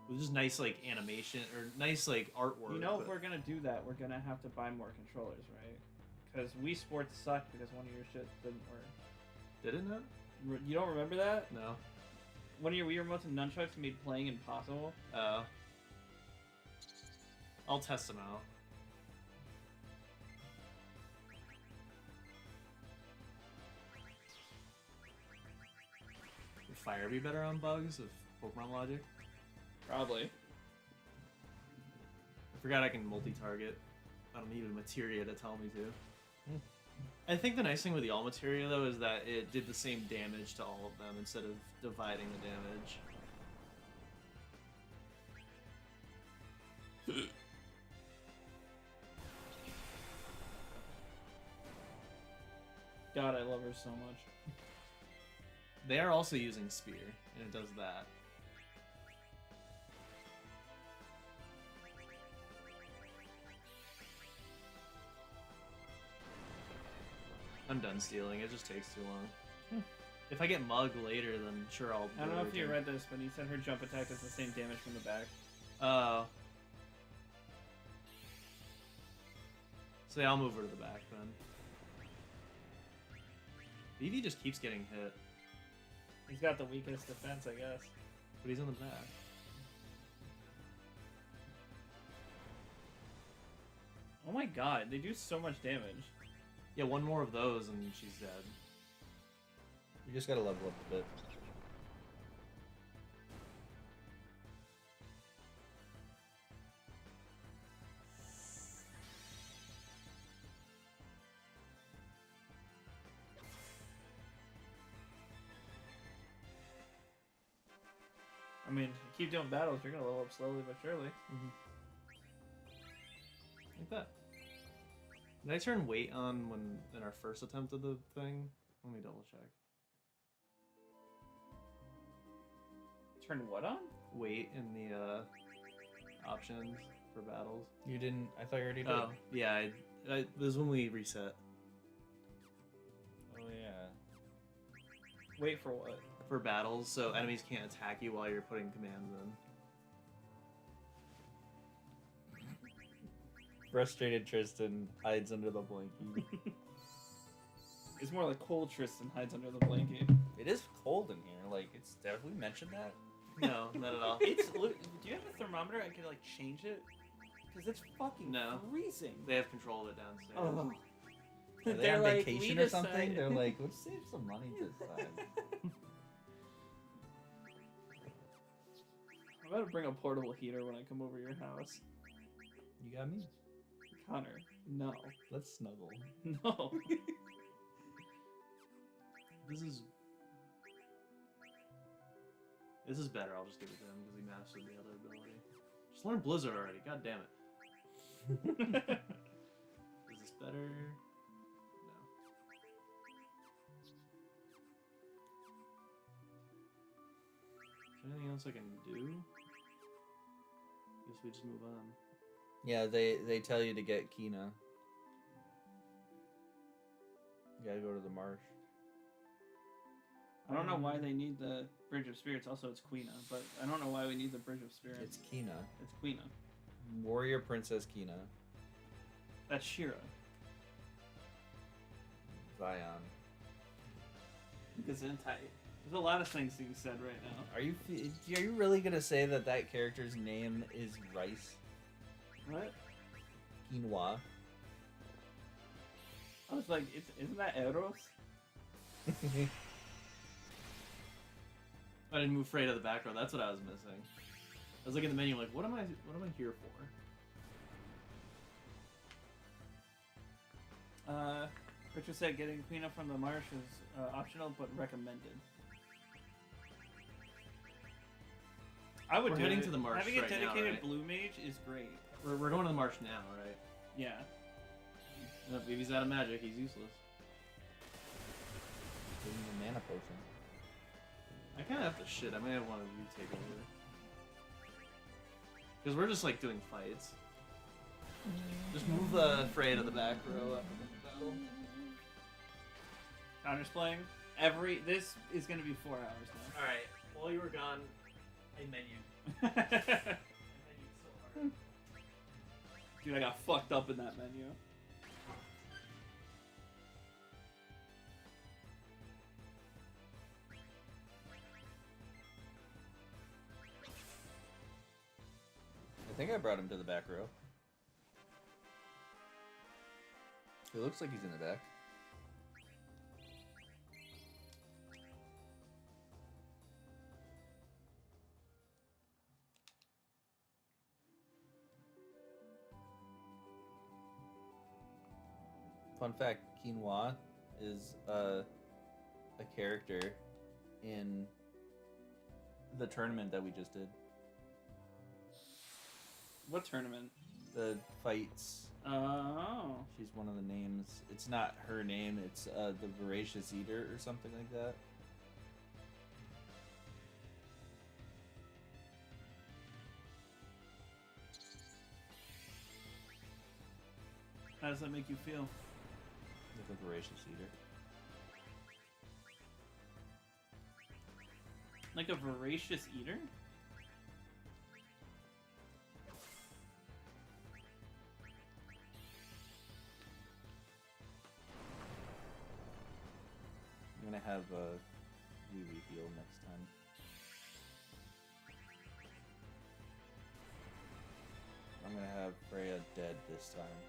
With just nice like animation or nice like artwork. You know, if but- we're gonna do that, we're gonna have to buy more controllers, right? Because Wii Sports sucked because one of your shit didn't work. Did it not? You don't remember that? No. One of your Wii remotes and nunchucks made playing impossible. I'll test them out. Would Fire be better on bugs of Pokemon logic? Probably. I forgot I can multi-target. I don't need a materia to tell me to. I think the nice thing with the all materia though is that it did the same damage to all of them instead of dividing the damage. God, I love her so much. They are also using spear, and it does that. I'm done stealing. It just takes too long. If I get mugged later, then sure I'll. I don't know do if you it. read this, but he said her jump attack does the same damage from the back. Oh. So yeah, I'll move her to the back then. Vivi just keeps getting hit, He's got the weakest defense, I guess. but he's in the back. Oh my god, they do so much damage. Yeah, one more of those and she's dead. You just gotta level up a bit. I mean, keep doing battles, you're gonna level up slowly but surely. Like that. Did I turn weight on when in our first attempt of the thing? Let me double check. Turn what on? Weight in the options for battles. You didn't. I thought you already did. Oh, yeah. This is when we reset. Oh yeah. Wait for what? For battles, so enemies can't attack you while you're putting commands in. Frustrated Tristan hides under the blankie. It's more like cold Tristan hides under the blanket. It is cold in here. Like, it's. Have we mentioned that? No, not at all. It's. Do you have a thermometer? I could like change it? Because it's fucking No. freezing. They have control of it downstairs. Oh. Are they They're on like, vacation we or something? decide- They're like, let's save some money this time. I'm about to bring a portable heater when I come over your house. You got me. Connor, no. Let's snuggle. No. This is better. I'll just give it to him because he mastered the other ability. Just learn Blizzard already. God damn it. Is this better? No. Is there anything else I can do? Guess we just move on. Yeah, they tell you to get Kina. You gotta go to the marsh. I don't know why they need the Bridge of Spirits. Also, it's Quina, but I don't know why we need the Bridge of Spirits. It's Kina. It's Quina. Warrior Princess Kina. That's Shira. Zion. Gesundheit. There's a lot of things being said right now. Are you really gonna say that that character's name is Rice? What? Quinoa. I was like, isn't that Eros? I didn't move Frey to the back row. That's what I was missing. I was looking at the menu like, what am I here for? Richard said getting Quina from the marsh is optional but recommended. I would We're do heading it. to the marsh Having a right now, dedicated right? blue mage is great. We're going to the marsh now, right? Yeah. No, if he's out of magic, he's useless. Give him a mana potion. I kind of have to shit. I may have one of you take over. Because we're just like doing fights. Just move Frey to the back row after the battle. Connor's playing. This is gonna be 4 hours now. Alright, while you were gone, I menued. Dude, I got fucked up in that menu. I think I brought him to the back row. It looks like he's in the back. Fun fact: quinoa is a character in the tournament that we just did. What tournament? The fights. Oh. She's one of the names. It's not her name. It's the Voracious Eater or something like that. How does that make you feel? Like a Voracious Eater. Like a voracious eater? I'm gonna have a Wee Wee heal next time. I'm gonna have Freya dead this time.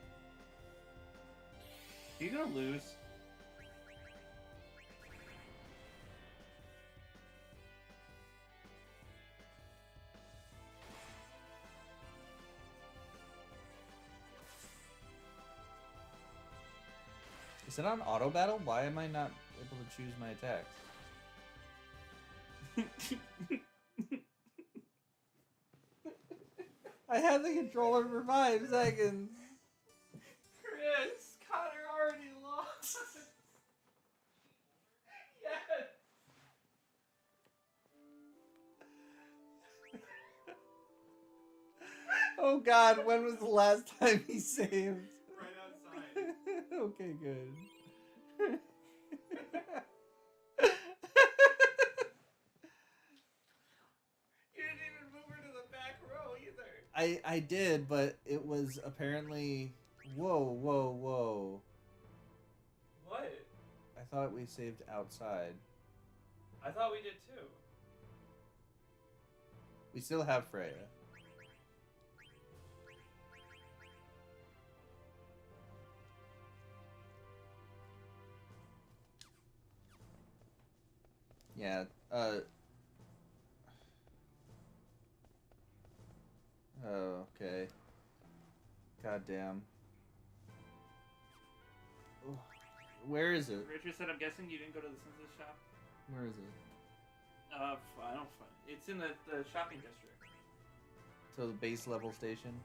You're gonna lose. Is it on auto battle? Why am I not able to choose my attacks? I had the controller for 5 seconds. Chris, Connor already lost. Yes. Oh God, when was the last time he saved? Right outside. Okay, good. You didn't even move her to the back row either. I did, but it was apparently... Whoa. What? I thought we saved outside. I thought we did too. We still have Freya. Yeah, oh, okay. Goddamn. Where is it? Richard said, I'm guessing you didn't go to the census shop? Where is it? I don't It's in the shopping district. So the base level station?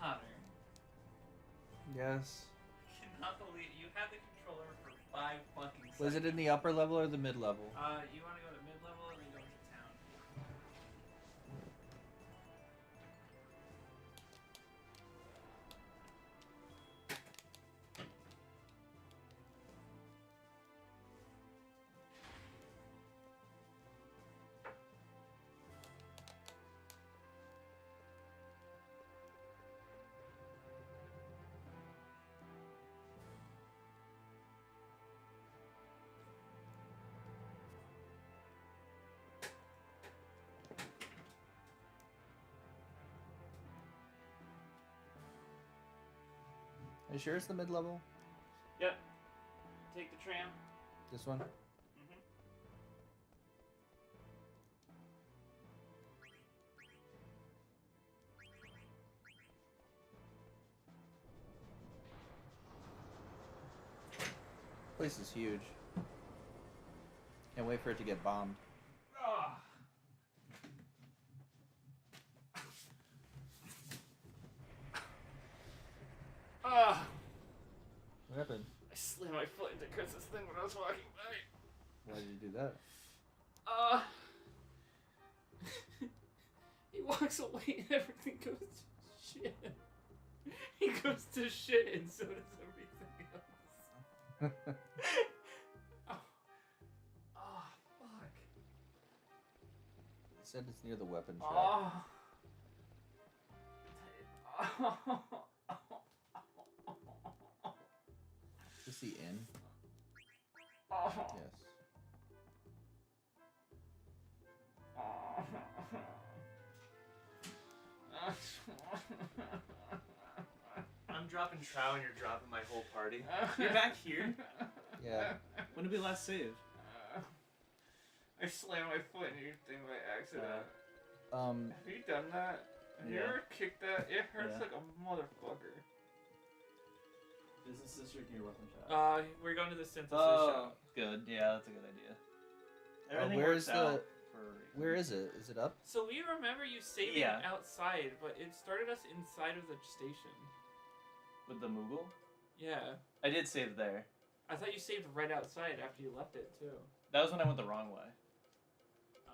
Connor. Yes. I cannot believe you had the controller for 5 fucking seconds. Was it in the upper level or the mid level? You want to go to mid-level and then go into town? Are you sure it's the mid level? Yep. Take the tram. This one? Mm-hmm. Place is huge. Can't wait for it to get bombed. Ah. Ah. What happened? I slammed my foot into Chris's thing when I was walking by. Why did you do that? He walks away and everything goes to shit. He goes to shit and so does everything else. Oh, fuck. You said it's near the weapon shop. Oh. Is this the inn? Oh. Yes. I'm dropping Trow and you're dropping my whole party. You're back here. Yeah. When did we last save? I slammed my foot in your thing by accident. Um, Have you done that? Have you Yeah. ever kicked that? It hurts Yeah. like a motherfucker. Is this district your weapon shop? We're going to the synthesis Oh, shop. good. Yeah, that's a good idea. Everything where's works out for where is it? Is it up? So we remember you saving Yeah. outside, but it started us inside of the station. with the Moogle? Yeah. I did save there. I thought you saved right outside after you left it too. That was when I went the wrong way. Oh.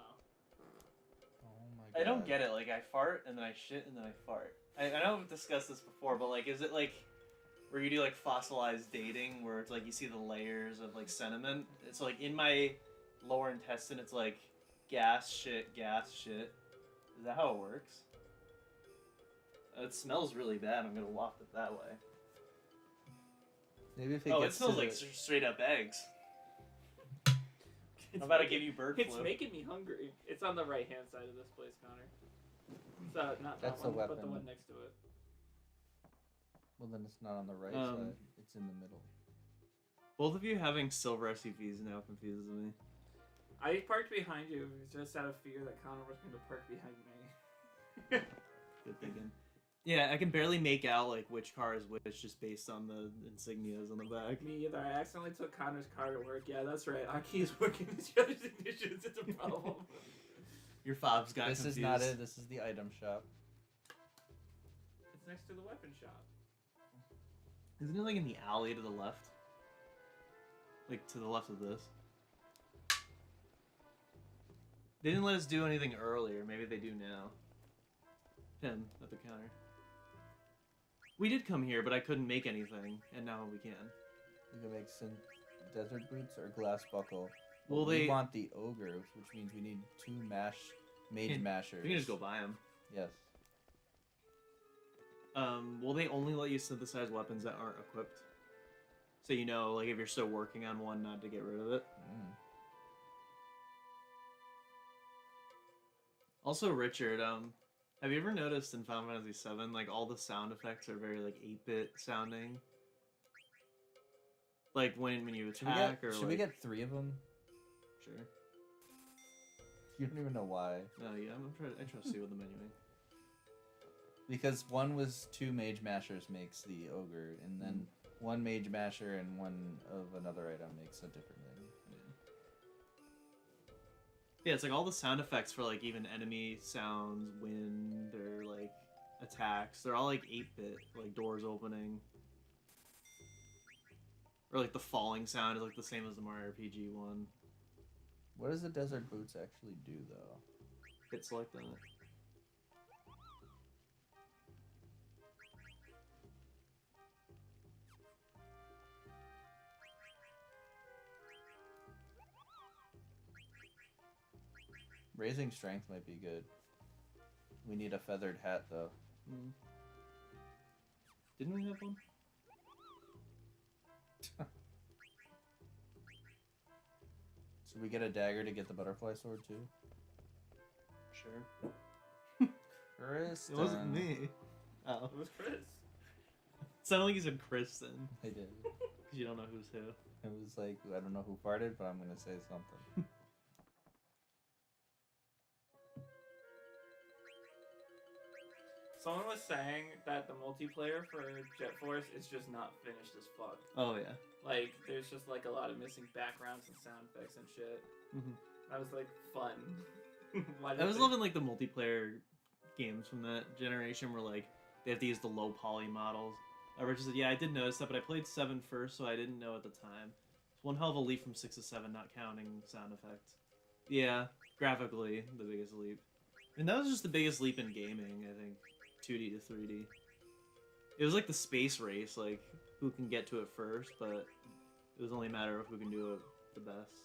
Oh my god. I don't get it. Like, I fart, and then I shit, and then I fart. I know we've discussed this before, but, like, is it, like, where you do, like, fossilized dating, where it's, like, you see the layers of, like, sediment? It's, like, in my lower intestine, it's, like, gas, shit, gas, shit. Is that how it works? It smells really bad. I'm gonna waft it that way. Maybe if it Oh, it gets smells to like the- straight up eggs. It's I'm about to making- give you bird It's flu. making me hungry. It's on the right hand side of this place, Connor. So not That's that the one, but the weapon. one next to it. Well, then it's not on the right Um, side. It's in the middle. Both of you having silver SUVs now confuses me. I parked behind you just out of fear that Connor was going to park behind me. Good thinking. Yeah, I can barely make out like which car is which just based on the insignias on the back. Me either. I accidentally took Connor's car to work. Yeah, that's right. Aki's working each other's ignitions. It's a problem. Your fobs got This confused. is not it. This is the item shop. It's next to the weapon shop. Isn't it like in the alley to the left? Like to the left of this. They didn't let us do anything earlier. Maybe they do now. Him at the counter. We did come here, but I couldn't make anything, and now we can. We can make desert boots or glass buckle. Well, we they. want the ogre, which means we need 2 mage Can- mashers. We can just go buy them. Yes. Will they only let you synthesize weapons that aren't equipped? So you know, like if you're still working on one, not to get rid of it. Mm. Also, Richard, have you ever noticed in Final Fantasy VII, like all the sound effects are very like 8-bit sounding? Like when you attack or Should like... we get 3 of them? Sure. You don't even know why. No, yeah, I try to see what the menuing. Because one was 2 mage mashers makes the ogre, and then 1 mage masher and 1 of another item makes a different thing. Yeah, it's like all the sound effects for like even enemy sounds, wind, or like attacks. They're all like 8-bit, like doors opening. Or like the falling sound is like the same as the Mario RPG one. What does the desert boots actually do, though? Hit select on it. Raising strength might be good. We need a feathered hat, though. Mm. Didn't we have one? Should we get a dagger to get the butterfly sword, too? Sure. Kristen. It wasn't me. Oh. It was Chris. Sounded like you said Kristen. I did. Because you don't know who's who. It was like, I don't know who farted, but I'm gonna say something. Someone was saying that the multiplayer for Jet Force is just not finished as fuck. Oh, yeah. Like, there's just like a lot of missing backgrounds and sound effects and shit. Mhm. That was like fun. Why did I was they- loving like the multiplayer games from that generation where like they have to use the low poly models. Richard said, yeah, I did notice that, but I played 7 first, so I didn't know at the time. It's one hell of a leap from 6 to 7, not counting sound effects. Yeah, graphically, the biggest leap. And that was just the biggest leap in gaming, I think. 2D to 3D. It was like the space race, like who can get to it first, but it was only a matter of who can do it the best.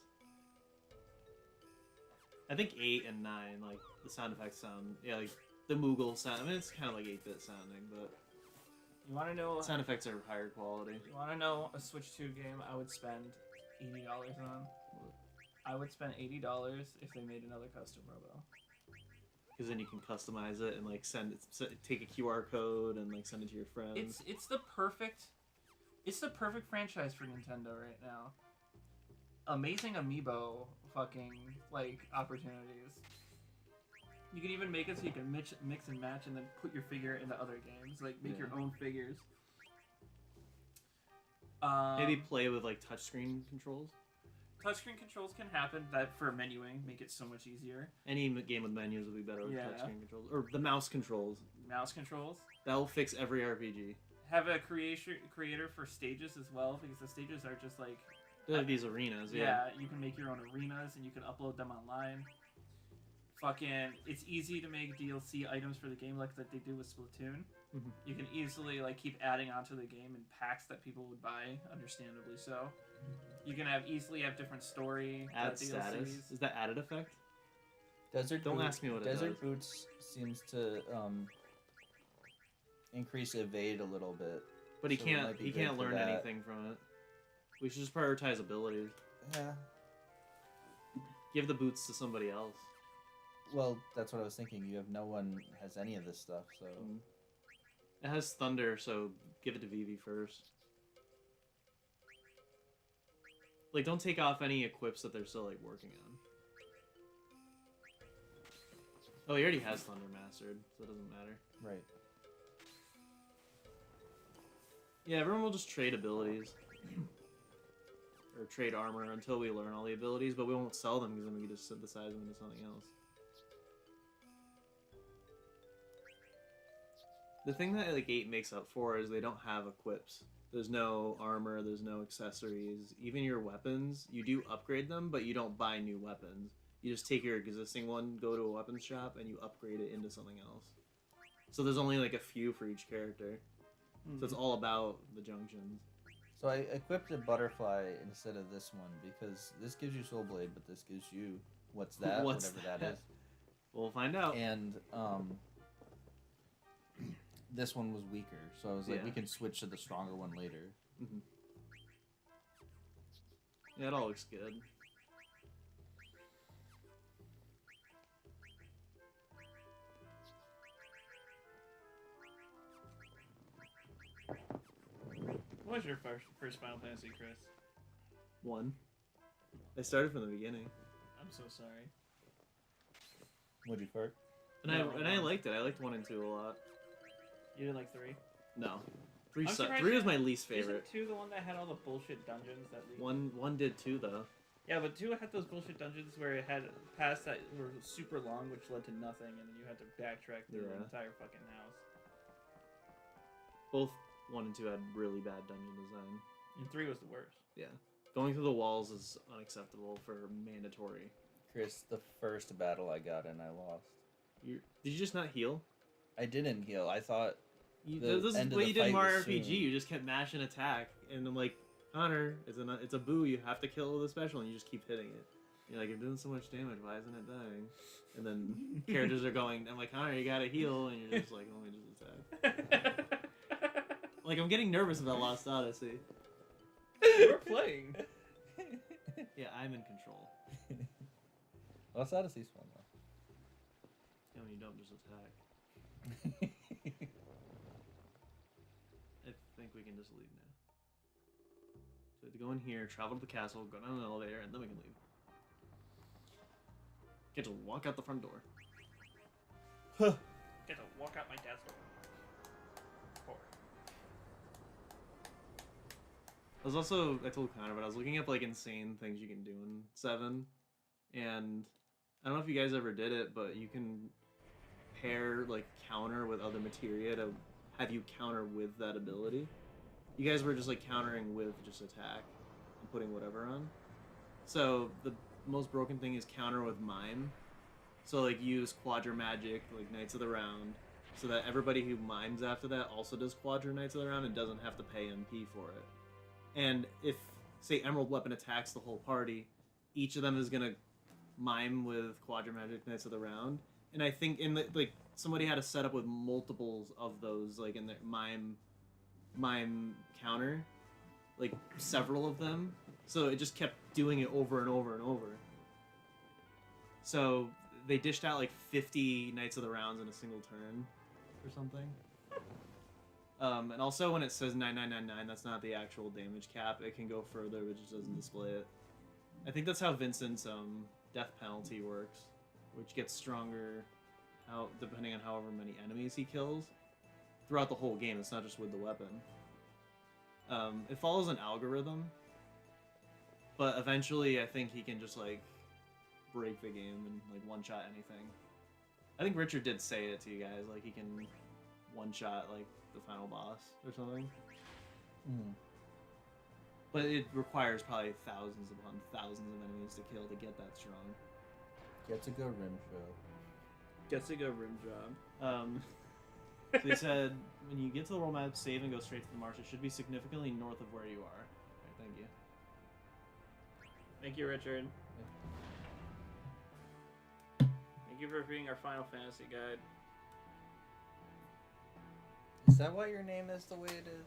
I think 8 and 9, like the sound effects sound, yeah, like the Moogle sound. I mean, it's kind of like 8-bit sounding, but You want to know? sound effects are higher quality. You want to know a Switch 2 game I would spend $80 on? I would spend $80 if they made another custom Robo. Because then you can customize it and like take a QR code and like send it to your friends. It's the perfect franchise for Nintendo right now. amazing amiibo fucking like opportunities. You can even make it so you can mix and match and then put your figure into other games. Like make your own figures. Maybe play with like touchscreen controls. Touchscreen controls can happen. That for menuing, make it so much easier. Any game with menus will be better with Yeah. touchscreen controls, or the mouse controls. Mouse controls. That will fix every RPG. Have a creator for stages as well, because the stages are just like They're like these arenas. yeah, you can make your own arenas and you can upload them online. Fucking, it's easy to make DLC items for the game like that they do with Splatoon. Mhm. You can easily like keep adding onto the game in packs that people would buy, understandably so. You can easily have different story Add DLCs. status. Is that added effect? Desert Don't Boot- ask me what it Desert does. Boots seems to increase evade a little bit. But he So it might can't. be He good can't for learn that. anything from it. We should just prioritize abilities. Yeah. Give the boots to somebody else. Well, that's what I was thinking. You have no one has any of this stuff, so Mm. It has thunder, so give it to Vivi first. Like, don't take off any equips that they're still like working on. Oh, he already has thunder mastered, so it doesn't matter. right. Yeah, everyone will just trade abilities. Or trade armor until we learn all the abilities, but we won't sell them because then we can just synthesize them into something else. The thing that like 8 makes up for is they don't have equips. There's no armor, there's no accessories. Even your weapons, you do upgrade them, but you don't buy new weapons. You just take your existing one, go to a weapons shop, and you upgrade it into something else. So there's only like a few for each character. So it's all about the junctions. So I equipped a butterfly instead of this one because this gives you Soul Blade, but this gives you what's that? What's Whatever that? is. We'll find out. And this one was weaker, so I was like, Yeah. we can switch to the stronger one later. Mhm. Yeah, it all looks good. What was your first Final Fantasy, Chris? 1. I started from the beginning, I'm so sorry. What'd you fart? and No, I one. liked it. I liked 1 and 2 a lot. You didn't like 3? No, 3 I'm sucked. surprised 3 you- was my least favorite. Isn't 2 the one that had all the bullshit dungeons that leaked? One did too though. Yeah, but 2 had those bullshit dungeons where it had paths that were super long, which led to nothing, and then you had to backtrack through an Yeah. entire fucking house. Both 1 and 2 had really bad dungeon design. And 3 was the worst. Yeah, going through the walls is unacceptable for mandatory. Chris, the first battle I got in, I lost. Did you just not heal? I didn't heal. I thought You, The this is end of what the you did in fight Mario was RPG. soon. You just kept mashing attack, and I'm like, Connor, it's a boo. You have to kill with a special, and you just keep hitting it. You're like, you're doing so much damage. Why isn't it dying? And then characters are going. I'm like, Connor, you gotta heal, and you're just like, let me just attack. Like, I'm getting nervous about Lost Odyssey. We're playing. Yeah, I'm in control. Lost Odyssey's fun And when you don't just attack, though. I think we can just leave now. So we have to go in here, travel to the castle, go down an elevator, and then we can leave. Get to walk out the front door. Get to walk out my dad's door. I was also, I told Connor, but I was looking up like insane things you can do in 7, and I don't know if you guys ever did it, but you can pair like counter with other materia to have you counter with that ability. You guys were just like countering with just attack and putting whatever on. So the most broken thing is counter with mime. So like use Quadra Magic, like Knights of the Round, so that everybody who mimes after that also does Quadra Knights of the Round and doesn't have to pay MP for it. And if, say, Emerald Weapon attacks the whole party, each of them is gonna mime with Quadra Magic Knights of the Round. And I think in the, like, somebody had a setup with multiples of those, like in their mime counter, like several of them. So it just kept doing it over and over and over. So they dished out like 50 Knights of the Rounds in a single turn or something. And also when it says 9999, that's not the actual damage cap. It can go further, but it just doesn't display it. I think that's how Vincent's death penalty works, which gets stronger depending on however many enemies he kills throughout the whole game. It's not just with the weapon. It follows an algorithm, but eventually I think he can just like break the game and like one-shot anything. I think Richard did say it to you guys, like he can one-shot like the final boss or something. Mm. But it requires probably thousands upon thousands of enemies to kill to get that strong. Gets a good rim shot. Gets a good rim job. So they said, when you get to the world map, save and go straight to the marsh. It should be significantly north of where you are. Right, thank you. Thank you, Richard. Thank you for being our Final Fantasy guide. Is that why your name is the way it is?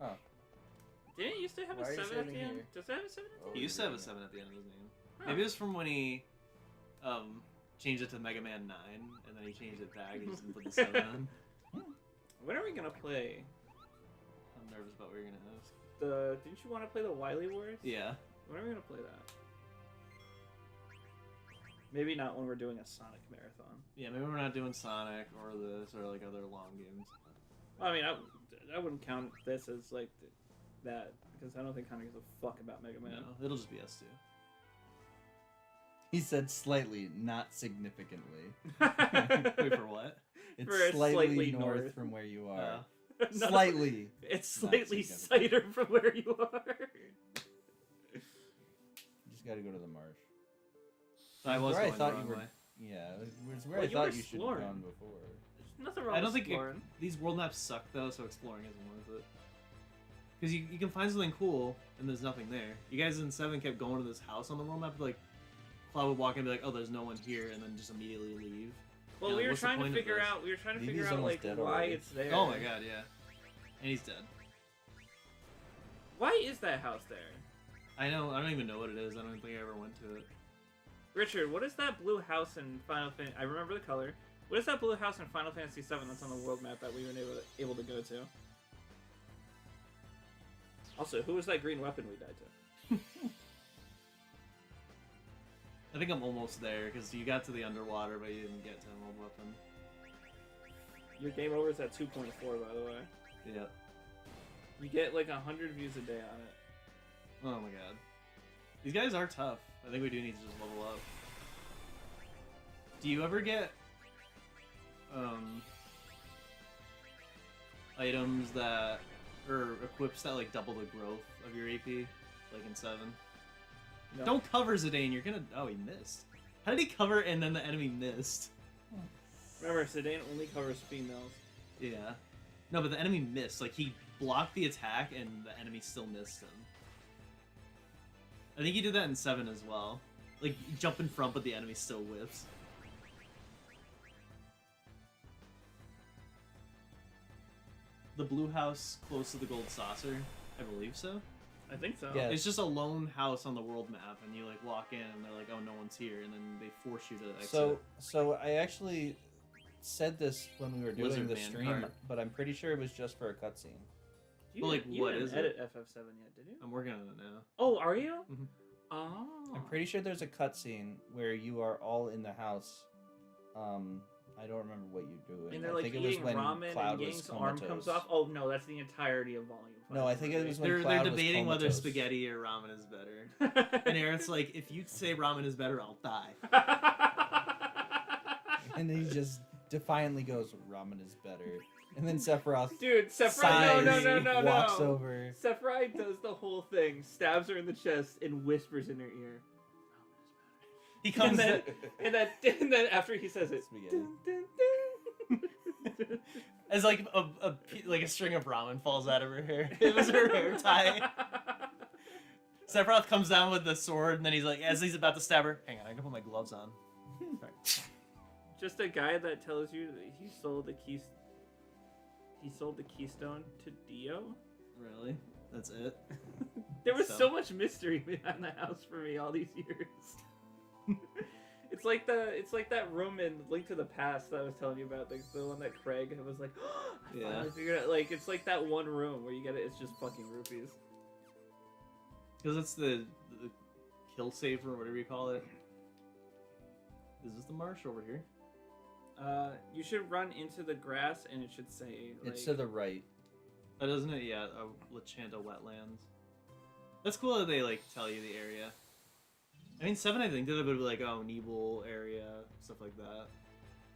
Oh. Didn't it used to have Why are a you 7 at the sitting end? here? Does it have a 7 at the Oh, end? He used to have a yeah. 7 at the end of his name. Huh. Maybe it was from when he changed it to Mega Man 9, and then he changed it back and he just didn't put the 7 on. When are we gonna play I'm nervous about what you're gonna ask. the? Didn't you want to play the Wily Wars? Yeah. When are we gonna play that? Maybe not when we're doing a Sonic marathon. Yeah, maybe we're not doing Sonic or this or like other long games. Well, I mean, I wouldn't count this as like that because I don't think Connor gives a fuck about Mega Man. No, it'll just be us two. He said slightly, not significantly. Wait, for what? It's For slightly, north, north. from where you are. No, Slightly. It's Not slightly significant. cider from where you are. You just gotta go to the marsh. I was Where I going thought the you wrong were- way. Yeah, it was where Well, I you were thought you should have exploring. gone before. There's nothing wrong I don't with think exploring. these world maps suck though, so exploring isn't worth it. Because you can find something cool and there's nothing there. You guys in 7 kept going to this house on the world map, like Cloud would walk in and be like, "Oh, there's no one here," and then just immediately leave. Well, Yeah, we were what's the trying to point of figure this? out. We were trying to Vivi's figure out almost like dead why already. it's there. Oh my god, yeah. And he's dead. Why is that house there? I know. I don't even know what it is. I don't think I ever went to it. Richard, what is that blue house in Final Fantasy? I remember the color. What is that blue house in Final Fantasy VII that's on the world map that we were able to go to? Also, who was that green weapon we died to? I think I'm almost there because you got to the underwater, but you didn't get to an old weapon. Your game over is at 2.4, by the way. Yeah. You get like 100 views a day on it. Oh my god. These guys are tough. I think we do need to just level up. Do you ever get items that or equips that like double the growth of your AP, like in 7? No. Don't cover Zidane. You're gonna. Oh, he missed. How did he cover and then the enemy missed? Remember, Zidane only covers females. Yeah. No, but the enemy missed. Like he blocked the attack and the enemy still missed him. I think he did that in 7 as well. Like you jump in front, but the enemy still whiffs. The blue house close to the gold saucer, I believe so. I think so. Yeah. It's just a lone house on the world map, and you like walk in, and they're like, "Oh, no one's here," and then they force you to exit. So I actually said this when we were doing Lizard the Man stream, card. but I'm pretty sure it was just for a cutscene. You, Well, like, you what didn't is it? edit FF7 yet, did you? I'm working on it now. Oh, are you? Mhm. Oh. I'm pretty sure there's a cutscene where you are all in the house. I don't remember what you're doing. And they're I like think it was eating when ramen Cloud and was Yang's arm comatose. comes off. Oh no, that's the entirety of Volume 5. No, I think it was when They're Cloud was debating whether comatose. spaghetti or ramen is better. And Aaron's like, "If you say ramen is better, I'll die." And then he just defiantly goes, "Ramen is better." And then Sephiroth Dude, Sephiroth, sighs, no, walks over. Sephiroth does the whole thing, stabs her in the chest, and whispers in her ear. He And comes then, and then after he says it, Spaghetti. dun, dun, dun. as like a string of ramen falls out of her hair. It was her hair tie. Sephiroth comes down with the sword, and then he's like, as he's about to stab her, "Hang on, I gotta put my gloves on." Just a guy that tells you that he sold the keystone to Dio. Really? That's it? There was So- so much mystery behind the house for me all these years. It's like that room in Link to the Past that I was telling you about, the one that Craig was like, I Yeah. finally figured out. Like it's like that one room where you get it. It's just fucking rupees. Because it's the kill safer, whatever you call it. Is this the marsh over here? You should run into the grass, and it should say. Like, It's to the right. Oh, doesn't it? Yeah, Lachanta wetlands. That's cool that they like tell you the area. I mean, 7 I think did a bit of like Nebel area, stuff like that.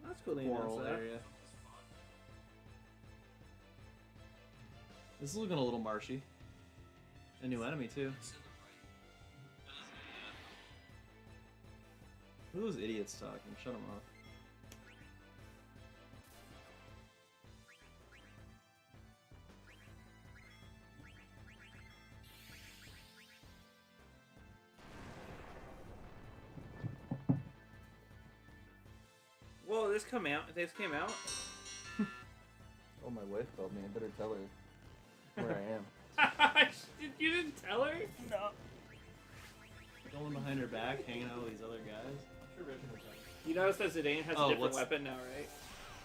That's cool. They announced Coral that. area. This is looking a little marshy. A new enemy too. Who are those idiots talking? Shut them off. Whoa! This came out. This came out. Oh, my wife called me. I better tell her where I am. You didn't tell her? No. Going behind her back, hanging out with these other guys. You notice that Zidane has a Oh, different what's- weapon now, right?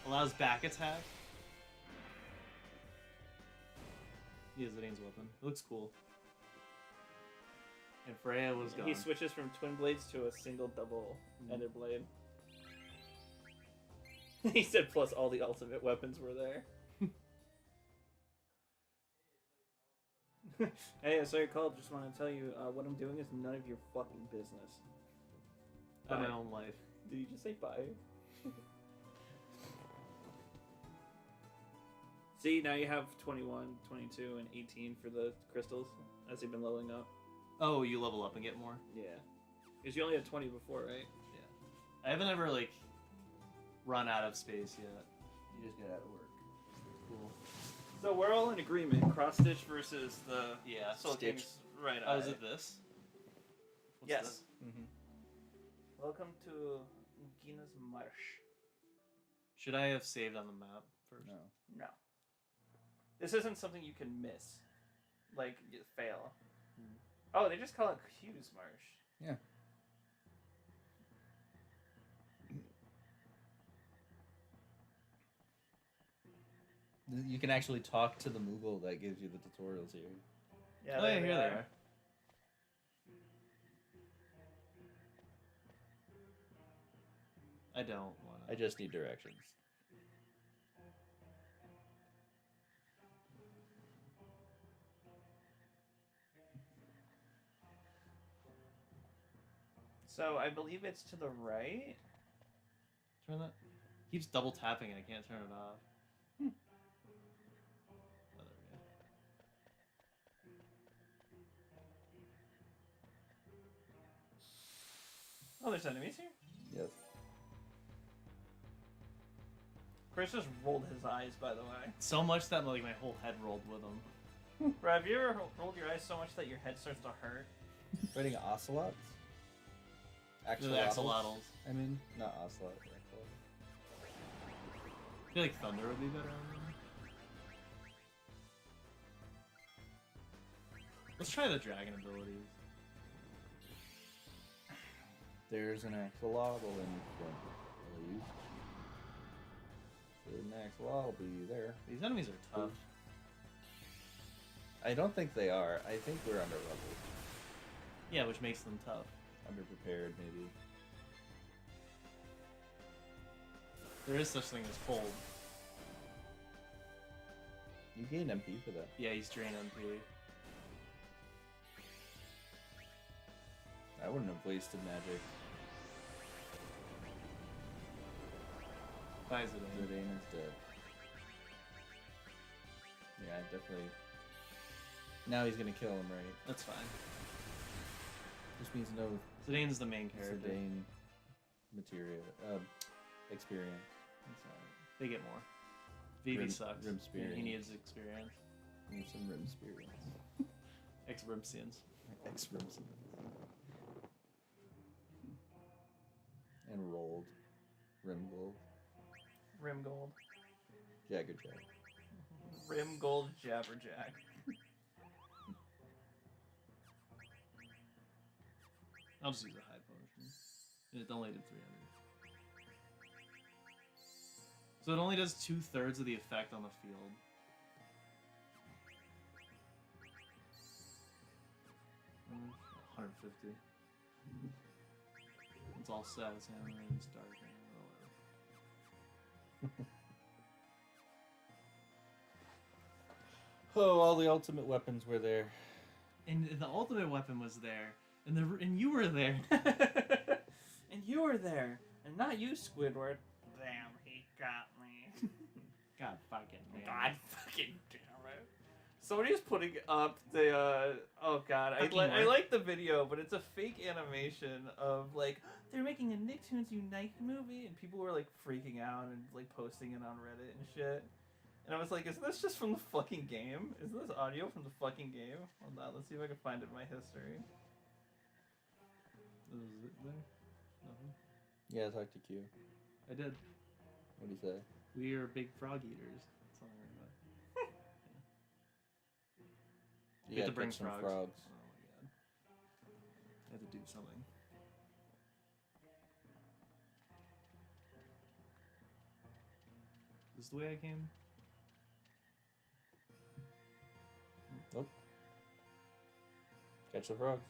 Allows back attack. He has Zidane's weapon. It looks cool. And Freya was gone. He switches from twin blades to a single double-ended blade. He said, plus all the ultimate weapons were there. Hey, I saw your call. Just want to tell you what I'm doing is none of your fucking business. I have my own life. Did you just say bye? See, now you have 21, 22, and 18 for the crystals as they've been leveling up. Oh, you level up and get more? Yeah. Because you only had 20 before, right? Yeah. I haven't ever, like, run out of space yet. You just get out of work. Cool. So we're all in agreement. Cross Stitch versus the Yeah, Soul Stitch. King's right Oh, eye. is it this? What's Yes. this? Mm-hmm. Welcome to Gina's Marsh. Should I have saved on the map first? No. No. This isn't something you can miss. Like, you fail. Oh, they just call it Hughes Marsh. Yeah. You can actually talk to the Moogle that gives you the tutorials here. Yeah, Oh, yeah, here they are. I don't want to. I just need directions. So I believe it's to the right. Turn that. Keeps double tapping and I can't turn it off. Oh, there we go. Oh, there's enemies here? Yes. Chris just rolled his eyes, by the way. So much that like my whole head rolled with them. Bro, have you ever rolled your eyes so much that your head starts to hurt? Fighting ocelots? They're the axolotls. I mean, not ocelots. Axolotls. I feel like thunder would be better on them. Let's try the dragon abilities. There's an axolotl in front, please. So an axolotl will be there. These enemies are tough. I don't think they are. I think we're under leveled. Yeah, which makes them tough. Underprepared, maybe. There is such thing as cold. You gain MP for that. Yeah, he's drain MP. I wouldn't have wasted magic. Buys it in. Zidane is dead. Yeah, definitely. Now he's gonna kill him, right? That's fine. Which means no Zidane's the main character. Zidane material, experience. That's alright. They get more. Vivi Rim- sucks. Rim He experience. needs experience. Need some rim experience. Ex-Rimsians. Ex-rims. And rolled. Rim gold. Rim Gold. Jagger Jag. Rim Gold Jabberjack. I'll just use a high potion. It only did 300. So it only does 2/3 of the effect on the field. Mm, 150. It's all sad. It's it's dark. Oh, all the ultimate weapons were there. And the ultimate weapon was there, and you were there. And you were there, and not you, Squidward. Damn, he got me. God fucking man. God fucking damn it. Somebody's putting up the, oh god, I Fucking like the video, but it's a fake animation of, like, they're making a Nicktoons Unite movie, and people were, like, freaking out and, like, posting it on Reddit and shit. And I was like, isn't this just from the fucking game? Isn't this audio from the fucking game? Hold on, let's see if I can find it in my history. Is it there? Nothing. Yeah, talk to Q. I did. What do you say? We are big frog eaters. Something like that. You have to gotta bring catch some frogs. frogs. Oh my god. I have to do something. Is this the way I came? Nope. Catch the frogs.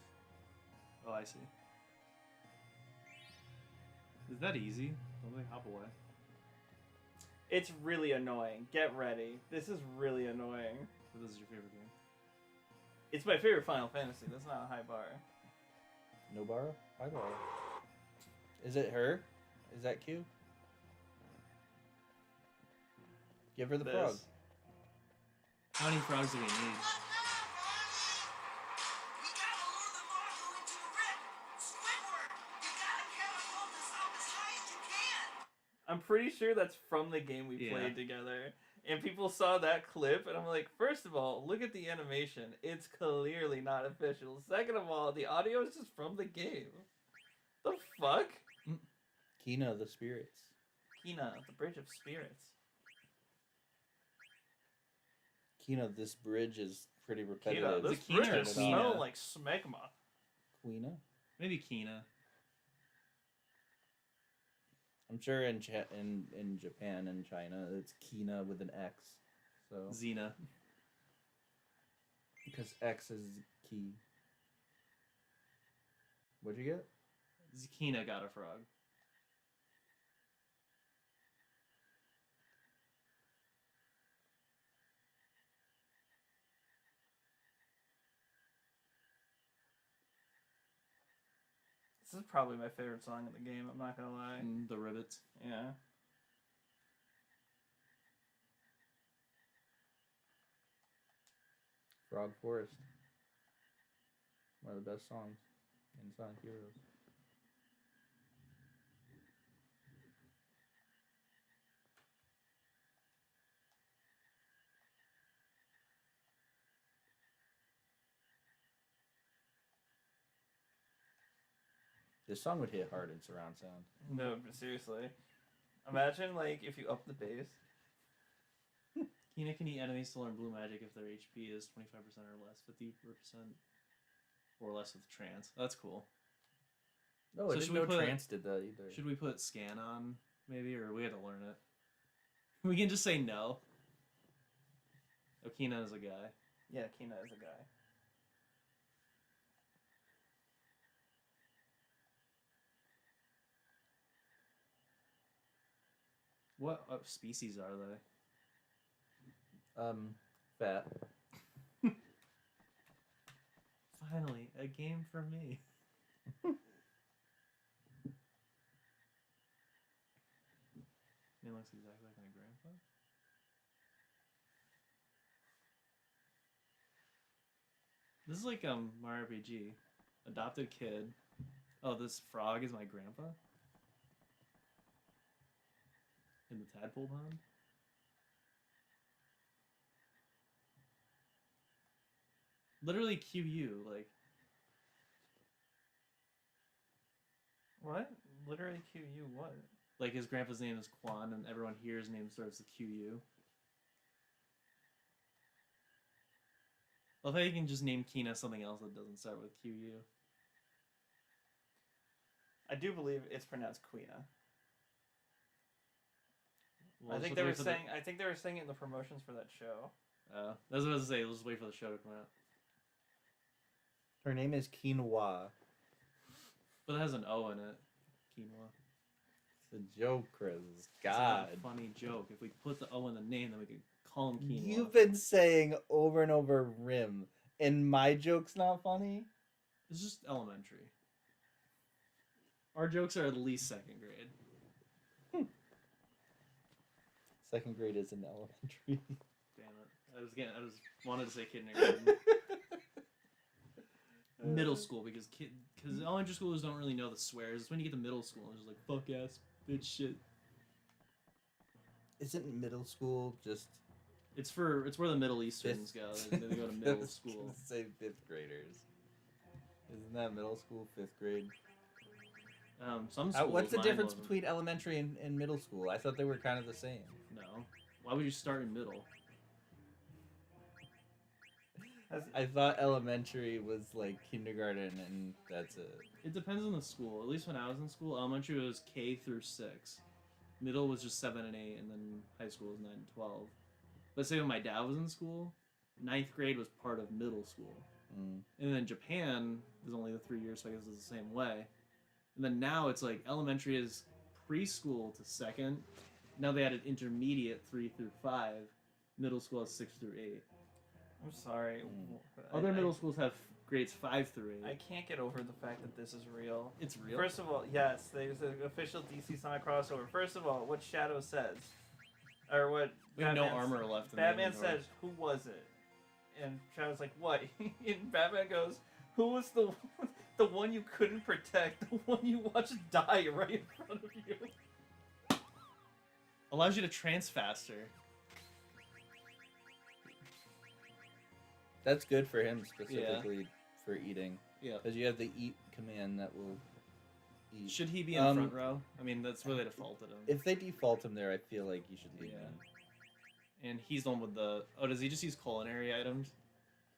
Oh, I see. Is that easy? Don't they hop away? It's really annoying. Get ready. This is really annoying. So this is your favorite game? It's my favorite Final Fantasy. That's not a high bar. No bar? High bar. Is it her? Is that Q? Give her the This. frog. How many frogs do we need? I'm pretty sure that's from the game we Yeah. played together. And people saw that clip, and I'm like, first of all, look at the animation. It's clearly not official. Second of all, the audio is just from the game. The fuck? Kina the spirits. Kina, the Bridge of Spirits. Kina, this bridge is pretty Kina, repetitive. this Kina bridge or is Kina? smell like smegma. Quina? Maybe Kina. I'm sure in in Japan and China it's Kina with an X. So Xena. because X is key. What'd you get? Kina got a frog. This is probably my favorite song in the game, I'm not gonna lie. The ribbits. Yeah. Frog Forest. One of the best songs in Sonic Heroes. This song would hit hard in surround sound. No, but seriously. Imagine, like, if you up the bass. Kina can eat enemies to learn blue magic if their HP is 25% or less, 50% or less with trance. That's cool. No, So I should didn't we know put- Trance did that either. Should we put scan on, maybe, or we have to learn it? We can just say no. Okina is a guy. Yeah, Kina is a guy. What species are they? Fat. Finally, a game for me. Man looks exactly like my grandpa. This is like Mario RPG. Adopted kid. Oh, this frog is my grandpa? In the tadpole pond? Literally QU, like What? Literally QU what? like his grandpa's name is Quan and everyone here's name starts with QU. Well, if I can just name Kina something else that doesn't start with QU. I do believe it's pronounced Quina. Well, I let's think just they were wait for the- saying. I think they were saying it in the promotions for that show. that's what I was gonna say. Let's just wait for the show to come out. Her name is Quinoa. But it has an O in it. Quinoa. It's a joke, Chris. It's not God. a funny joke. If we put the O in the name, then we could call him quinoa. You've been saying over and over rim, and my joke's not funny? It's just elementary. Our jokes are at least second grade. Second grade is in elementary. Damn it! I was wanted to say kindergarten. Middle school because elementary schoolers don't really know the swears. It's when you get to middle school and it's just like fuck ass bitch shit. Isn't middle school just It's where the Middle Easterns go. They go to middle school. Say fifth graders. Isn't that middle school, fifth grade? Some schools. What's the mine difference wasn't. between elementary and middle school? I thought they were kind of the same. No. Why would you start in middle? I thought elementary was like kindergarten and that's it. It depends on the school. At least when I was in school, elementary was K through 6. Middle was just 7 and 8, and then high school was 9 and 12. But say when my dad was in school, 9th grade was part of middle school. Mm. And then Japan is only the 3 years, so I guess it's the same way. And then now it's like elementary is preschool to 2nd. Now they added intermediate 3 through 5. Middle school has 6 through 8. I'm sorry. Other middle schools have grades 5 through 8. I can't get over the fact that this is real. It's real. First of all, yes, there's an official DC Sonic crossover. First of all, what Shadow says, or what we have no Batman armor left. In Batman the says, "Who was it?" And Shadow's like, "What?" And Batman goes, "Who was the the one you couldn't protect? The one you watched die right in front of you?" allows you to trance faster. That's good for him specifically for eating. Yeah. Because you have the eat command that will eat. Should he be in front row? I mean, that's where they defaulted him. If they default him there, I feel like you should leave Yeah. him. And he's the one with the. Oh, does he just use culinary items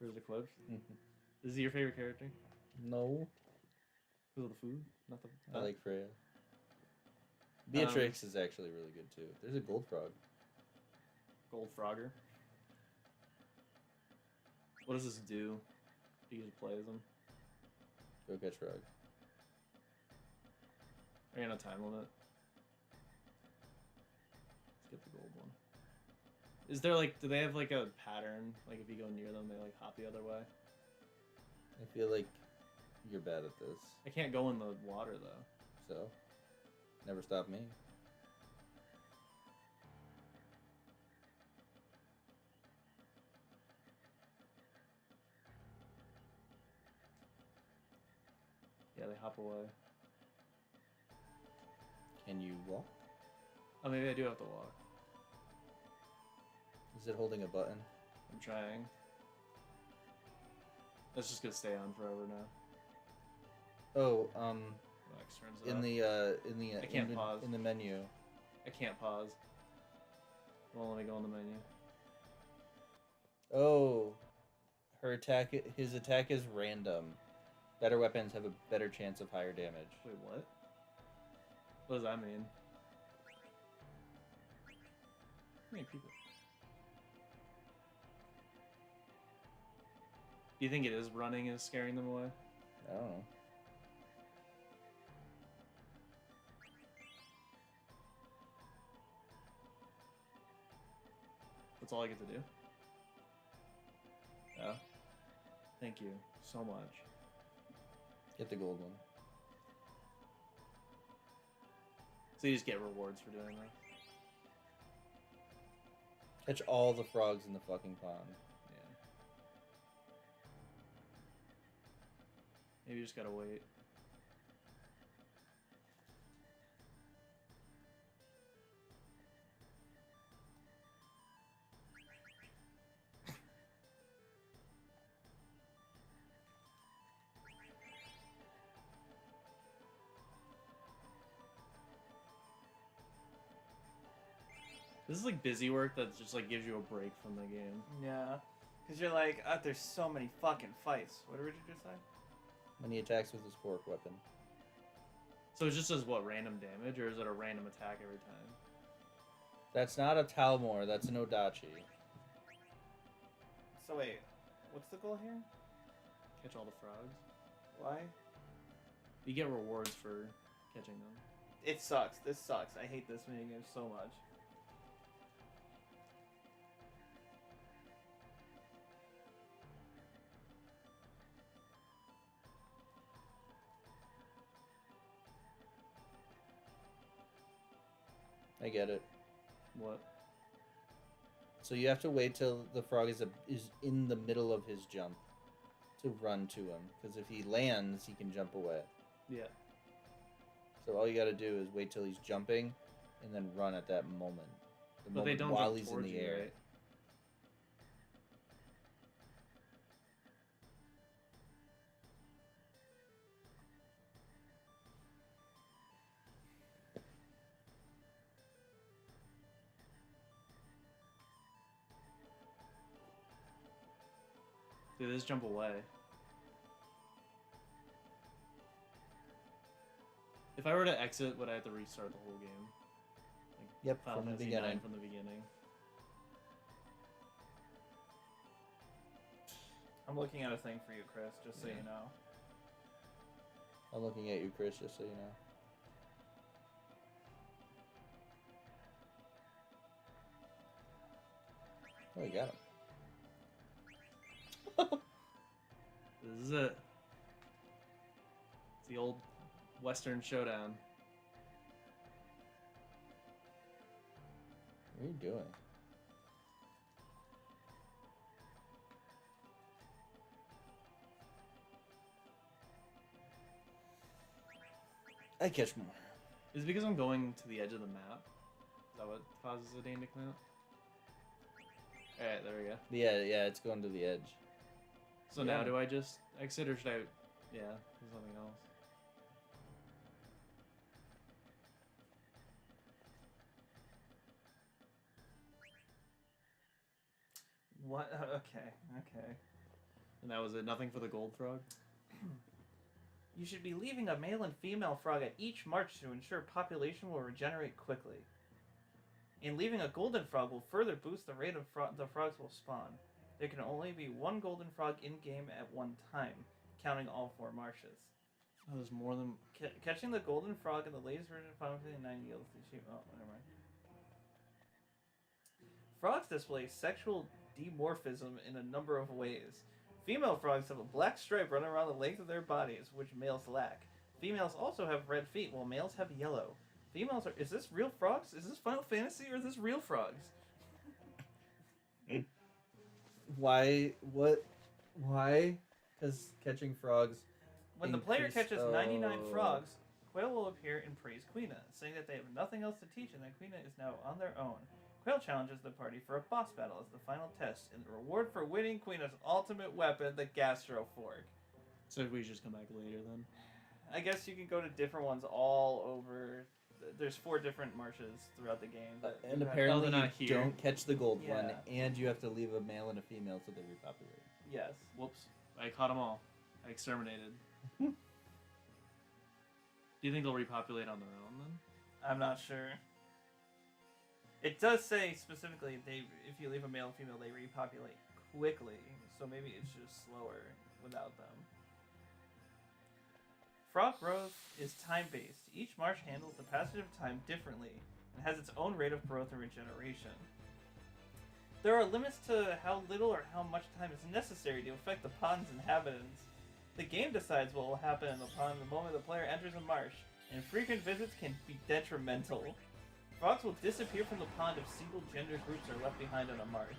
for his equips? Is he your favorite character? No, Because of the food? Not the. I like Freya. Beatrix is actually really good too. There's a gold frog. Gold Frogger. What does this do? You get to play as him. Go catch frog. Are you on a time limit? Let's get the gold one. Is there like, do they have like a pattern? Like if you go near them, they like hop the other way? I feel like you're bad at this. I can't go in the water though. So, never stop me. Yeah, they hop away. Can you walk? Oh, maybe I do have to walk. Is it holding a button? I'm trying. That's just gonna stay on forever now. Oh, Wax turns it in off. the I can't pause. in the menu. I can't pause. Well, let me go in the menu. Oh, his attack is random. Better weapons have a better chance of higher damage. Wait, what? What does that mean? How many people? Do you think it is running is scaring them away? I don't know. That's all I get to do? Yeah. Thank you so much. Get the gold one. So you just get rewards for doing that? Catch all the frogs in the fucking pond. Yeah. Maybe you just gotta wait. This is like busy work that just like gives you a break from the game. Yeah, because you're like, there's so many fucking fights. What did Richard just say? When he attacks with his fork weapon. So it just does what, random damage, or is it a random attack every time? That's not a Talmor, that's an Odachi. So wait, what's the goal here? Catch all the frogs? Why? You get rewards for catching them. It sucks. This sucks. I hate this minigame so much. I get it. What? So you have to wait till the frog is in the middle of his jump to run to him. Because if he lands, he can jump away. Yeah. So all you got to do is wait till he's jumping, and then run at that moment. The But they moment don't while jump he's in towards the you, air. right? Dude, just jump away. If I were to exit, would I have to restart the whole game? Like Yep, Final from the Fantasy IX beginning. from the beginning. I'm looking at a thing for you, Chris, just so Yeah. you know. I'm looking at you, Chris, just so you know. Oh, you got him. This is it. It's the old Western showdown. What are you doing? I catch more. Is it because I'm going to the edge of the map? Is that what causes the Dane to clamp? Alright, there we go. Yeah, it's going to the edge. So Yeah. now do I just exit or should I... Yeah, there's something else. What? Okay. And that was it? Nothing for the gold frog? You should be leaving a male and female frog at each march to ensure population will regenerate quickly. And leaving a golden frog will further boost the rate of the frogs will spawn. There can only be one golden frog in-game at one time, counting all 4 marshes. Oh, there's more than... Catching the golden frog in the latest version of Final Fantasy IX yields the achievement. Oh, never mind. Frogs display sexual dimorphism in a number of ways. Female frogs have a black stripe running around the length of their bodies, which males lack. Females also have red feet, while males have yellow. Females are... Is this real frogs? Is this Final Fantasy, or is this real frogs? Why? What? Why? Because catching frogs. When the player Increase- catches 99 oh. frogs, Quail will appear and praise Quina, saying that they have nothing else to teach and that Quina is now on their own. Quail challenges the party for a boss battle as the final test, and the reward for winning Quina's ultimate weapon, the Gastro Fork. So we should just come back later then? I guess you can go to different ones all over. There's 4 different marches throughout the game. that And you have- apparently they're not you here. don't catch the gold one, Yeah. and you have to leave a male and a female so they repopulate. Yes. Whoops. I caught them all. I exterminated. Do you think they'll repopulate on their own then? I'm not sure. It does say specifically if you leave a male and female, they repopulate quickly. So maybe it's just slower without them. Frog growth is time-based. Each marsh handles the passage of time differently and has its own rate of growth and regeneration. There are limits to how little or how much time is necessary to affect the pond's inhabitants. The game decides what will happen in the pond the moment the player enters a marsh, and frequent visits can be detrimental. Frogs will disappear from the pond if single-gender groups are left behind in a marsh.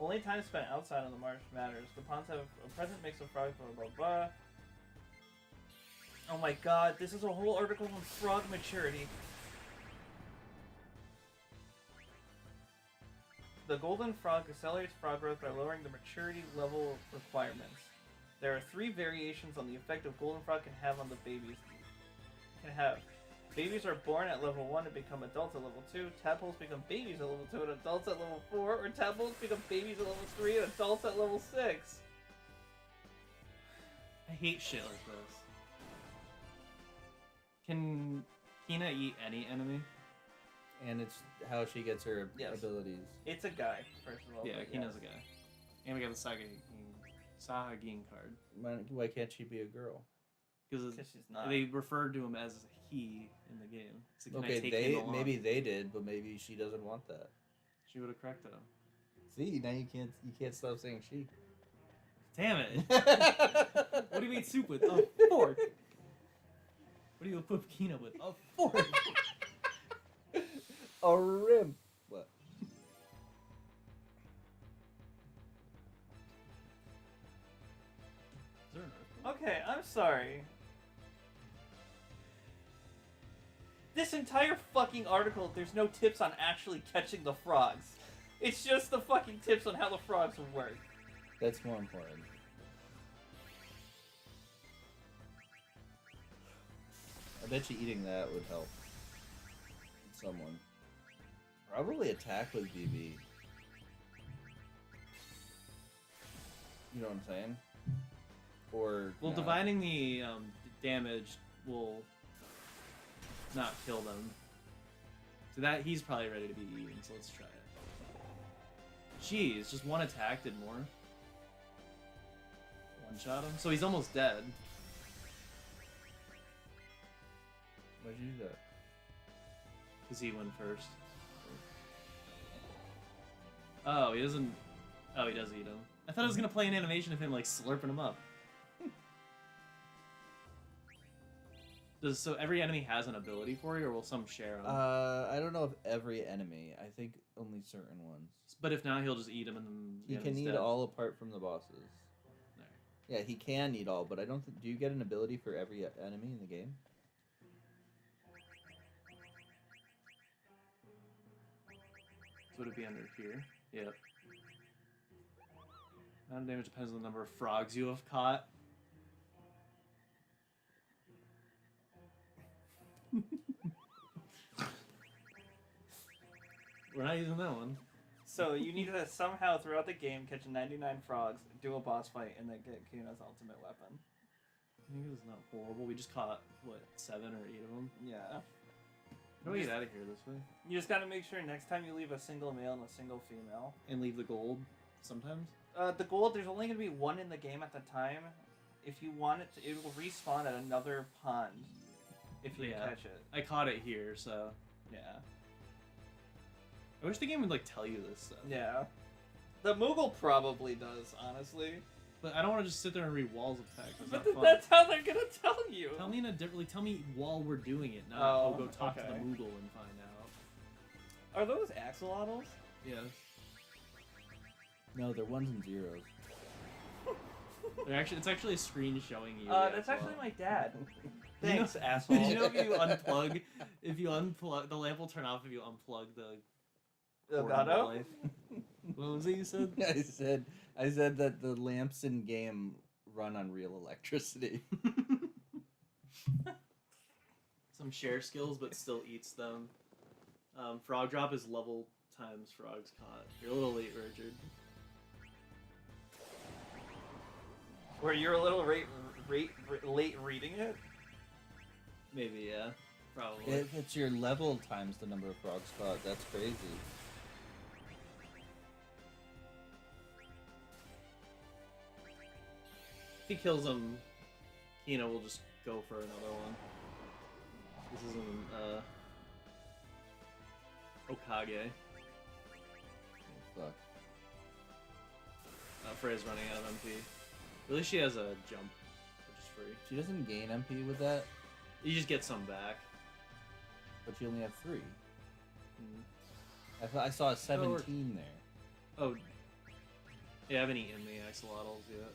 Only time spent outside of the marsh matters. The ponds have a present mix of frogs, blah blah blah. Oh my god, this is a whole article on frog maturity. The golden frog accelerates frog growth by lowering the maturity level requirements. There are 3 variations on the effect of golden frog can have on the babies. Babies are born at level 1 and become adults at level 2. Tadpoles become babies at level 2 and adults at level 4. Or tadpoles become babies at level 3 and adults at level 6. I hate shit like this. Can Kina eat any enemy? And it's how she gets her Yes. abilities. It's a guy, first of all. Yeah, but Kina's yes. a guy. And we got the Sahagin card. Why can't she be a girl? because Because she's not. they referred to him as he in the game. So can I Okay, take him along? maybe they did, but maybe she doesn't want that. She would have corrected him. See, now you can't stop saying she. Damn it! What do you eat soup with? A fork. What do you put peanut with? A fork. A rim. What? Is there an earthquake? Okay, I'm sorry. This entire fucking article, there's no tips on actually catching the frogs. It's just the fucking tips on how the frogs work. That's more important. I bet you eating that would help someone. Probably attack with BB. You know what I'm saying? Or Well, not. dividing the damage will not kill them. So that he's probably ready to be eaten. So let's try it. Jeez, just one attack did more. One shot him. So he's almost dead. Why'd you do that? Because he went first. Oh, he doesn't. Oh, he does eat him. I thought I was gonna play an animation of him like slurping him up. So every enemy has an ability for you, or will some share them? I don't know if every enemy. I think only certain ones. But if not, he'll just eat him and then the He can enemy's eat dead. all apart from the bosses. Alright. Yeah, he can eat all, but I don't think. Do you get an ability for every enemy in the game? So would it be under here? Yep. Amount of damage depends on the number of frogs you have caught. We're not using that one. So you need to somehow throughout the game catch 99 frogs, do a boss fight, and then get Kuna's ultimate weapon. I think it's not horrible. We just caught, what, 7 or 8 of them? Yeah. How do we get out of here this way? You just gotta make sure next time you leave a single male and a single female. And leave the gold sometimes? The gold, there's only gonna be one in the game at the time. If you want it, it will respawn at another pond if you Yeah. catch it. I caught it here, so... Yeah. I wish the game would, like, tell you this stuff. Yeah. The Moogle probably does, honestly. But I don't want to just sit there and read walls of text. That's But not th- fun. that's how they're gonna tell you. Tell me in a different... Like, tell me while we're doing it, not Oh, go talk to the okay. Moogle and find out. Are those axolotls? Yes. No, they're ones and zeros. They're actually, it's actually a screen showing you. That's actually my dad. Thanks, Did asshole. you know if you unplug, the lamp will turn off if you unplug the cord in Elgato? life. What was it you said? I said that the lamps in game run on real electricity. Some share skills, but still eats them. Frog drop is level times frogs caught. You're a little late, Richard. Where you're a little late reading it? Maybe, yeah. Probably. If it's your level times the number of frogs caught, that's crazy. If he kills him, Kina will just go for another one. This isn't, Okage. Fuck. Freya's running out of MP. At least she has a jump, which is free. She doesn't gain MP with that, You just get some back. but she only have 3. Mm. I thought I saw a 17 there. Oh. Yeah, I haven't eaten the axolotls yet.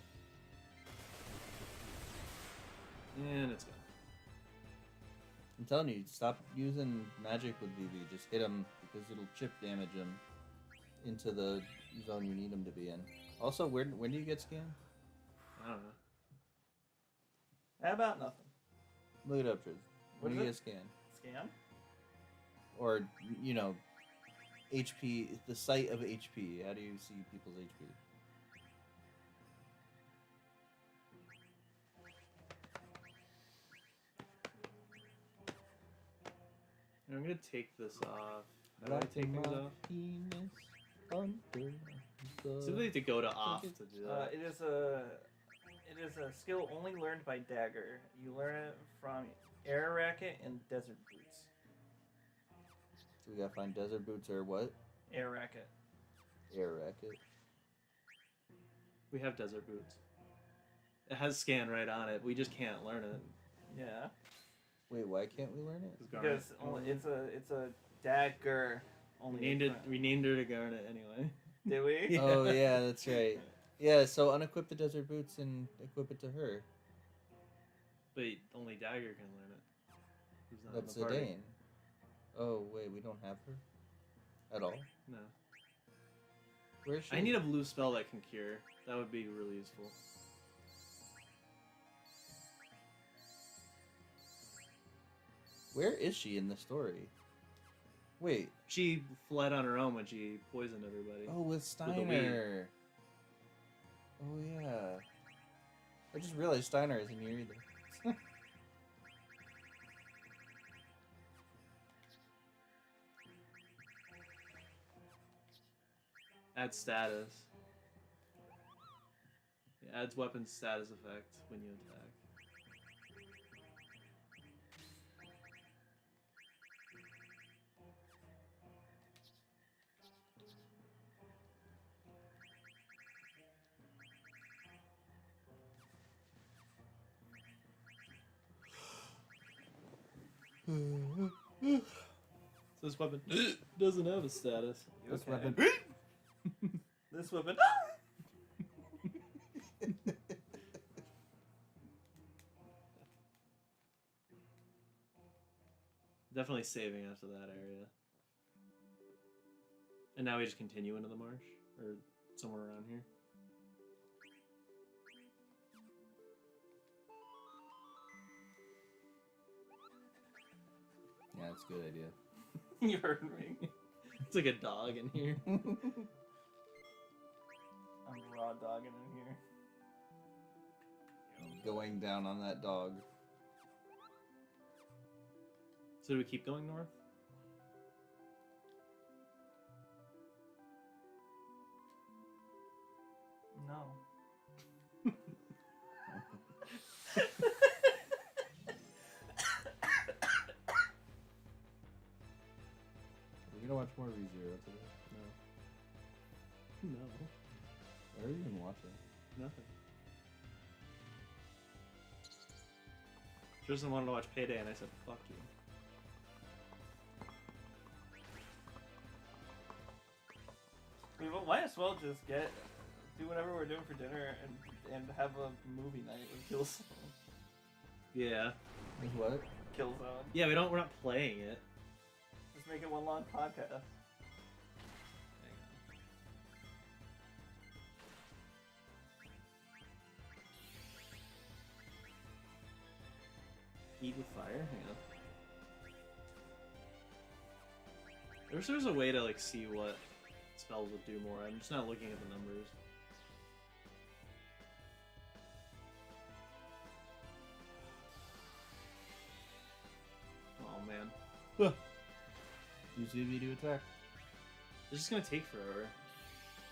And it's gone. I'm telling you, stop using magic with BB. Just hit him because it'll chip damage him into the zone you need him to be in. Also, when do you get scanned? I don't know. How about nothing? Look it up, Triz. When What do you is get scanned? Scam? Or, you know, HP, the site of HP. How do you see people's HP? I'm gonna take this off. How do I take things off? Penis under the- Simply to go to off to do that. It is It is a skill only learned by Dagger. You learn it from Air Racket and Desert Boots. So we gotta find desert boots or what? Air Racket. Air racket. We have desert boots. It has scan right on it. We just can't learn it. Yeah. Wait, why can't we learn it? Because only, it's a Dagger. Only We named her to Garnet anyway. Did we? Yeah. Oh yeah, that's right. Yeah, so unequip the desert boots and equip it to her. But only Dagger can learn it. Who's not That's in the party. Zidane. Oh wait, we don't have her at all. No. Where is she? I need a blue spell that can cure. That would be really useful. Where is she in the story? Wait. She fled on her own when she poisoned everybody. Oh, with the weed. Steiner. Oh yeah. I just realized Steiner isn't here either. Add status. It adds weapon status effect when you attack. So this weapon doesn't have a status. This Okay. weapon. This weapon. Definitely saving after that area. And now we just continue into the marsh? Or somewhere around here? Yeah, that's a good idea. You heard me. It's like a dog in here. I'm raw dogging in here. Going down on that dog. So do we keep going north? No. We're gonna watch more ReZero today. No. What are you even watching? Nothing. Tristan wanted to watch Payday and I said, fuck you. We might as well just do whatever we're doing for dinner and have a movie night with Killzone. Yeah. With what? Killzone. Yeah, we're not playing it. Just make it one long podcast. Hang on. Eat with fire? Hang on. I wish there was a way to like see what spells would do more. I'm just not looking at the numbers. Oh man. Use EV to attack. It's just gonna take forever.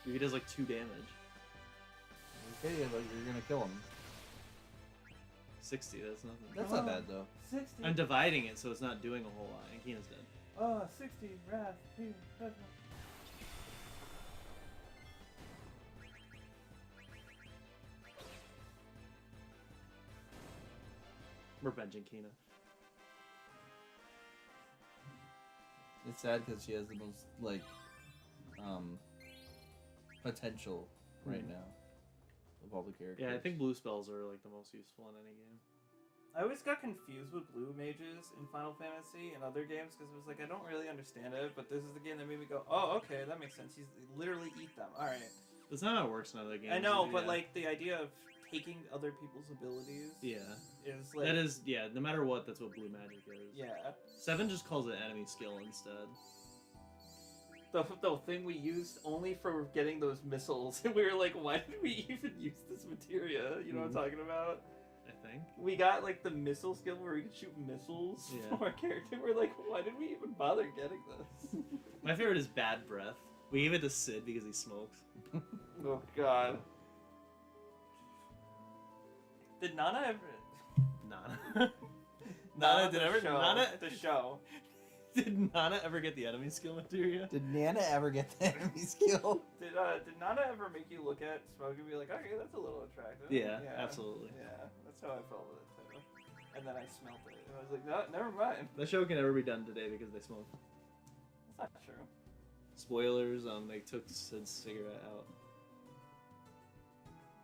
If he does like 2 damage. Okay, like you're gonna kill him. 60, that's nothing. That's not bad though. 60. I'm dividing it so it's not doing a whole lot, and Keena's dead. 60. Wrath. Judgment. We're benching Keena. It's sad because she has the most like potential right now of all the characters. Yeah, I think blue spells are like the most useful in any game. I always got confused with blue mages in Final Fantasy and other games because it was like I don't really understand it, but this is the game that made me go, oh, okay, that makes sense. He's literally eat them. All right. That's not how it works in other games. I know, yeah. but like the idea of taking other people's abilities Yeah. is like That is, yeah, no matter what, that's what blue magic is. yeah. 7 just calls it enemy skill instead. The thing we used only for getting those missiles, and we were like, why did we even use this materia? You know what I'm talking about? I think. We got like the missile skill where we could shoot missiles Yeah. from our character. We're like, why did we even bother getting this? My favorite is bad breath. We gave it to Sid because he smokes. Oh god. Did Nana ever? Nana. Nana did the ever? show, Nana the show. did Nana ever get the enemy skill materia? Did Nana ever get the enemy skill? Did Nana ever make you look at Smoke and be like, okay, that's a little attractive? Yeah, absolutely. Yeah, that's how I felt with it too. And then I smelt it, and I was like, no, never mind. That show can never be done today because they smoke. That's not true. Spoilers. They took Sid's cigarette out.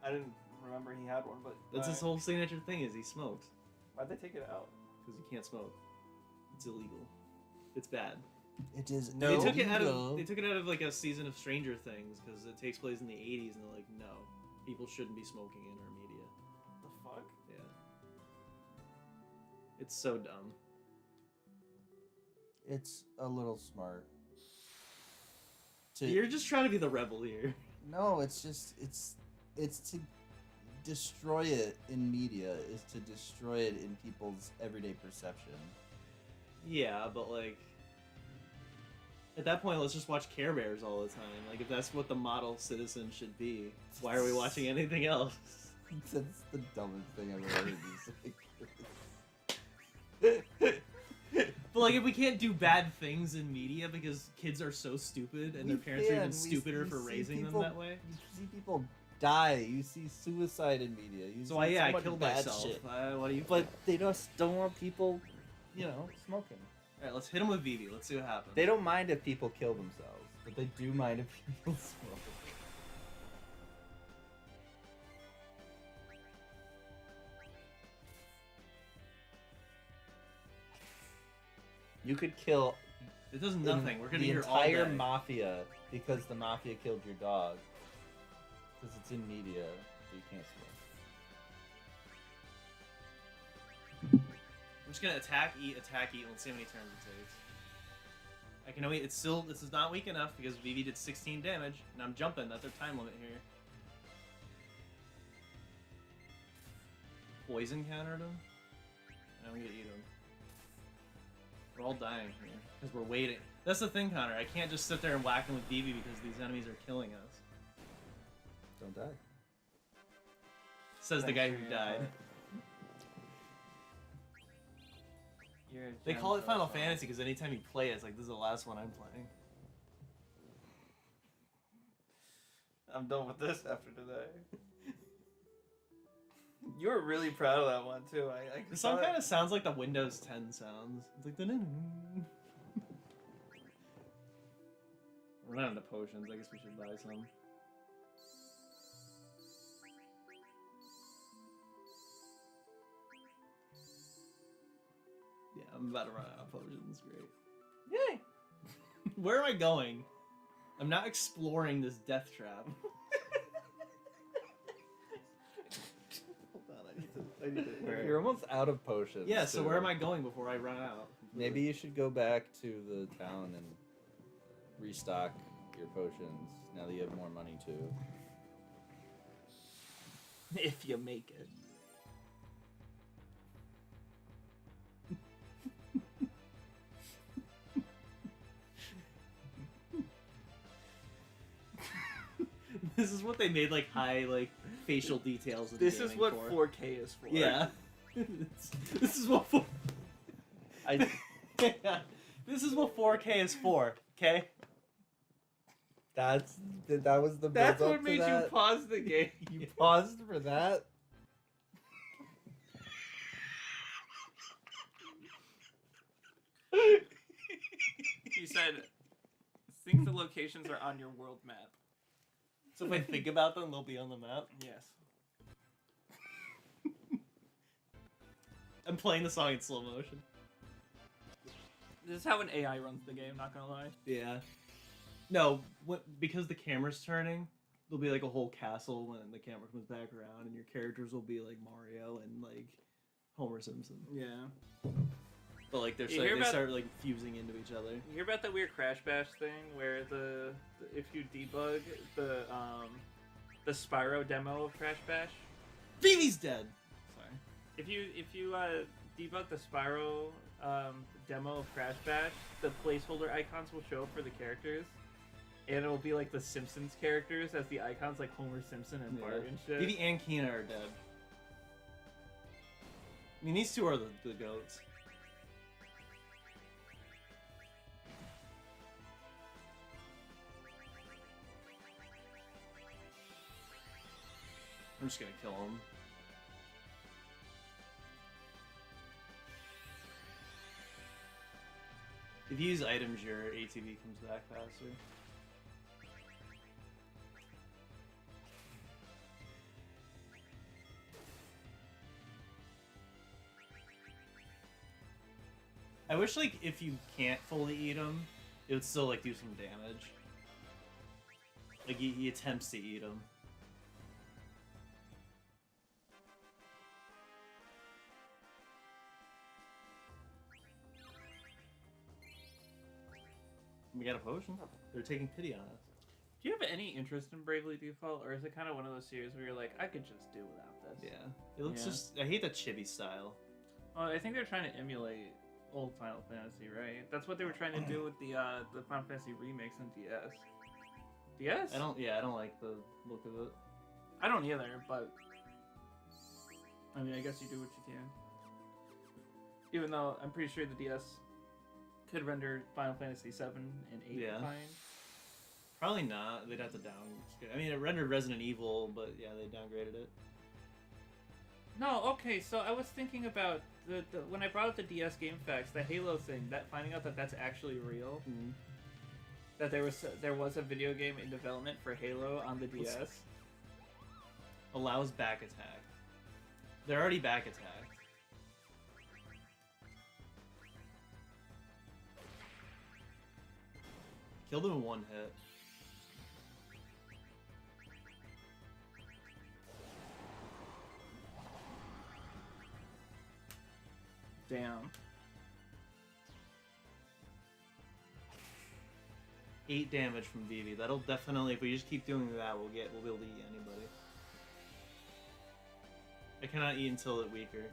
I didn't remember he had one, but That's his whole signature thing. Is he smokes Why'd they take it out? because you can't smoke. It's illegal. It's bad. It is No. They took it out illegal. of. They took it out of like a season of Stranger Things because it takes place in the '80s, and they're like, no, people shouldn't be smoking in our media. The fuck? Yeah. It's so dumb. It's a little smart. To, You're just trying to be the rebel here. no, it's just it's to destroy it in media is to destroy it in people's everyday perception. Yeah, but like. At that point, let's just watch Care Bears all the time. Like, if that's what the model citizen should be, why are we watching anything else? That's the dumbest thing I've ever heard you say. But like, if we can't do bad things in media because kids are so stupid and their We parents are can. even We- stupider you for see raising people- them that way. You see people die. You see suicide in media. You So see I so much killed bad myself. shit. What do you? But they just don't want people, smoking. All right, let's hit him with Vivi. Let's see what happens. They don't mind if people kill themselves, but they do mind if people smoke. You could kill It does nothing. We're gonna the hear all entire day. mafia because the mafia killed your dog. Because it's in media, so you can't smoke. I'm just gonna attack, eat, and let's see how many turns it takes. I can only. It's still. This is not weak enough because Vivi did 16 damage, and I'm jumping. That's our time limit here. Poison countered him. And I'm gonna eat him. We're all dying here because we're waiting. That's the thing, Connor. I can't just sit there and whack him with Vivi because these enemies are killing us. Don't die. Says the Thanks guy for who your died. input. You're a They gem, call it Final Joshua. Fantasy because anytime you play it, it's like, this is the last one I'm playing. I'm done with this after today. You were really proud of that one too. I The song kind of sounds like the Windows 10 sounds. It's like, dun-dun-dun. We're not into potions. I guess we should buy some. Yeah, I'm about to run out of potions. Great. Yay! Where am I going? I'm not exploring this death trap. Hold on, I need to. You're almost out of potions. Yeah, so too. where am I going before I run out? Maybe you should go back to the town and restock your potions now that you have more money too. If you make it. This is what they made like high like facial details. In This is gaming what for. 4K is for. Yeah. This is what. I This is what 4K is for. Okay. that was the That's build-up what to made you that? pause the game. You paused for that? He said, think the locations are on your world map. So if I think about them, they'll be on the map. Yes. I'm playing the song in slow motion. This is how an AI runs the game, not gonna lie. Yeah. No, because the camera's turning, there'll be like a whole castle when the camera comes back around, and your characters will be like Mario and like Homer Simpson. Yeah. But like You hear they about- start like fusing into each other. You hear about that weird Crash Bash thing where the if you debug the Spyro demo of Crash Bash? Vivi's dead. Sorry. If you debug the Spyro demo of Crash Bash, the placeholder icons will show up for the characters, and it'll be like the Simpsons characters as the icons, like Homer Simpson and Bart and shit. Vivi and Kina are dead. I mean, these two are the goats. I'm just gonna kill him. If you use items, your ATV comes back faster. I wish, like, if you can't fully eat them, it would still, like, do some damage. Like, he attempts to eat them. We got a potion. They're taking pity on us. Do you have any interest in Bravely Default, or is it kind of one of those series where you're like, I could just do without this? Yeah. It looks Yeah. just... I hate that chibi style. Well, I think they're trying to emulate old Final Fantasy, right? That's what they were trying to do with the Final Fantasy remakes on DS. DS? I don't like the look of it. I don't either, but I mean, I guess you do what you can. Even though I'm pretty sure the DS could render Final Fantasy 7 and 8 Yeah. fine. Probably not. They'd have to downgrade. I mean, it rendered Resident Evil, but yeah, they downgraded it. No, okay, so I was thinking about the when I brought up the DS Game Facts, the Halo thing, that finding out that that's actually real, that there was a video game in development for Halo on the DS. Allows back attack. They're already back attacked. Killed him in one hit. Damn. 8 damage from Vivi. That'll definitely, if we just keep doing that, we'll be able to eat anybody. I cannot eat until it weaker.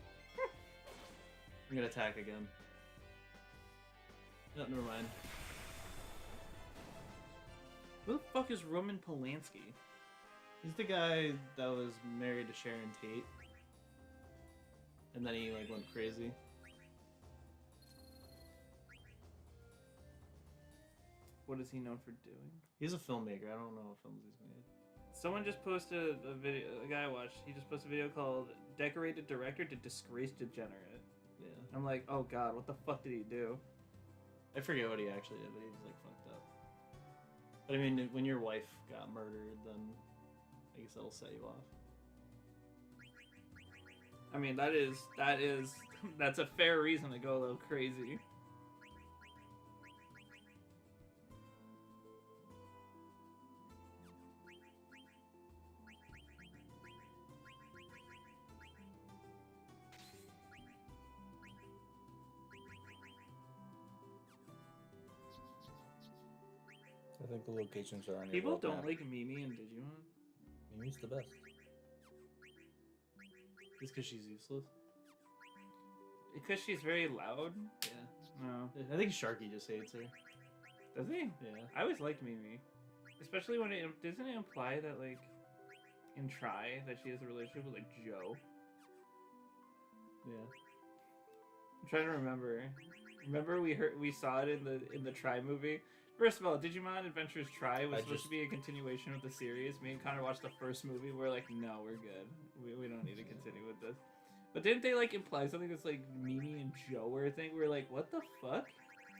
I'm gonna attack again. No, never mind. Who the fuck is Roman Polanski? He's the guy that was married to Sharon Tate. And then he like went crazy. What is he known for doing? He's a filmmaker. I don't know what films he's made. Someone just posted a video. A guy I watched. He just posted a video called "Decorated Director to Disgraced Degenerate." Yeah. I'm like, oh god, what the fuck did he do? I forget what he actually did, but he was like fucked up. But I mean, when your wife got murdered, then I guess that'll set you off. I mean, that's a fair reason to go a little crazy. I think the locations are on your People world don't map. like Mimi and Digimon. Mimi's the best. It's because she's useless. Because she's very loud? Yeah. No. I think Sharky just hates her. Does he? Yeah. I always liked Mimi. Especially when doesn't it imply that, like, in Try, that she has a relationship with, like, Joe? Yeah. I'm trying to remember. Remember we saw it in the Try movie? First of all, Digimon Adventures Try was supposed to be a continuation of the series. Me and Connor watched the first movie. We're like, no, we're good. We don't need to continue with this. But didn't they like imply something that's like Mimi and Joe or a thing? We're like, what the fuck?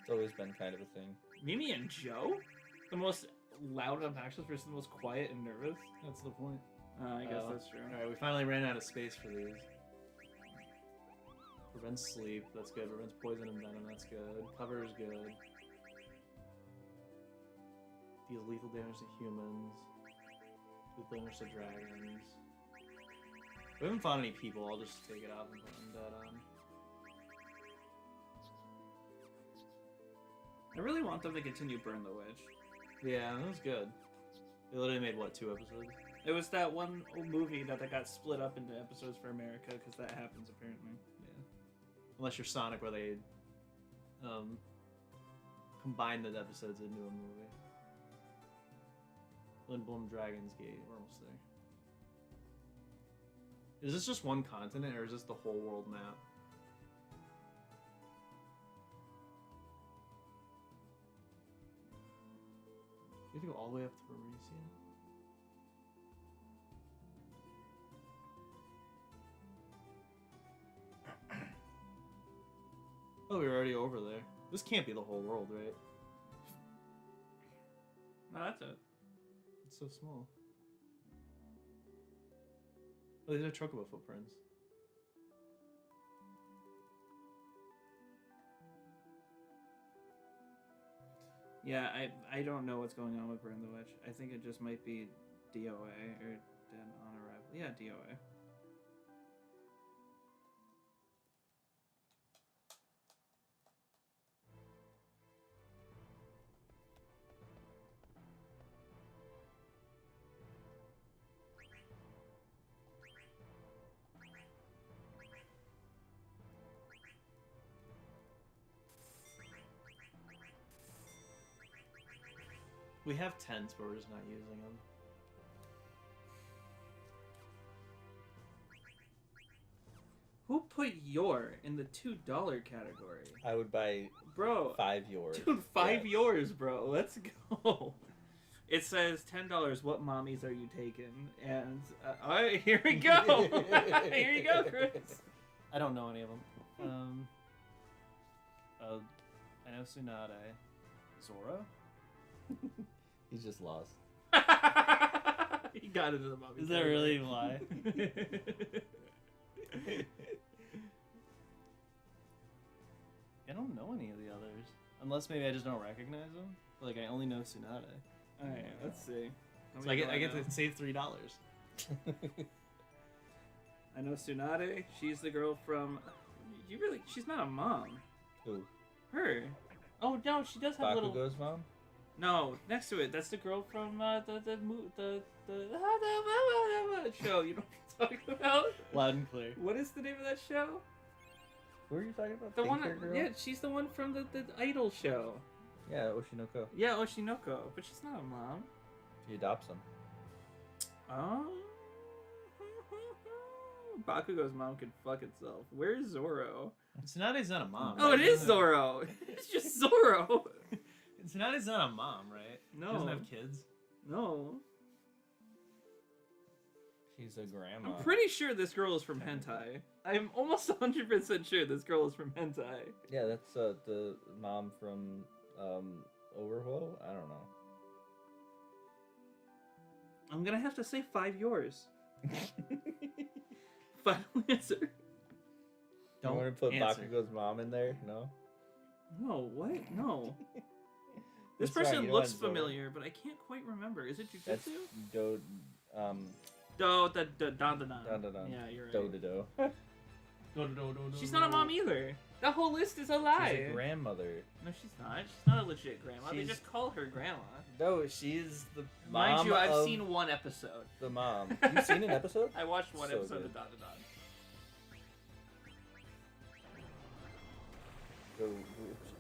It's always been kind of a thing. Mimi and Joe? The most loud and obnoxious versus the most quiet and nervous? That's the point. I guess that's true. Alright, we finally ran out of space for these. Prevents sleep, that's good. Prevents poison and venom, that's good. Cover is good. Deals lethal damage to humans. Lethal damage to dragons. We haven't found any people, I'll just take it off and put Undead on. I really want them to continue Burn the Witch. Yeah, that was good. They literally made, what, 2 episodes? It was that one movie that got split up into episodes for America, because that happens apparently. Yeah. Unless you're Sonic, where they combine the episodes into a movie. Lindblom Dragon's Gate, we're almost there. Is this just one continent, or is this the whole world map? You have to go all the way up to Parisian. Oh, we were already over there. This can't be the whole world, right? No, that's it. It's so small. Oh, these are chocobo footprints. Yeah, I don't know what's going on with Burn the Witch. I think it just might be DOA or Dead on Arrival. Yeah, DOA. We have tents, but we're just not using them. Who put your in the $2 category? I would buy Bro, 5 yours. dude, 5 Yes. yours, bro. Let's go. It says $10. What mommies are you taking? And all right, here we go. Here you go, Chris. I don't know any of them. I know Tsunade. Zoro? He's just lost. He got into the mommy. Is that really why? I don't know any of the others. Unless maybe I just don't recognize them. Like, I only know Tsunade. All right, let's see. How So I many do get know? to save $3. I know Tsunade. She's the girl from. She's not a mom. Who? Her. Oh no, she does have little. Bakugo's mom? No, next to it, that's the girl from the show. You know what I'm talking about? Loud and clear. What is the name of that show? Who are you talking about? The Pink one, hair girl? yeah, she's the one from the Idol show. Yeah, Oshinoko. Yeah, Oshinoko, but she's not a mom. She adopts him. Oh. Bakugo's mom could fuck itself. Where's Zoro? Tsunade's not a mom. Oh, right? it is Zoro. It's just Zoro. Tsunade's not a mom, right? No. She doesn't have kids. No. She's a grandma. I'm pretty sure this girl is from hentai. I'm almost 100% sure this girl is from hentai. Yeah, that's the mom from Overflow? I don't know. I'm gonna have to say 5 yours. Final answer. You Don't want to put answer. Bakugo's mom in there? No? No, what? No. This That's right, person you know looks what, Zoro? familiar, but I can't quite remember. Is it That's Jujutsu? Do Don. Dun, dun, dun. Yeah, you're right. Do. She's not a mom either. That whole list is a lie. She's a grandmother. No, she's not. She's not a legit grandma. They She's- just call her grandma. No, she's the mom Mind you, I've of seen one episode. the mom. You've seen an episode? I watched one So episode good. of Don.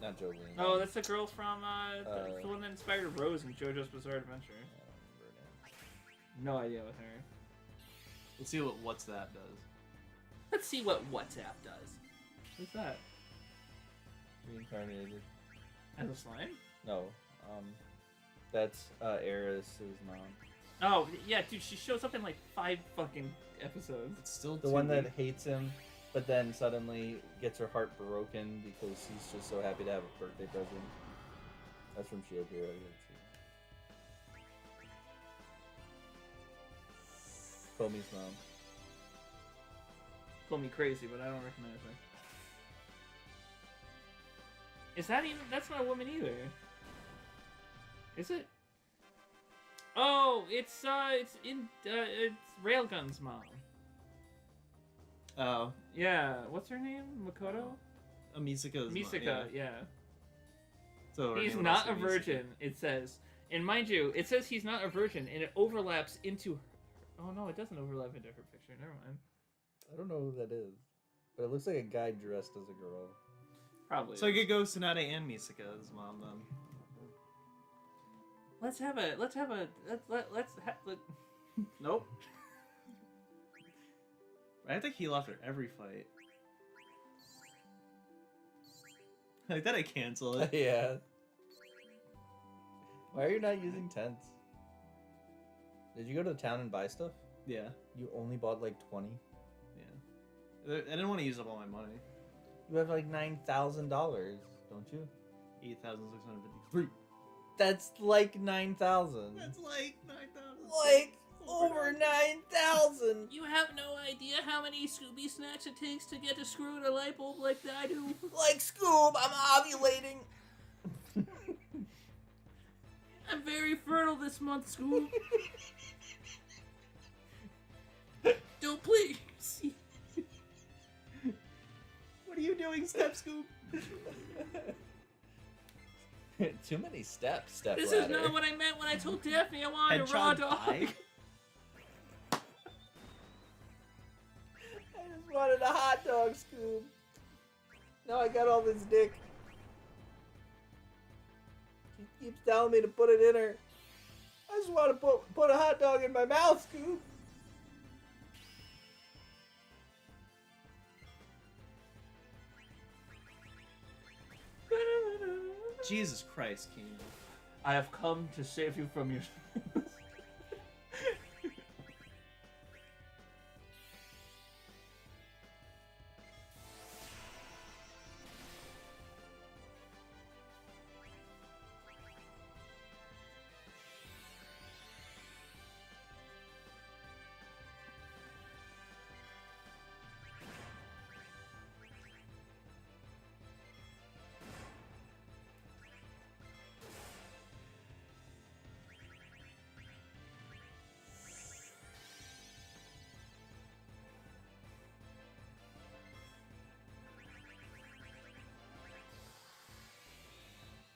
Not Jolene. Oh, that's the girl from the Uh, one that inspired Rose in JoJo's Bizarre Adventure. I don't remember her name. No idea with her. Let's see what What's That does. Let's see what WhatsApp does. What's that? Reincarnated. As a slime? No. That's Eris's mom. Oh, yeah, dude, she shows up in like 5 fucking episodes. It's still The one that hates him, but then suddenly gets her heart broken because he's just so happy to have a birthday present. That's from Shield Hero. Komi's mom. Call me crazy, but I don't recognize her. Is that even? That's not a woman either. Is it? Oh, it's Railgun's mom. Oh, Yeah, what's her name? Makoto? Misaka's Misaka, yeah. So He's not a virgin, it says. And mind you, it says he's not a virgin, and it overlaps into her. Oh no, it doesn't overlap into her picture. Never mind. I don't know who that is, but it looks like a guy dressed as a girl. Probably. So I could go Tsunade and Misaka's mom then. Let's have a. Nope. I have to heal after every fight. Like that, I cancel it. Yeah. Why are you not using tents? Did you go to the town and buy stuff? Yeah, You only bought like 20. yeah. I didn't want to use up all my money. You have like $9,000, don't you? 8,653. That's like 9,000. That's like 9,000. like over 9,000. You have no idea how many Scooby snacks it takes to get to screw in a light bulb like I do. Like Scoob, I'm ovulating. I'm very fertile this month, Scoob. Don't please. What are you doing, Step Scoop? Too many steps, step This ladder. is not what I meant when I told Daphne I wanted a raw Hedgehog dog. pie? I just wanted a hot dog, Scoob. Now I got all this dick. She keeps telling me to put it in her. I just want to put a hot dog in my mouth, Scoob. Jesus Christ, Keenan. I have come to save you from your.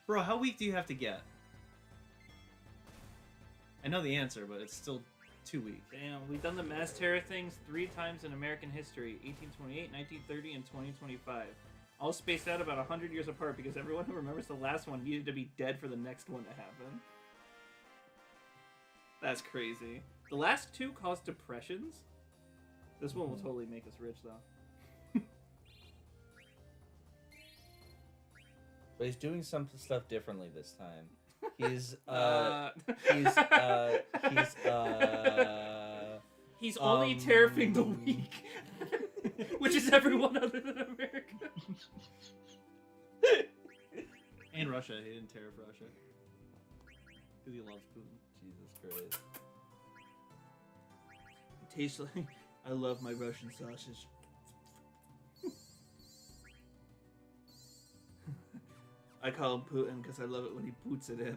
Bro, how weak do you have to get? I know the answer, but it's still too weak. Damn, we've done the mass terror things 3 times in American history: 1828, 1930, and 2025. All spaced out about 100 years apart because everyone who remembers the last one needed to be dead for the next one to happen. That's crazy. The last 2 caused depressions. This one will totally make us rich, though. But he's doing some stuff differently this time. He's He's only terrafing the weak, which is everyone other than America. And Russia. He didn't tariff Russia. Because he loves Putin. Jesus Christ. It tastes like I love my Russian sausage. I call him Putin because I love it when he boots it in.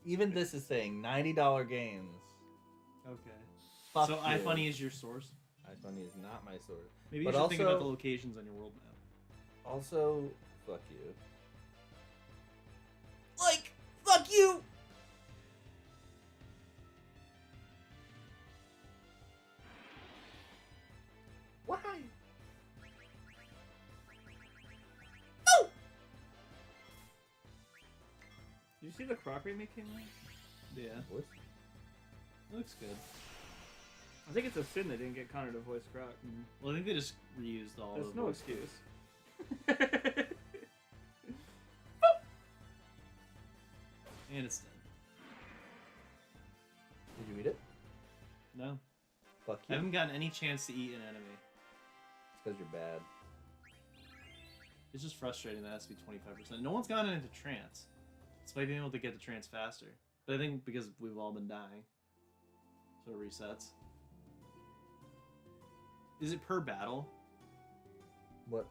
Even this is saying $90 games. Okay. Fuck So you. iFunny is your source? iFunny is not my source. Maybe you But should think about also- the locations on your world map. Also, fuck you. Like, fuck you! Why? No! Did you see the Croc remake came out? Yeah. What? It looks good. I think it's a sin they didn't get Connor to voice Croc. Well, I think they just reused all That's of no the- excuse. And it's dead. Did you eat it? No. Fuck I you. haven't gotten any chance to eat an enemy. It's because you're bad. It's just frustrating that it has to be 25%. No one's gotten into trance. Despite being able to get to trance faster. But I think because we've all been dying. So it resets. Is it per battle? What?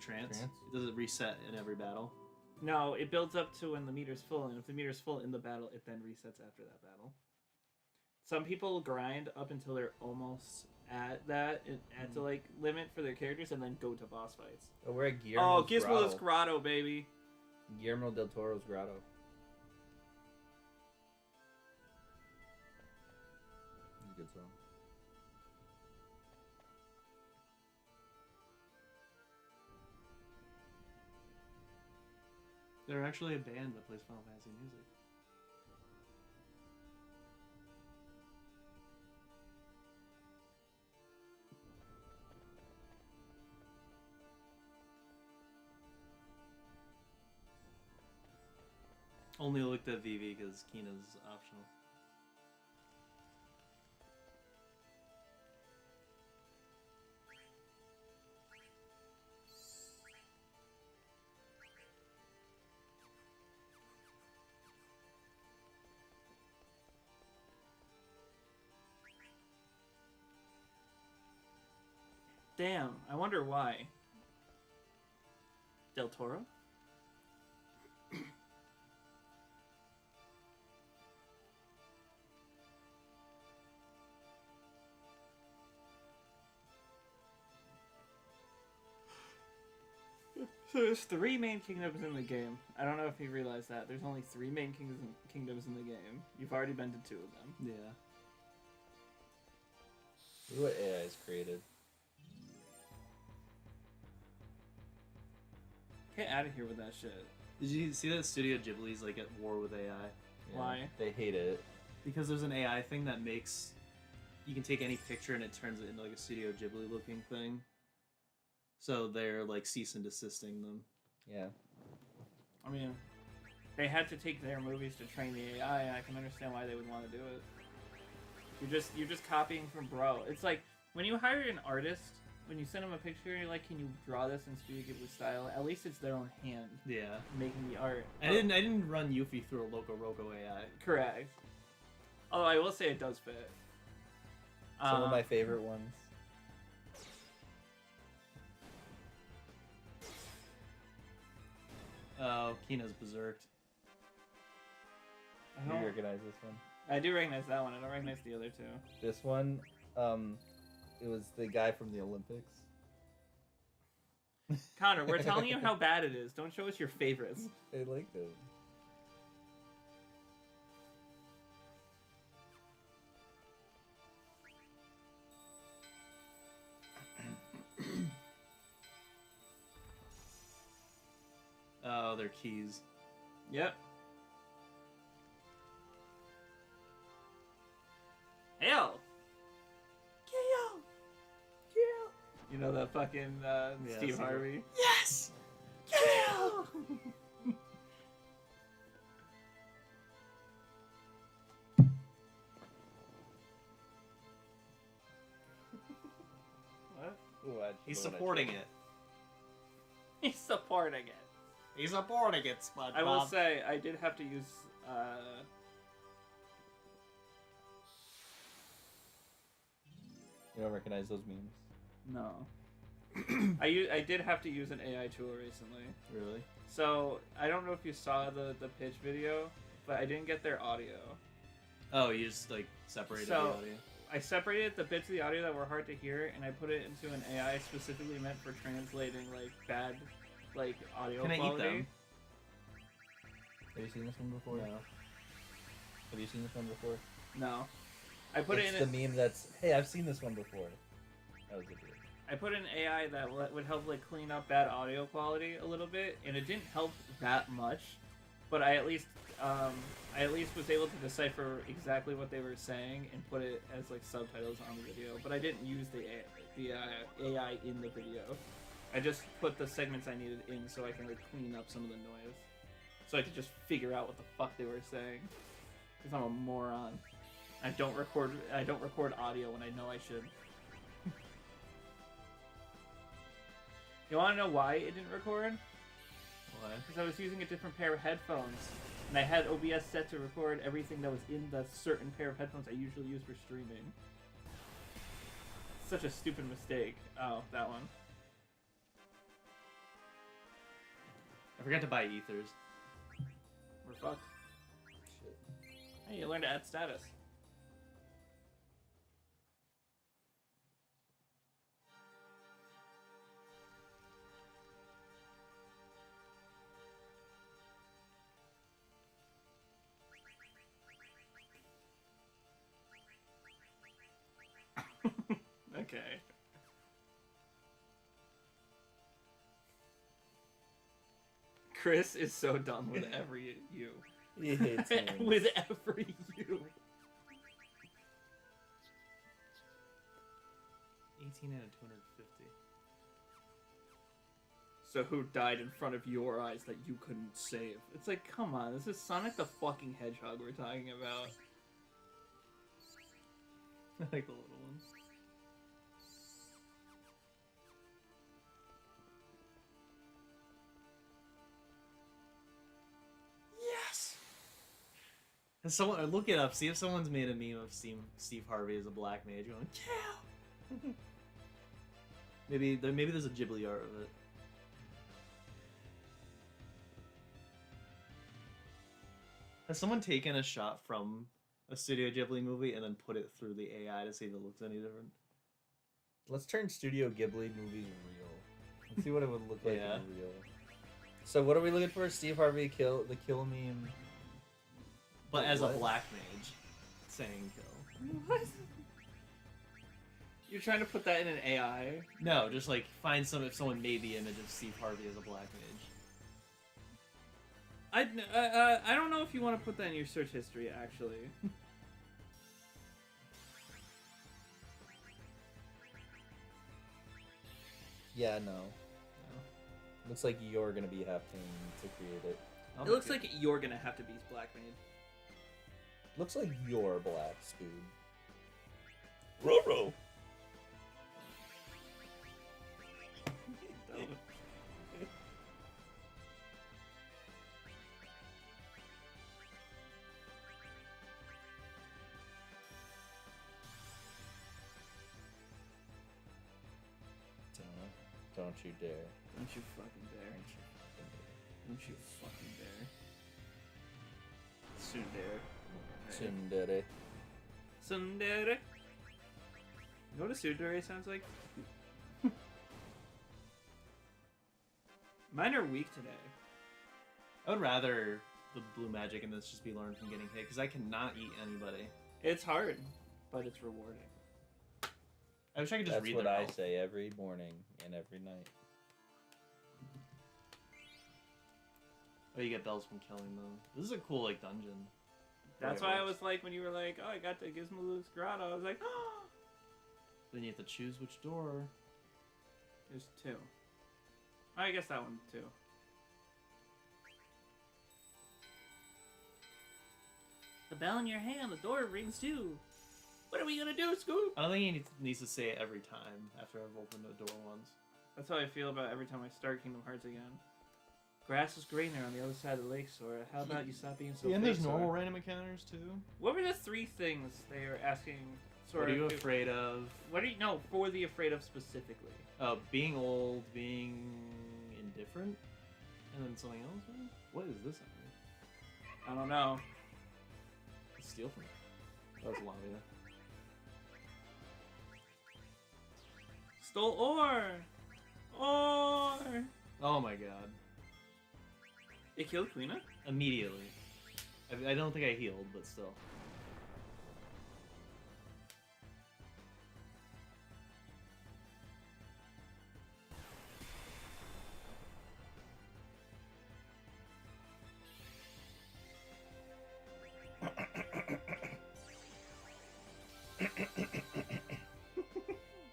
Trance? Trance? Does it reset in every battle? No, it builds up to when the meter's full, and if the meter's full in the battle, it then resets after that battle. Some people grind up until they're almost at that, at the like limit for their characters, and then go to boss fights. Oh, we're at Guillermo's Gizmo's Grotto. Grotto, baby. Guillermo del Toro's Grotto. It's a good song. They're actually a band that plays Final Fantasy music. Only looked at Vivi because Kina's optional. Damn, I wonder why. Del Toro? So there's 3 main kingdoms in the game. I don't know if you realize that. There's only 3 main kingdoms in the game. You've already been to 2 of them. Yeah. Look what AI is created. Get out of here with that shit. Did you see that Studio Ghibli's like at war with AI? Yeah, Why? They hate it. Because there's an AI thing that makes you can take any picture and it turns it into like a Studio Ghibli looking thing. So they're like cease and desisting them. Yeah. I mean, they had to take their movies to train the AI, and I can understand why they would want to do it. You're just copying from bro. It's like when you hire an artist, when you send them a picture, you're like, "Can you draw this in Studio Ghibli style?" At least it's their own hand Yeah. making the art. I didn't run Yuffie through a Loco Roco AI. Correct. Although I will say it does fit. Some of my favorite ones. Oh, Kina's berserked. I Do don't- you recognize this one? I do recognize that one. I don't recognize the other 2. This one, it was the guy from the Olympics. Connor, we're telling you how bad it is. Don't show us your favorites. I liked it. Oh, they're keys. Yep. Hell. Kill. Kill. You know that fucking Steve Steve- Harvey? Yes. Kill. What? Ooh, He's supporting it. He's supporting it. He's supporting it, SpongeBob. I will say, I did have to use. You don't recognize those memes? No. I did have to use an AI tool recently. Really? So I don't know if you saw the pitch video, but I didn't get their audio. Oh, you just like separated So- the audio. I separated the bits of the audio that were hard to hear, and I put it into an AI specifically meant for translating like bad, like audio Can I eat quality. them? Have you seen this one before? No. Have you seen this one before? No, I put It's it in. the meme that's, hey, I've seen this one before. That was a bit. I put in AI that would help like clean up bad audio quality a little bit, and it didn't help that much, but I at least was able to decipher exactly what they were saying and put it as like subtitles on the video. But I didn't use the AI in the video. I just put the segments I needed in so I can like clean up some of the noise, so I could just figure out what the fuck they were saying. Because I'm a moron. I don't record audio when I know I should. You want to know why it didn't record? Why? Because I was using a different pair of headphones, and I had OBS set to record everything that was in the certain pair of headphones I usually use for streaming. Such a stupid mistake. Oh, that one. I forgot to buy ethers. We're fucked. Shit. Hey, you learned to add status. Okay. Chris is so done with every you. He hates memes. With every you. 18 out of 250. So who died in front of your eyes that you couldn't save? It's like, come on, this is Sonic the fucking Hedgehog we're talking about. I like the little ones. Yes. And someone look it up. See if someone's made a meme of Steve Harvey as a black mage going, yeah. maybe there's a Ghibli art of it. Has someone taken a shot from a Studio Ghibli movie and then put it through the AI to see if it looks any different? Let's turn Studio Ghibli movies real. Let's see what it would look like Yeah. in real. So what are we looking for? Steve Harvey kill meme. But as a What? black mage, saying kill. What? You're trying to put that in an AI? No, just like find if someone made the image of Steve Harvey as a black mage. I don't know if you want to put that in your search history, actually. Yeah, no. Looks like you're gonna be having to create it. I'll It looks make like you're gonna have to be black mage. Looks like you're black, Scoob. Roro. Don't you dare. Don't you fucking dare. Don't you fucking dare. Tsundere. Tsundere. Tsundere. You know what a tsundere sounds like? Mine are weak today. I would rather the blue magic in this just be learned from getting hit, because I cannot eat anybody. It's hard, but it's rewarding. I wish I could just That's read what their I health. say every morning and every night. Oh, you get bells from killing them. This is a cool, like, dungeon. That's The way why it I works. was like, when you were like, oh, I got the Gizmalux Grotto, I was like, oh! Then you have to choose which door. There's two. I guess that one too. The bell in your hand, the door rings too. What are we gonna do, Scoop? I don't think he needs to say it every time after I've opened the door once. That's how I feel about every time I start Kingdom Hearts again. Grass is greener on the other side of the lake, Sora. How about you stop being so Yeah, and fake, there's normal Sora? random encounters too. What were the three things they were asking Sora? What are you to- afraid of? What are you, no, for the afraid of specifically? Being old, being indifferent, and then something else. Maybe? What is this? I don't know. Steal from it. That was Lavia. Stole ore! Ore! Oh my god. It killed Queena? Immediately. I don't think I healed, but still.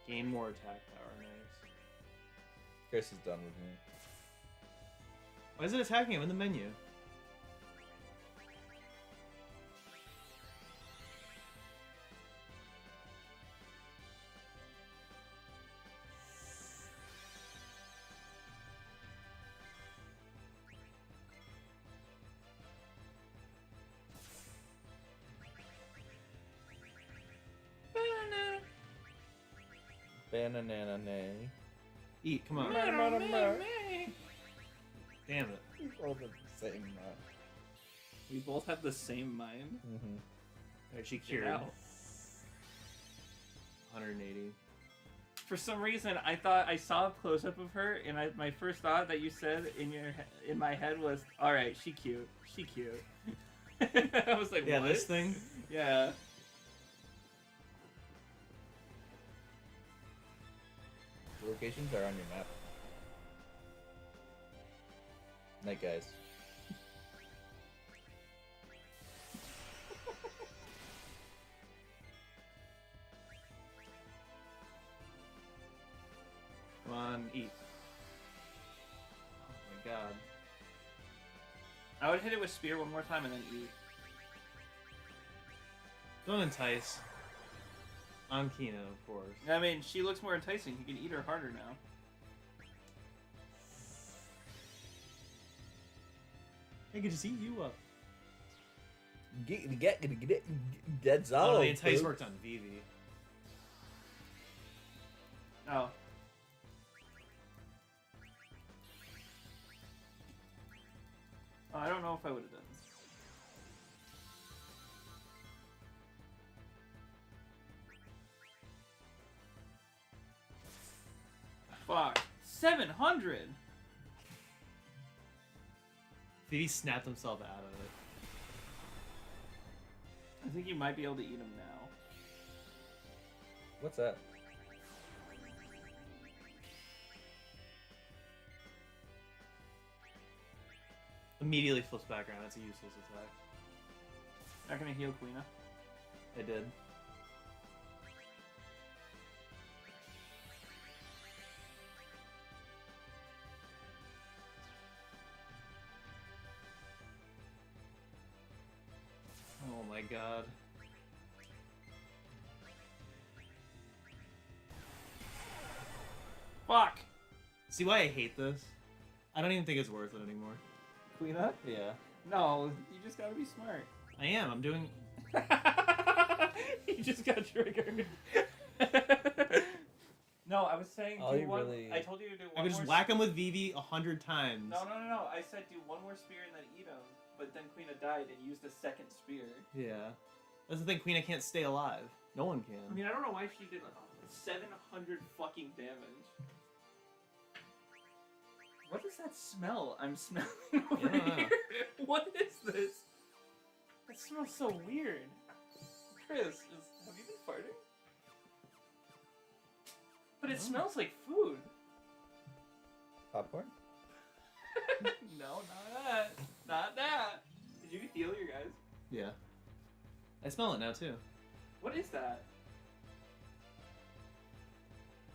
Gain more attack power, nice. Chris is done with me. Why is it attacking him in the menu? Banana nay. Eat, come on. Banana Damn it. We both have the same We both have the same mind. Mm-hmm. Alright, she Get cured. out. 180. For some reason, I thought I saw a close up of her, and my first thought that you said in my head was, "All right, she cute, she cute." I was like, Yeah, what? this thing? Yeah. The locations are on your map. Night, guys. Come on, eat. god. I would hit it with spear one more time and then eat. Don't entice. On Kina, of course. I mean, she looks more enticing. You can eat her harder now. I could just eat you up. That's Oh, all. no, the entice folks. worked on Vivi. Oh. I don't know if I would have done this. Fuck. 700! Vivi snapped himself out of it. I think you might be able to eat him now. What's that? Immediately flips back around. That's a useless attack. Not gonna heal Queena. I did. Oh my god. Fuck! See why I hate this? I don't even think it's worth it anymore. Queena? Yeah. No, you just gotta be smart. I am. I'm doing. He just got triggered. No, I was saying All do you one. really- I told you to do one I could just more whack him with Vivi 100 times. No. I said do one more spear and then eat him. But then Queena died and used a second spear. Yeah. That's the thing. Queen, I can't stay alive. No one can. I mean, I don't know why she did 700 fucking damage. What does that smell I'm smelling over Yeah. here? What is this? That smells so weird. Chris, have you been farting? But it No. smells like food. Popcorn? No, not that. Not that. Did you heal your guys? Yeah. I smell it now too. What is that?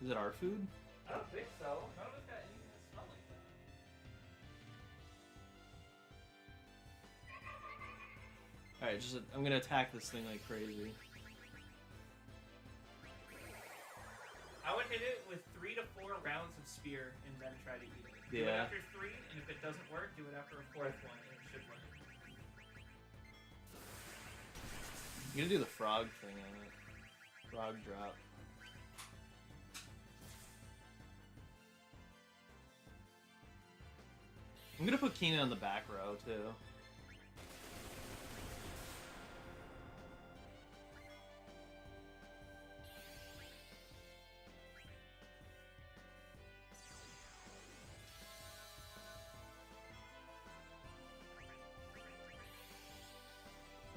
Is it our food? I don't think so. None of us got anything that smelled like that. Alright, I'm gonna attack this thing like crazy. I would hit it with 3 to 4 rounds of spear and then try to eat it. Do it Yeah. after 3, and if it doesn't work, do it after a 4th one, and it should work. I'm gonna do the frog thing on it. Frog drop. I'm gonna put Kina on the back row too.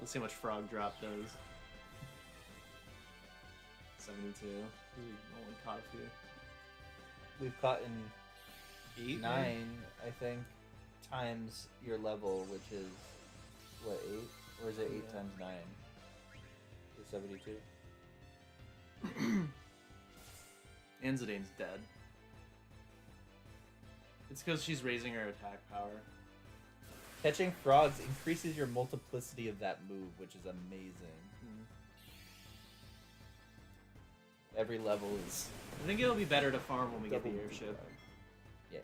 Let's see how much frog drop does. 72. Ooh, only caught a few. We've caught in 8? 9, I think, times your level, which is, what, 8? Or is it 8 Yeah. times 9? Is 72? Anzidane's dead. It's because she's raising her attack power. Catching frogs increases your multiplicity of that move, which is amazing. Every level is I think it'll be better to farm when we get the double airship. frog. Yeah.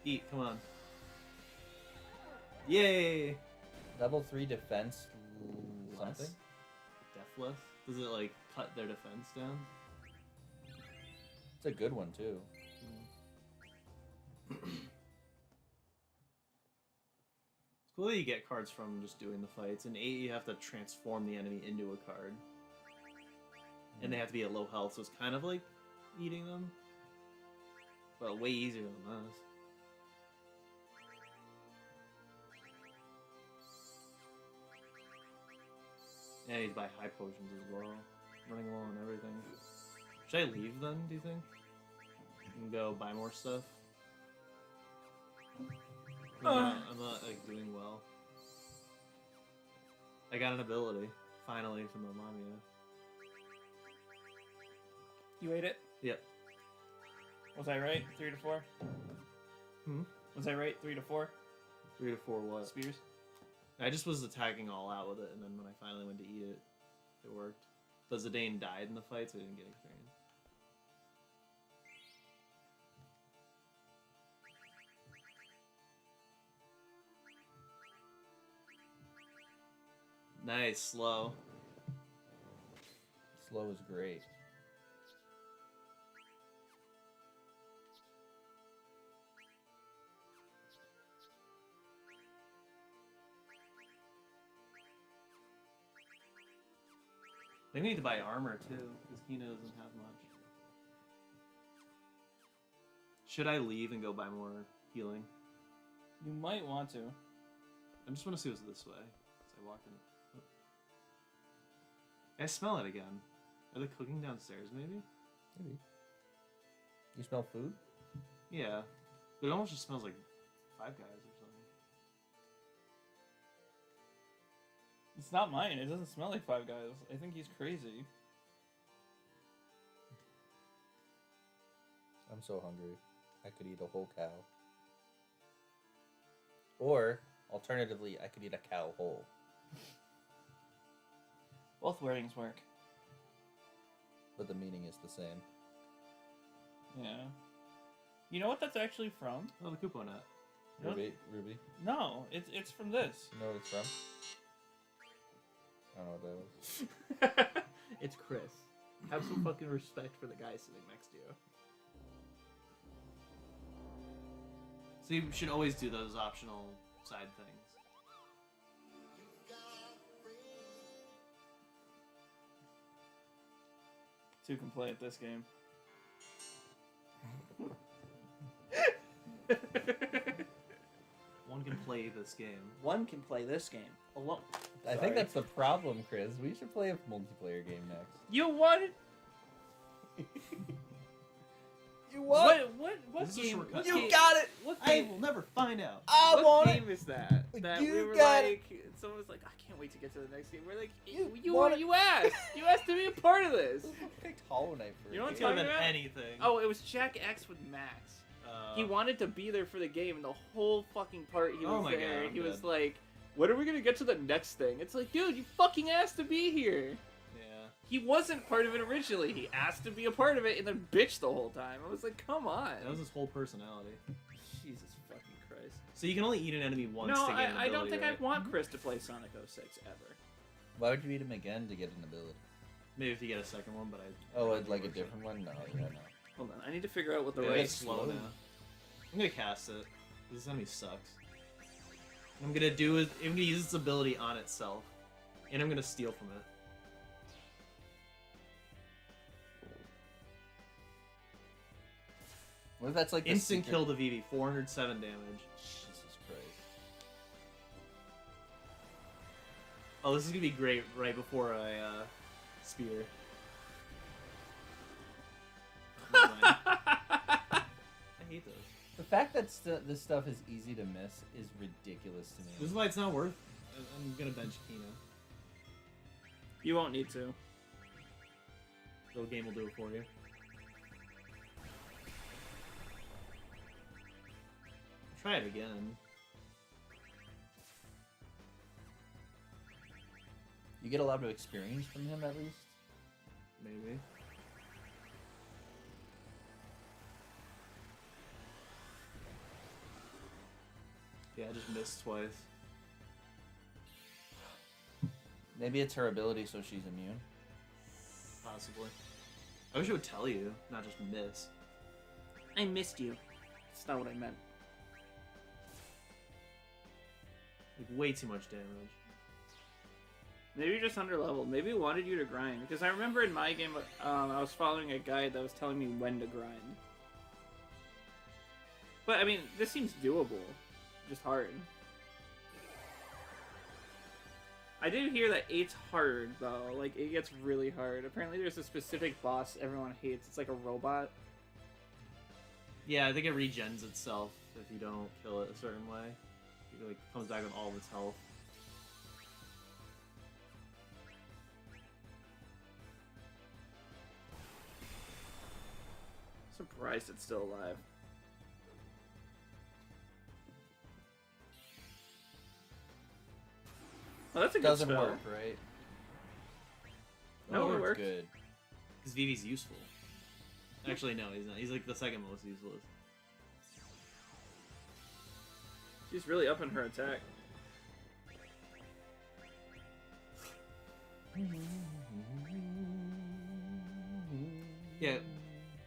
Eat, come on. Yay! Level 3 defense Less? something? Deathless? Does it like cut their defense down? It's a good one too. It's cool that you get cards from just doing the fights. In 8, you have to transform the enemy into a card. And they have to be at low health, so it's kind of like eating them. But way easier than this. Yeah, I need to buy high potions as well. Running low on everything. Should I leave then, do you think? And go buy more stuff? I'm not like doing well. I got an ability finally from the Lamia. You ate it? Yep. Was I right? 3 to 4? Hmm? Was I right? 3 to 4? 3 to 4 what? Spears? I just was attacking all out with it, and then when I finally went to eat it, it worked. But Zidane died in the fight, so I didn't get experience. Nice, slow. Slow is great. I think we need to buy armor too, because Kina doesn't have much. Should I leave and go buy more healing? You might want to. I just want to see what's this way. Because I walked in. Oh. I smell it again. Are they cooking downstairs, maybe? Maybe. You smell food? Yeah. But it almost just smells like Five Guys or something. It's not mine. It doesn't smell like Five Guys. I think he's crazy. I'm so hungry. I could eat a whole cow. Or, alternatively, I could eat a cow whole. Both wordings work. But the meaning is the same. Yeah. You know what that's actually from? Oh, the Kupo nut. What? Ruby? Ruby? No, it's from this. You know what it's from? I don't know what that was. It's Chris. Have some fucking respect for the guy sitting next to you. So you should always do those optional side things. Two can play at this game. One can play this game. One can play this game alone. I think that's the problem, Chris. We should play a multiplayer game next. You wanted You what This is a game? shortcut. What You game- got it! What I game? will never find out. I What want game it! is that? That You we were got like, someone was like, I can't wait to get to the next game. We're like, You you want it. you asked to be a part of this. Who picked Hollow Knight for You know a what's It game? could have been about? anything. Oh, it was Jack X with Max. He wanted to be there for the game, and the whole fucking part he was Oh my there. God, and he I'm was dead. like, "When are we gonna get to the next thing?" It's like, dude, you fucking asked to be here. Yeah. He wasn't part of it originally. He asked to be a part of it, and then bitched the whole time. I was like, come on. That was his whole personality. Jesus fucking Christ. So you can only eat an enemy once No, to get an I don't ability, think right? I want Chris to play Sonic 06 ever. Why would you eat him again to get an ability? Maybe if you get a second one, but I... Oh, like a different one? No, yeah, no. Hold on, I need to figure out what the Yeah, right. it's slow now. I'm gonna cast it. This enemy sucks. I'm gonna use its ability on itself. And I'm gonna steal from it. What if that's like the Instant secret- kill to Vivi, 407 damage. Jesus Christ. Oh, this is gonna be great right before I, spear. Never mind. I hate this. The fact that this stuff is easy to miss is ridiculous to me. This is why it's not worth... I'm gonna bench Kina. You won't need to. The game will do it for you. Try it again. You get a lot of experience from him, at least. Maybe. Yeah, I just missed twice. Maybe it's her ability, so she's immune. Possibly. I wish it would tell you, not just miss. I missed you. That's not what I meant. Like, way too much damage. Maybe you're just underleveled. Maybe it wanted you to grind. Because I remember in my game, I was following a guide that was telling me when to grind. But, I mean, this seems doable. Just hard. I did hear that 8's hard, though. Like, it gets really hard. Apparently there's a specific boss everyone hates. It's like a robot. Yeah, I think it regens itself if you don't kill it a certain way. It like comes back with all of its health. Christ, it's still alive. Oh, that's a good Doesn't spell. work, right? No, it works. Good. Because Vivi's useful. Actually, no, he's not. He's like the second most useless. She's really upping her attack. Yeah,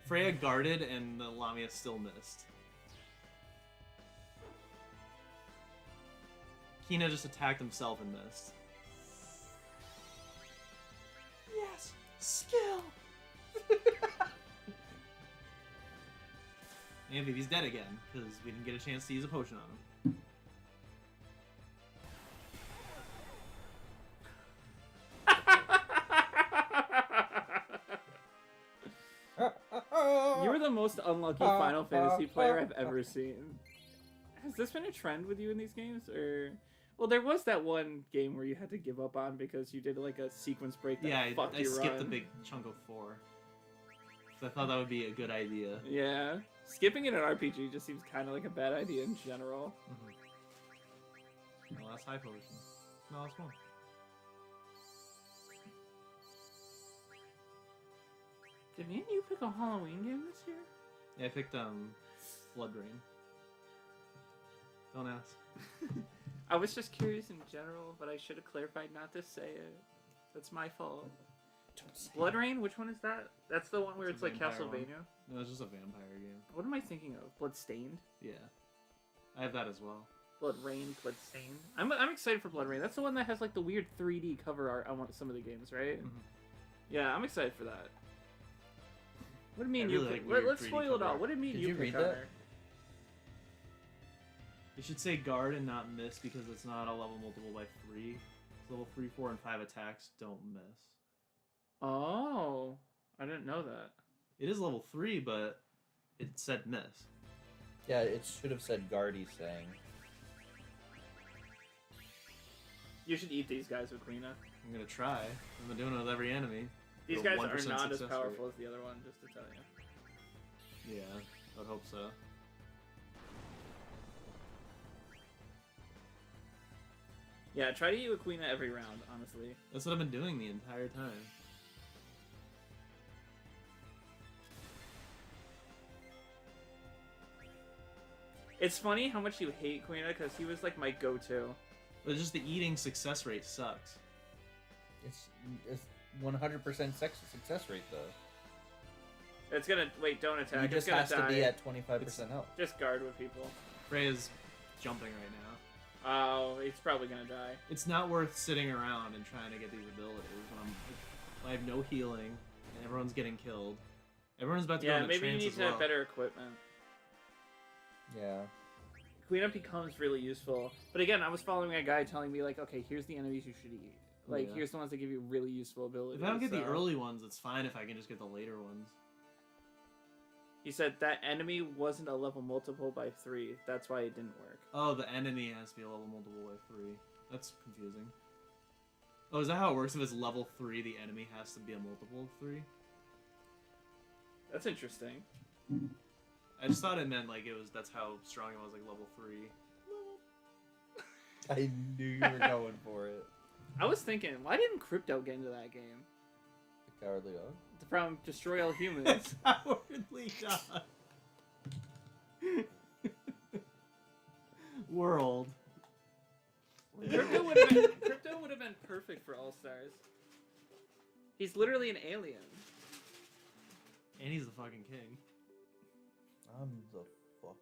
Freya guarded and the Lamia still missed. Kina just attacked himself and missed. Yes, skill. And Vivi's dead again, because we didn't get a chance to use a potion on him. You were the most unlucky Final Fantasy player I've ever seen. Has this been a trend with you in these games, or? Well, there was that one game where you had to give up on because you did like a sequence break that Yeah, fucked I your skipped run. the big chunk of 4. So I thought that would be a good idea. Yeah, skipping in an RPG just seems kind of like a bad idea in general. No, that's high potion. No, that's one. Did me and you pick a Halloween game this year? Yeah, I picked Blood Rain. Don't ask. I was just curious in general, but I should have clarified not to say it. That's my fault. Blood Rain? Which one is that? That's the one where It's it's a like vampire one. Castlevania. No, it's just a vampire game. What am I thinking of? Bloodstained? Yeah. I have that as well. Blood Rain, Bloodstained. I'm excited for Blood Rain. That's the one that has like the weird 3D cover art on some of the games, right? Mhm. Yeah, I'm excited for that. What do you mean I you really pick? like weird Let's 3D spoil it cover all. art. What did you mean Did you you pick read on that? there? You should say guard and not miss because it's not a level multiple by 3. So level 3, 4, and 5 attacks don't miss. Oh, I didn't know that. It is level 3, but it said miss. Yeah, it should have said Guardy saying. You should eat these guys with Quina. I'm gonna try. I've been doing it with every enemy. These With a guys are 1% not as success powerful rate. as the other one, just to tell you. Yeah, I would hope so. Yeah, try to eat with Quina every round, honestly. That's what I've been doing the entire time. It's funny how much you hate Quina because he was like my go-to. But just the eating success rate sucks. It's 100% success rate though. It's gonna wait. Don't attack. He It's just gonna has die. to be at 25% health. Just guard with people. Freya's jumping right now. Oh, it's probably gonna die. It's not worth sitting around and trying to get these abilities when I have no healing and everyone's getting killed. Everyone's about to go Yeah, into maybe you trance need as to well. have better equipment. Yeah. Quina becomes really useful. But again, I was following a guy telling me like, okay, here's the enemies you should eat. Like, Yeah. here's the ones that give you really useful abilities. If I don't get the so- early ones, it's fine if I can just get the later ones. He said that enemy wasn't a level multiple by 3. That's why it didn't work. Oh, the enemy has to be a level multiple by 3. That's confusing. Oh, is that how it works? If it's level 3, the enemy has to be a multiple of 3? That's interesting. I just thought it meant like that's how strong it was, like level 3. I knew you were going for it. I was thinking, why didn't Crypto get into that game? The Cowardly Dog. From Destroy All Humans. It's cowardly dog. World. Crypto would have been perfect for All Stars. He's literally an alien. And he's the fucking king. I'm the fuck.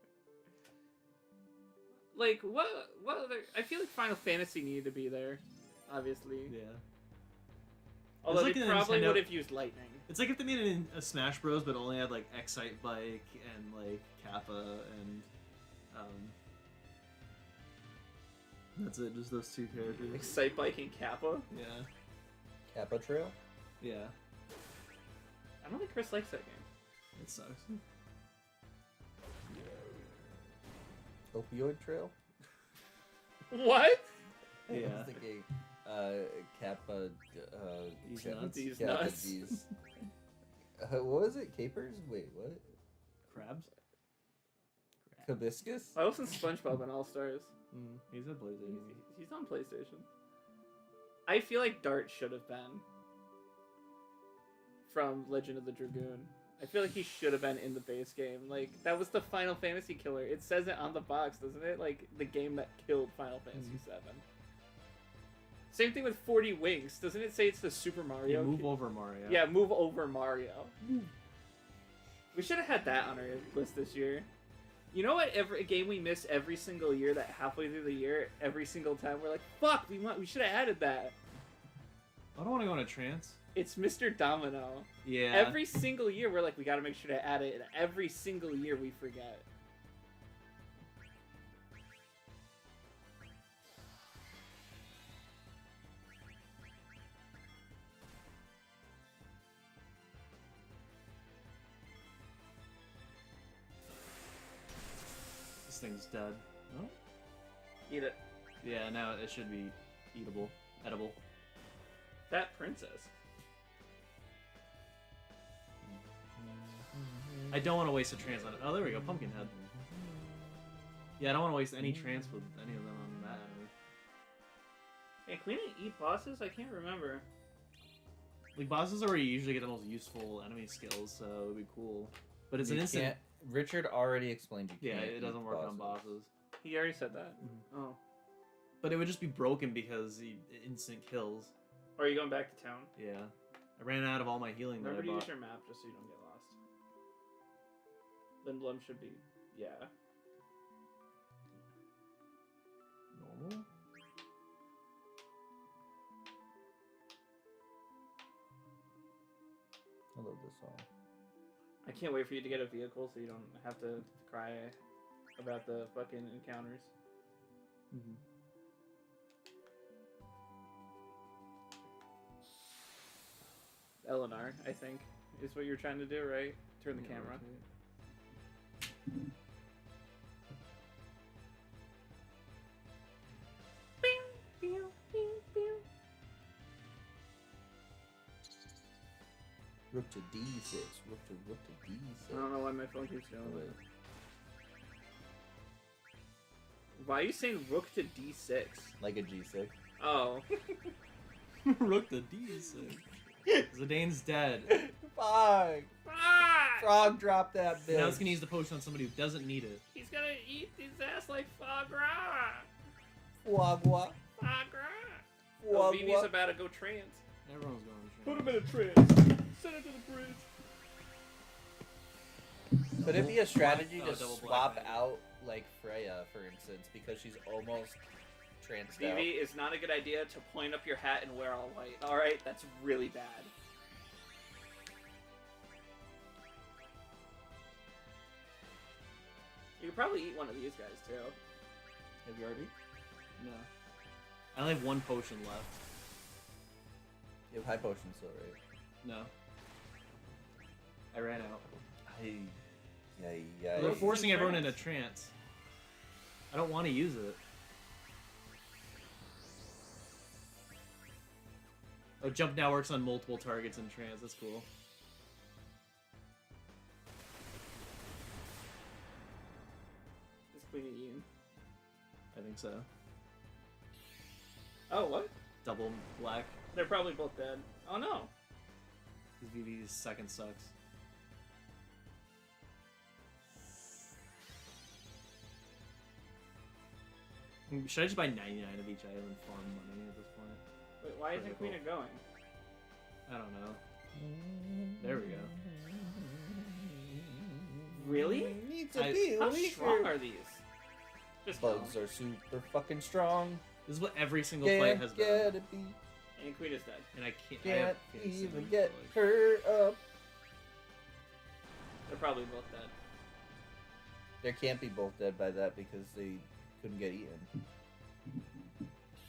Like what other? I feel like Final Fantasy needed to be there, obviously. Yeah. Although like they an probably Nintendo- would have used lightning. It's like if they made a Smash Bros, but only had like Excite Bike and like Kappa and that's it. Just those 2 characters. Excite Bike and Kappa. Yeah. Kappa Trail? Yeah. I don't think Chris likes that game. It sucks. Opioid Trail? What? I Yeah. was thinking, Kappa, These Kappa- nuts. These Kappa nuts. D's. What was it? Capers? Wait, what? Crabs. Hibiscus? Why wasn't SpongeBob in All Stars? He's a PlayStation. He's on PlayStation. I feel like Dart should have been from Legend of the Dragoon. I feel like he should have been in the base game. Like, that was the Final Fantasy killer. It says it on the box, doesn't it? Like, the game that killed Final Fantasy VII. Same thing with 40 Winks. Doesn't it say it's the Super Mario? Yeah, move over Mario. Yeah, move over Mario. We should have had that on our list this year. You know what? Every game we miss every single year, that halfway through the year, every single time we're like, fuck, we should have added that. I don't want to go in a trance. It's Mr. Domino. Yeah. Every single year we're like, we gotta make sure to add it, and every single year we forget. This thing's dead. Oh? Eat it. Yeah, now it should be eatable. Edible. That princess. I don't want to waste a trance on it. Oh, there we go. Pumpkinhead. Yeah, I don't want to waste any trance with any of them on that enemy. Hey, can we eat bosses? I can't remember. Like, bosses are where you usually get the most useful enemy skills, so it would be cool. But it's an You instant. can't- Richard already explained you Yeah, can't it doesn't eat work on bosses. He already said that. Oh. But it would just be broken because he instant kills. Or are you going back to town? Yeah. I ran out of all my healing that Remember I to use bought. your map just so you don't get lost. Lindblom should be... Yeah. Normal? I love this song. I can't wait for you to get a vehicle so you don't have to cry about the fucking encounters. Mm-hmm. Eleanor, I think, is what you're trying to do, right? Turn the camera. Rook to D6. Rook to D6. I don't know why my phone keeps doing Oh, it. wait. Why are you saying rook to d6? Like a G6. Oh. Rook the D6. Zidane's dead. Fuck! Ah! Frog drop that bitch. Now it's gonna use the potion on somebody who doesn't need it. He's gonna eat his ass like foie gras. Foie gras. Foie gras. Foie Oh, Vivi's gras. about to go trance. Everyone's going to Put him in a trance. Send him to the bridge. Could it be a strategy Oh, to double black swap magic. out, like, Freya, for instance, because she's almost tranced out? Vivi, it's not a good idea to point up your hat and wear all white. Alright, that's really bad. You could probably eat one of these guys too. Have you already? No. I only have one potion left. You have high potion still, right? No. I ran out. Yeah. We're It's forcing in everyone in a trance. trance. I don't want to use it. Oh, jump now works on multiple targets in trance. That's cool. Is Queen eaten? I think so. Oh, what? Double black. They're probably both dead. Oh no. Because VV's second sucks. Should I just buy 99 of each item and farm money at this point? Wait, why isn't Queen going? I don't know. There we go. Really? Needs a I- deal. How strong are these? Just Bugs kill 'em. are super fucking strong. This is what every single fight Can't has get been. a beat. And Queen is dead. And I can't, I Can't have fantasy even moves, get like- her up. They're probably both dead. There can't be both dead by that because they couldn't get eaten.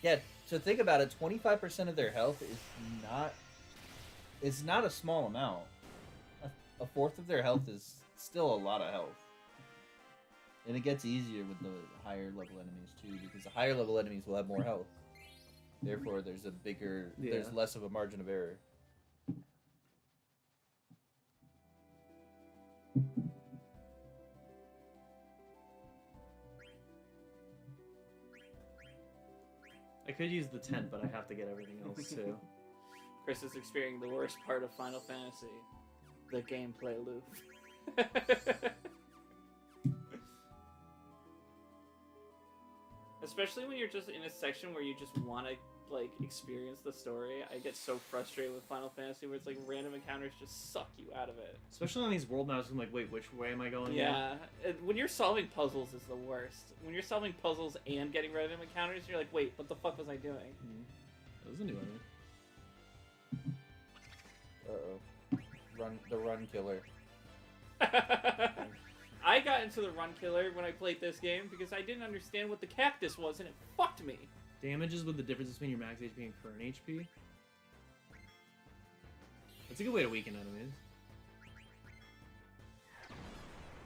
Yeah, so think about it. 25% of their health is not a small amount. A fourth of their health is still a lot of health. And it gets easier with the higher level enemies too, because the higher level enemies will have more health. Therefore, there's Yeah. less of a margin of error. I could use the tent, but I have to get everything else too. Chris is experiencing the worst part of Final Fantasy, the gameplay loop. Especially when you're just in a section where you just want to like experience the story. I get so frustrated with Final Fantasy where it's like random encounters just suck you out of it. Especially on these world maps, I'm like, wait, which way am I going? Yeah, when you're solving puzzles is the worst. When you're solving puzzles and getting random encounters, you're like, wait, what the fuck was I doing? That was a new enemy. The run killer. I got into the run killer when I played this game because I didn't understand what the cactus was and it fucked me. Damages with the difference between your max HP and current HP. That's a good way to weaken enemies.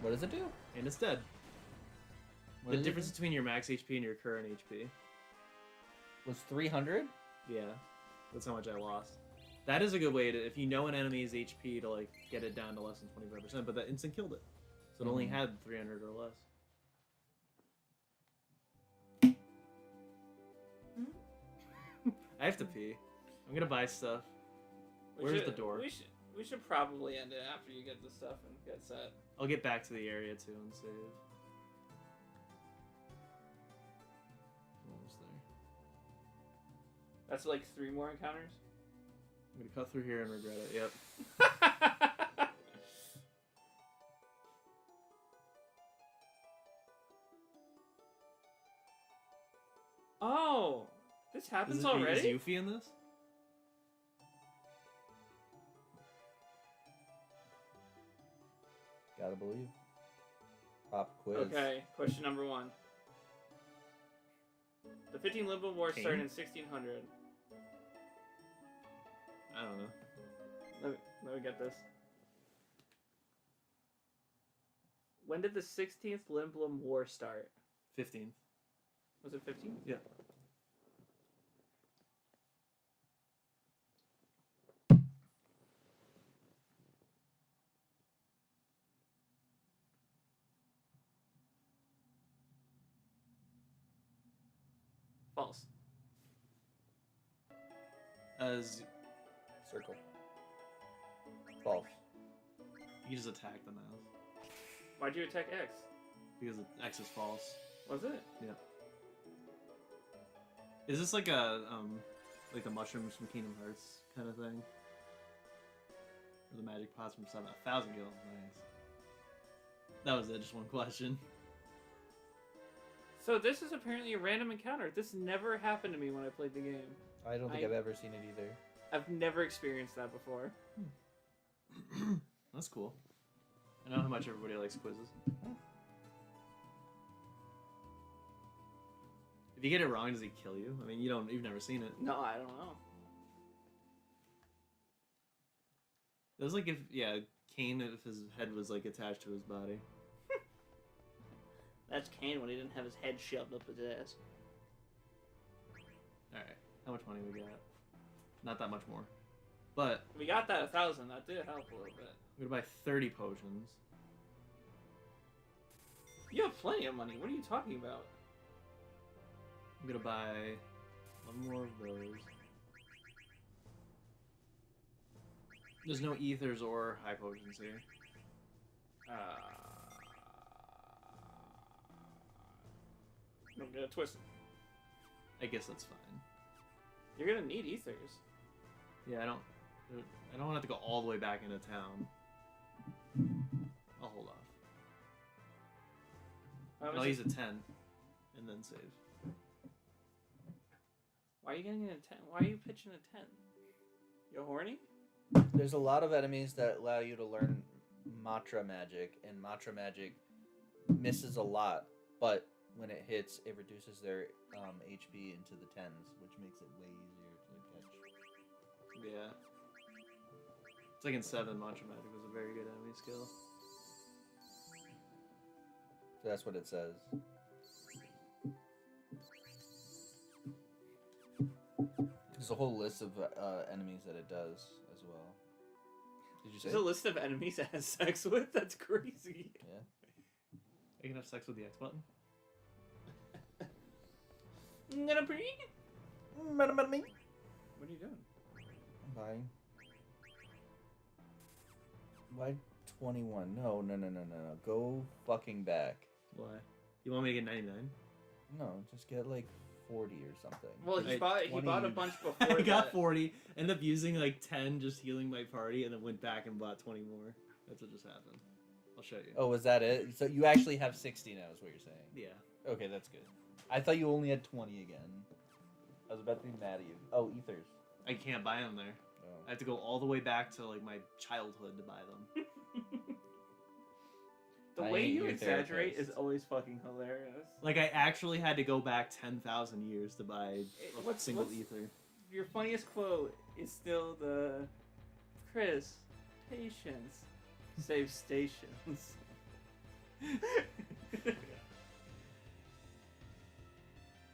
What does it do? And it's dead. What The does it difference do? between your max HP and your current HP. Was 300? Yeah, that's how much I lost. That is a good way to, if you know an enemy's HP, to like get it down to less than 25%, but that instant killed it. So it only had 300 or less. I have to pee. I'm gonna buy stuff. Where's the door? We should probably end it after you get the stuff and get set. I'll get back to the area too and save. Almost there. That's like 3 more encounters. I'm gonna cut through here and regret it. Yep. Oh, this happens Is already? Yuffie in this? Gotta believe. Pop quiz. Okay, question number 1. The 15 Limbo Wars Kane? started in 1600. I don't know. Let me get this. When did the 16th Limblom War start? 15th. Was it 15? Yeah. False. As Circle. False. you just attack the mouse Why'd you attack X? because X is false. Was it? Yeah. Is this like a like the mushrooms from Kingdom Hearts kind of thing? Or the magic pots from 1,000 Gil? Nice. That was it. Just one question. So this is apparently a random encounter. This never happened to me when I played the game. I don't think I've ever seen it either. I've never experienced that before. That's cool. I know how much everybody likes quizzes. If you get it wrong, does he kill you? I mean, you've never seen it. No, I don't know. It was like if Cain, if his head was like attached to his body. That's Kane when he didn't have his head shoved up his ass. All right, how much money we got? Not that much more, but We got that 1,000. That did help a little bit. I'm gonna buy 30 potions. You have plenty of money. What are you talking about? I'm gonna buy one more of those. There's no ethers or high potions here. I'm gonna twist. I guess that's fine. You're gonna need ethers. Yeah, I don't want to have to go all the way back into town. I'll hold off. I'll use a 10 and then save. Why are you getting a 10? Why are you pitching a 10? You horny? There's a lot of enemies that allow you to learn Matra magic, and Matra magic misses a lot, but when it hits, it reduces their HP into the 10s, which makes it way easier to catch. Yeah. It's like in 7, Mantra Magic was a very good enemy skill. So that's what it says. There's a whole list of enemies that it does as well. Did you say? There's a list of enemies it has sex with? That's crazy. Yeah. I can have sex with the X button. I'm gonna breathe. What are you doing? Bye. Why 21? No. Go fucking back. Why? You want me to get 99? No, just get like 40 or something. Well, he I- bought 20. a bunch before. I got that. 40, ended up using like 10 just healing my party, and then went back and bought 20 more. That's what just happened. I'll show you. Oh, was that it? So you actually have 60 now, is what you're saying? Yeah. Okay, that's good. I thought you only had 20 again. I was about to be mad at you. Oh, ethers. I can't buy them there. Oh. I have to go all the way back to like my childhood to buy them. The I way ain't you your exaggerate therapist. is always fucking hilarious. Like I actually had to go back 10,000 years to buy a What's- single what's- ether. Your funniest quote is still the Chris, patience, save stations.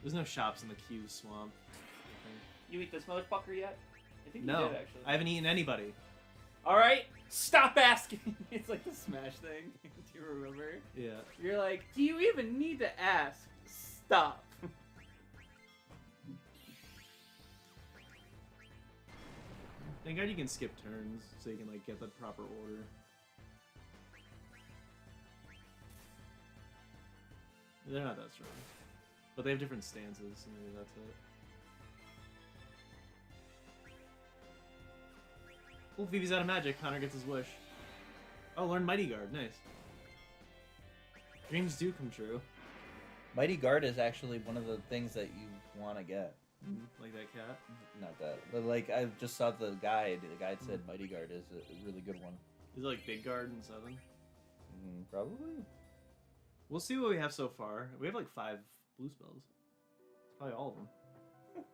There's no shops in the Q swamp. You eat this motherfucker yet? I think No, you did actually. I haven't eaten anybody. All right, stop asking. It's like the Smash thing. Do you remember? Yeah. You're like, do you even need to ask? Stop. Thank God you can skip turns so you can like get the proper order. They're not that strong, but they have different stances, so maybe that's it. Oh, Phoebe's out of magic. Connor gets his wish. Oh, learn Mighty Guard. Nice. Dreams do come true. Mighty Guard is actually one of the things that you want to get. Like that cat. Not that, but like I just saw the guide. The guide said Mighty Guard is a really good one. Is it like Big Guard in 7? Probably. We'll see what we have so far. We have like 5 blue spells. Probably all of them.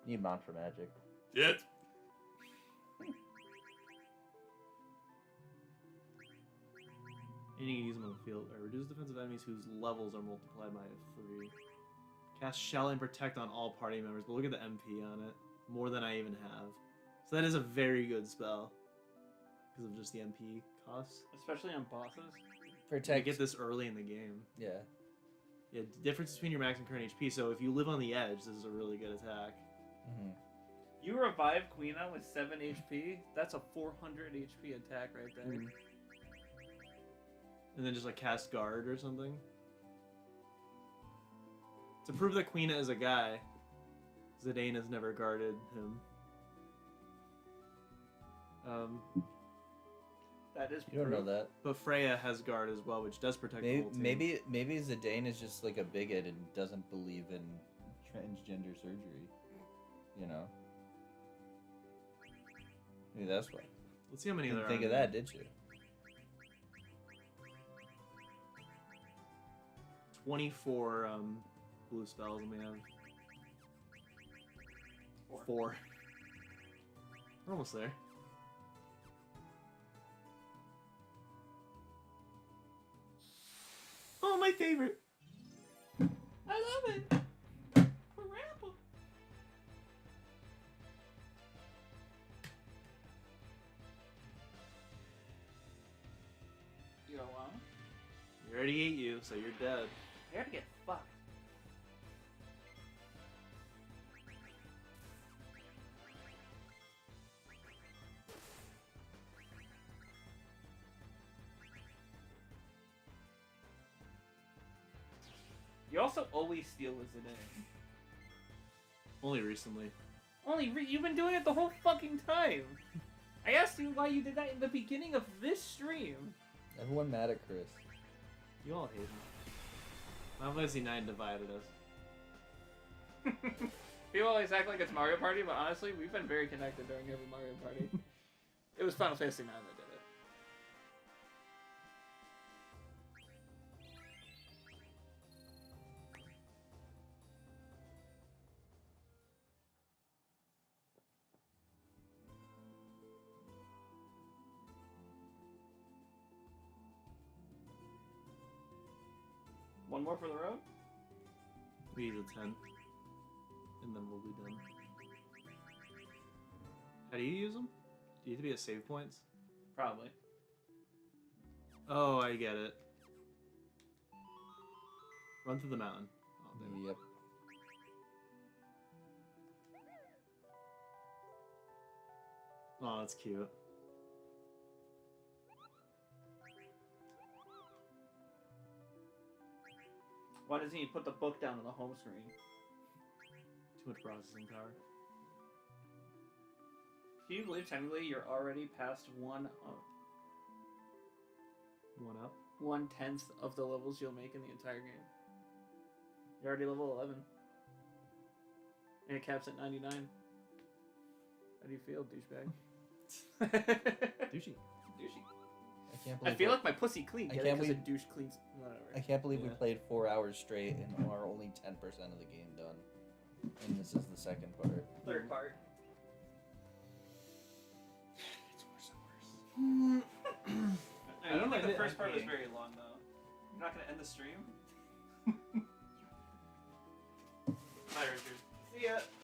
Need Mount for magic. Yet. And you can use them on the field. Reduce defensive enemies whose levels are multiplied by 3. Cast Shell and Protect on all party members, but look at the MP on it. More than I even have. So that is a very good spell. Because of just the MP costs. Especially on bosses. I Protect. get this early in the game. Yeah. Yeah, difference between your max and current HP. So if you live on the edge, this is a really good attack. hmm You revive Quina with 7 HP. That's a 400 HP attack right there. Mm. And then just like cast guard or something. To prove that Queen is a guy, Zidane has never guarded him. That is You don't know proof. that. But Freya has guard as well, which does protect the Maybe, whole team. maybe Zidane is just like a bigot and doesn't believe in transgender surgery. You know. Maybe that's why. Let's see how many You there didn't think are. of that, did you? 24 blue spells, and we have 4. We're almost there. Oh, my favorite. I love it. Parappa. You don't want? We already ate you, so you're dead. You're gonna get fucked. You also always steal with Zidane. Only recently. You've been doing it the whole fucking time. I asked you why you did that in the beginning of this stream. Everyone mad at Chris. You all hate me. Final Fantasy 9 divided us. People always act like it's Mario Party, but honestly, we've been very connected during every Mario Party. It was Final Fantasy 9 that did it. One more for the road? We need a 10. And then we'll be done. How do you use them? Do you have to be at save points? Probably. Oh, I get it. Run through the mountain. Oh, damn. Yep. Oh, that's cute. Why doesn't he put the book down on the home screen? Too much processing power. Can you believe technically you're already past one One up. 1/10 of the levels you'll make in the entire game? You're already level 11. And it caps at 99. How do you feel, douchebag? Douchey. Douchey. I can't I believe. feel like my pussy clean. I Get can't it? 'Cause a believe- douche cleans. Whatever. I can't believe we Yeah. played 4 hours straight and are only 10% of the game done. And this is the second part. Third part. It's worse and worse. I don't think the end first it part was endgame. very long though. You're not gonna end the stream?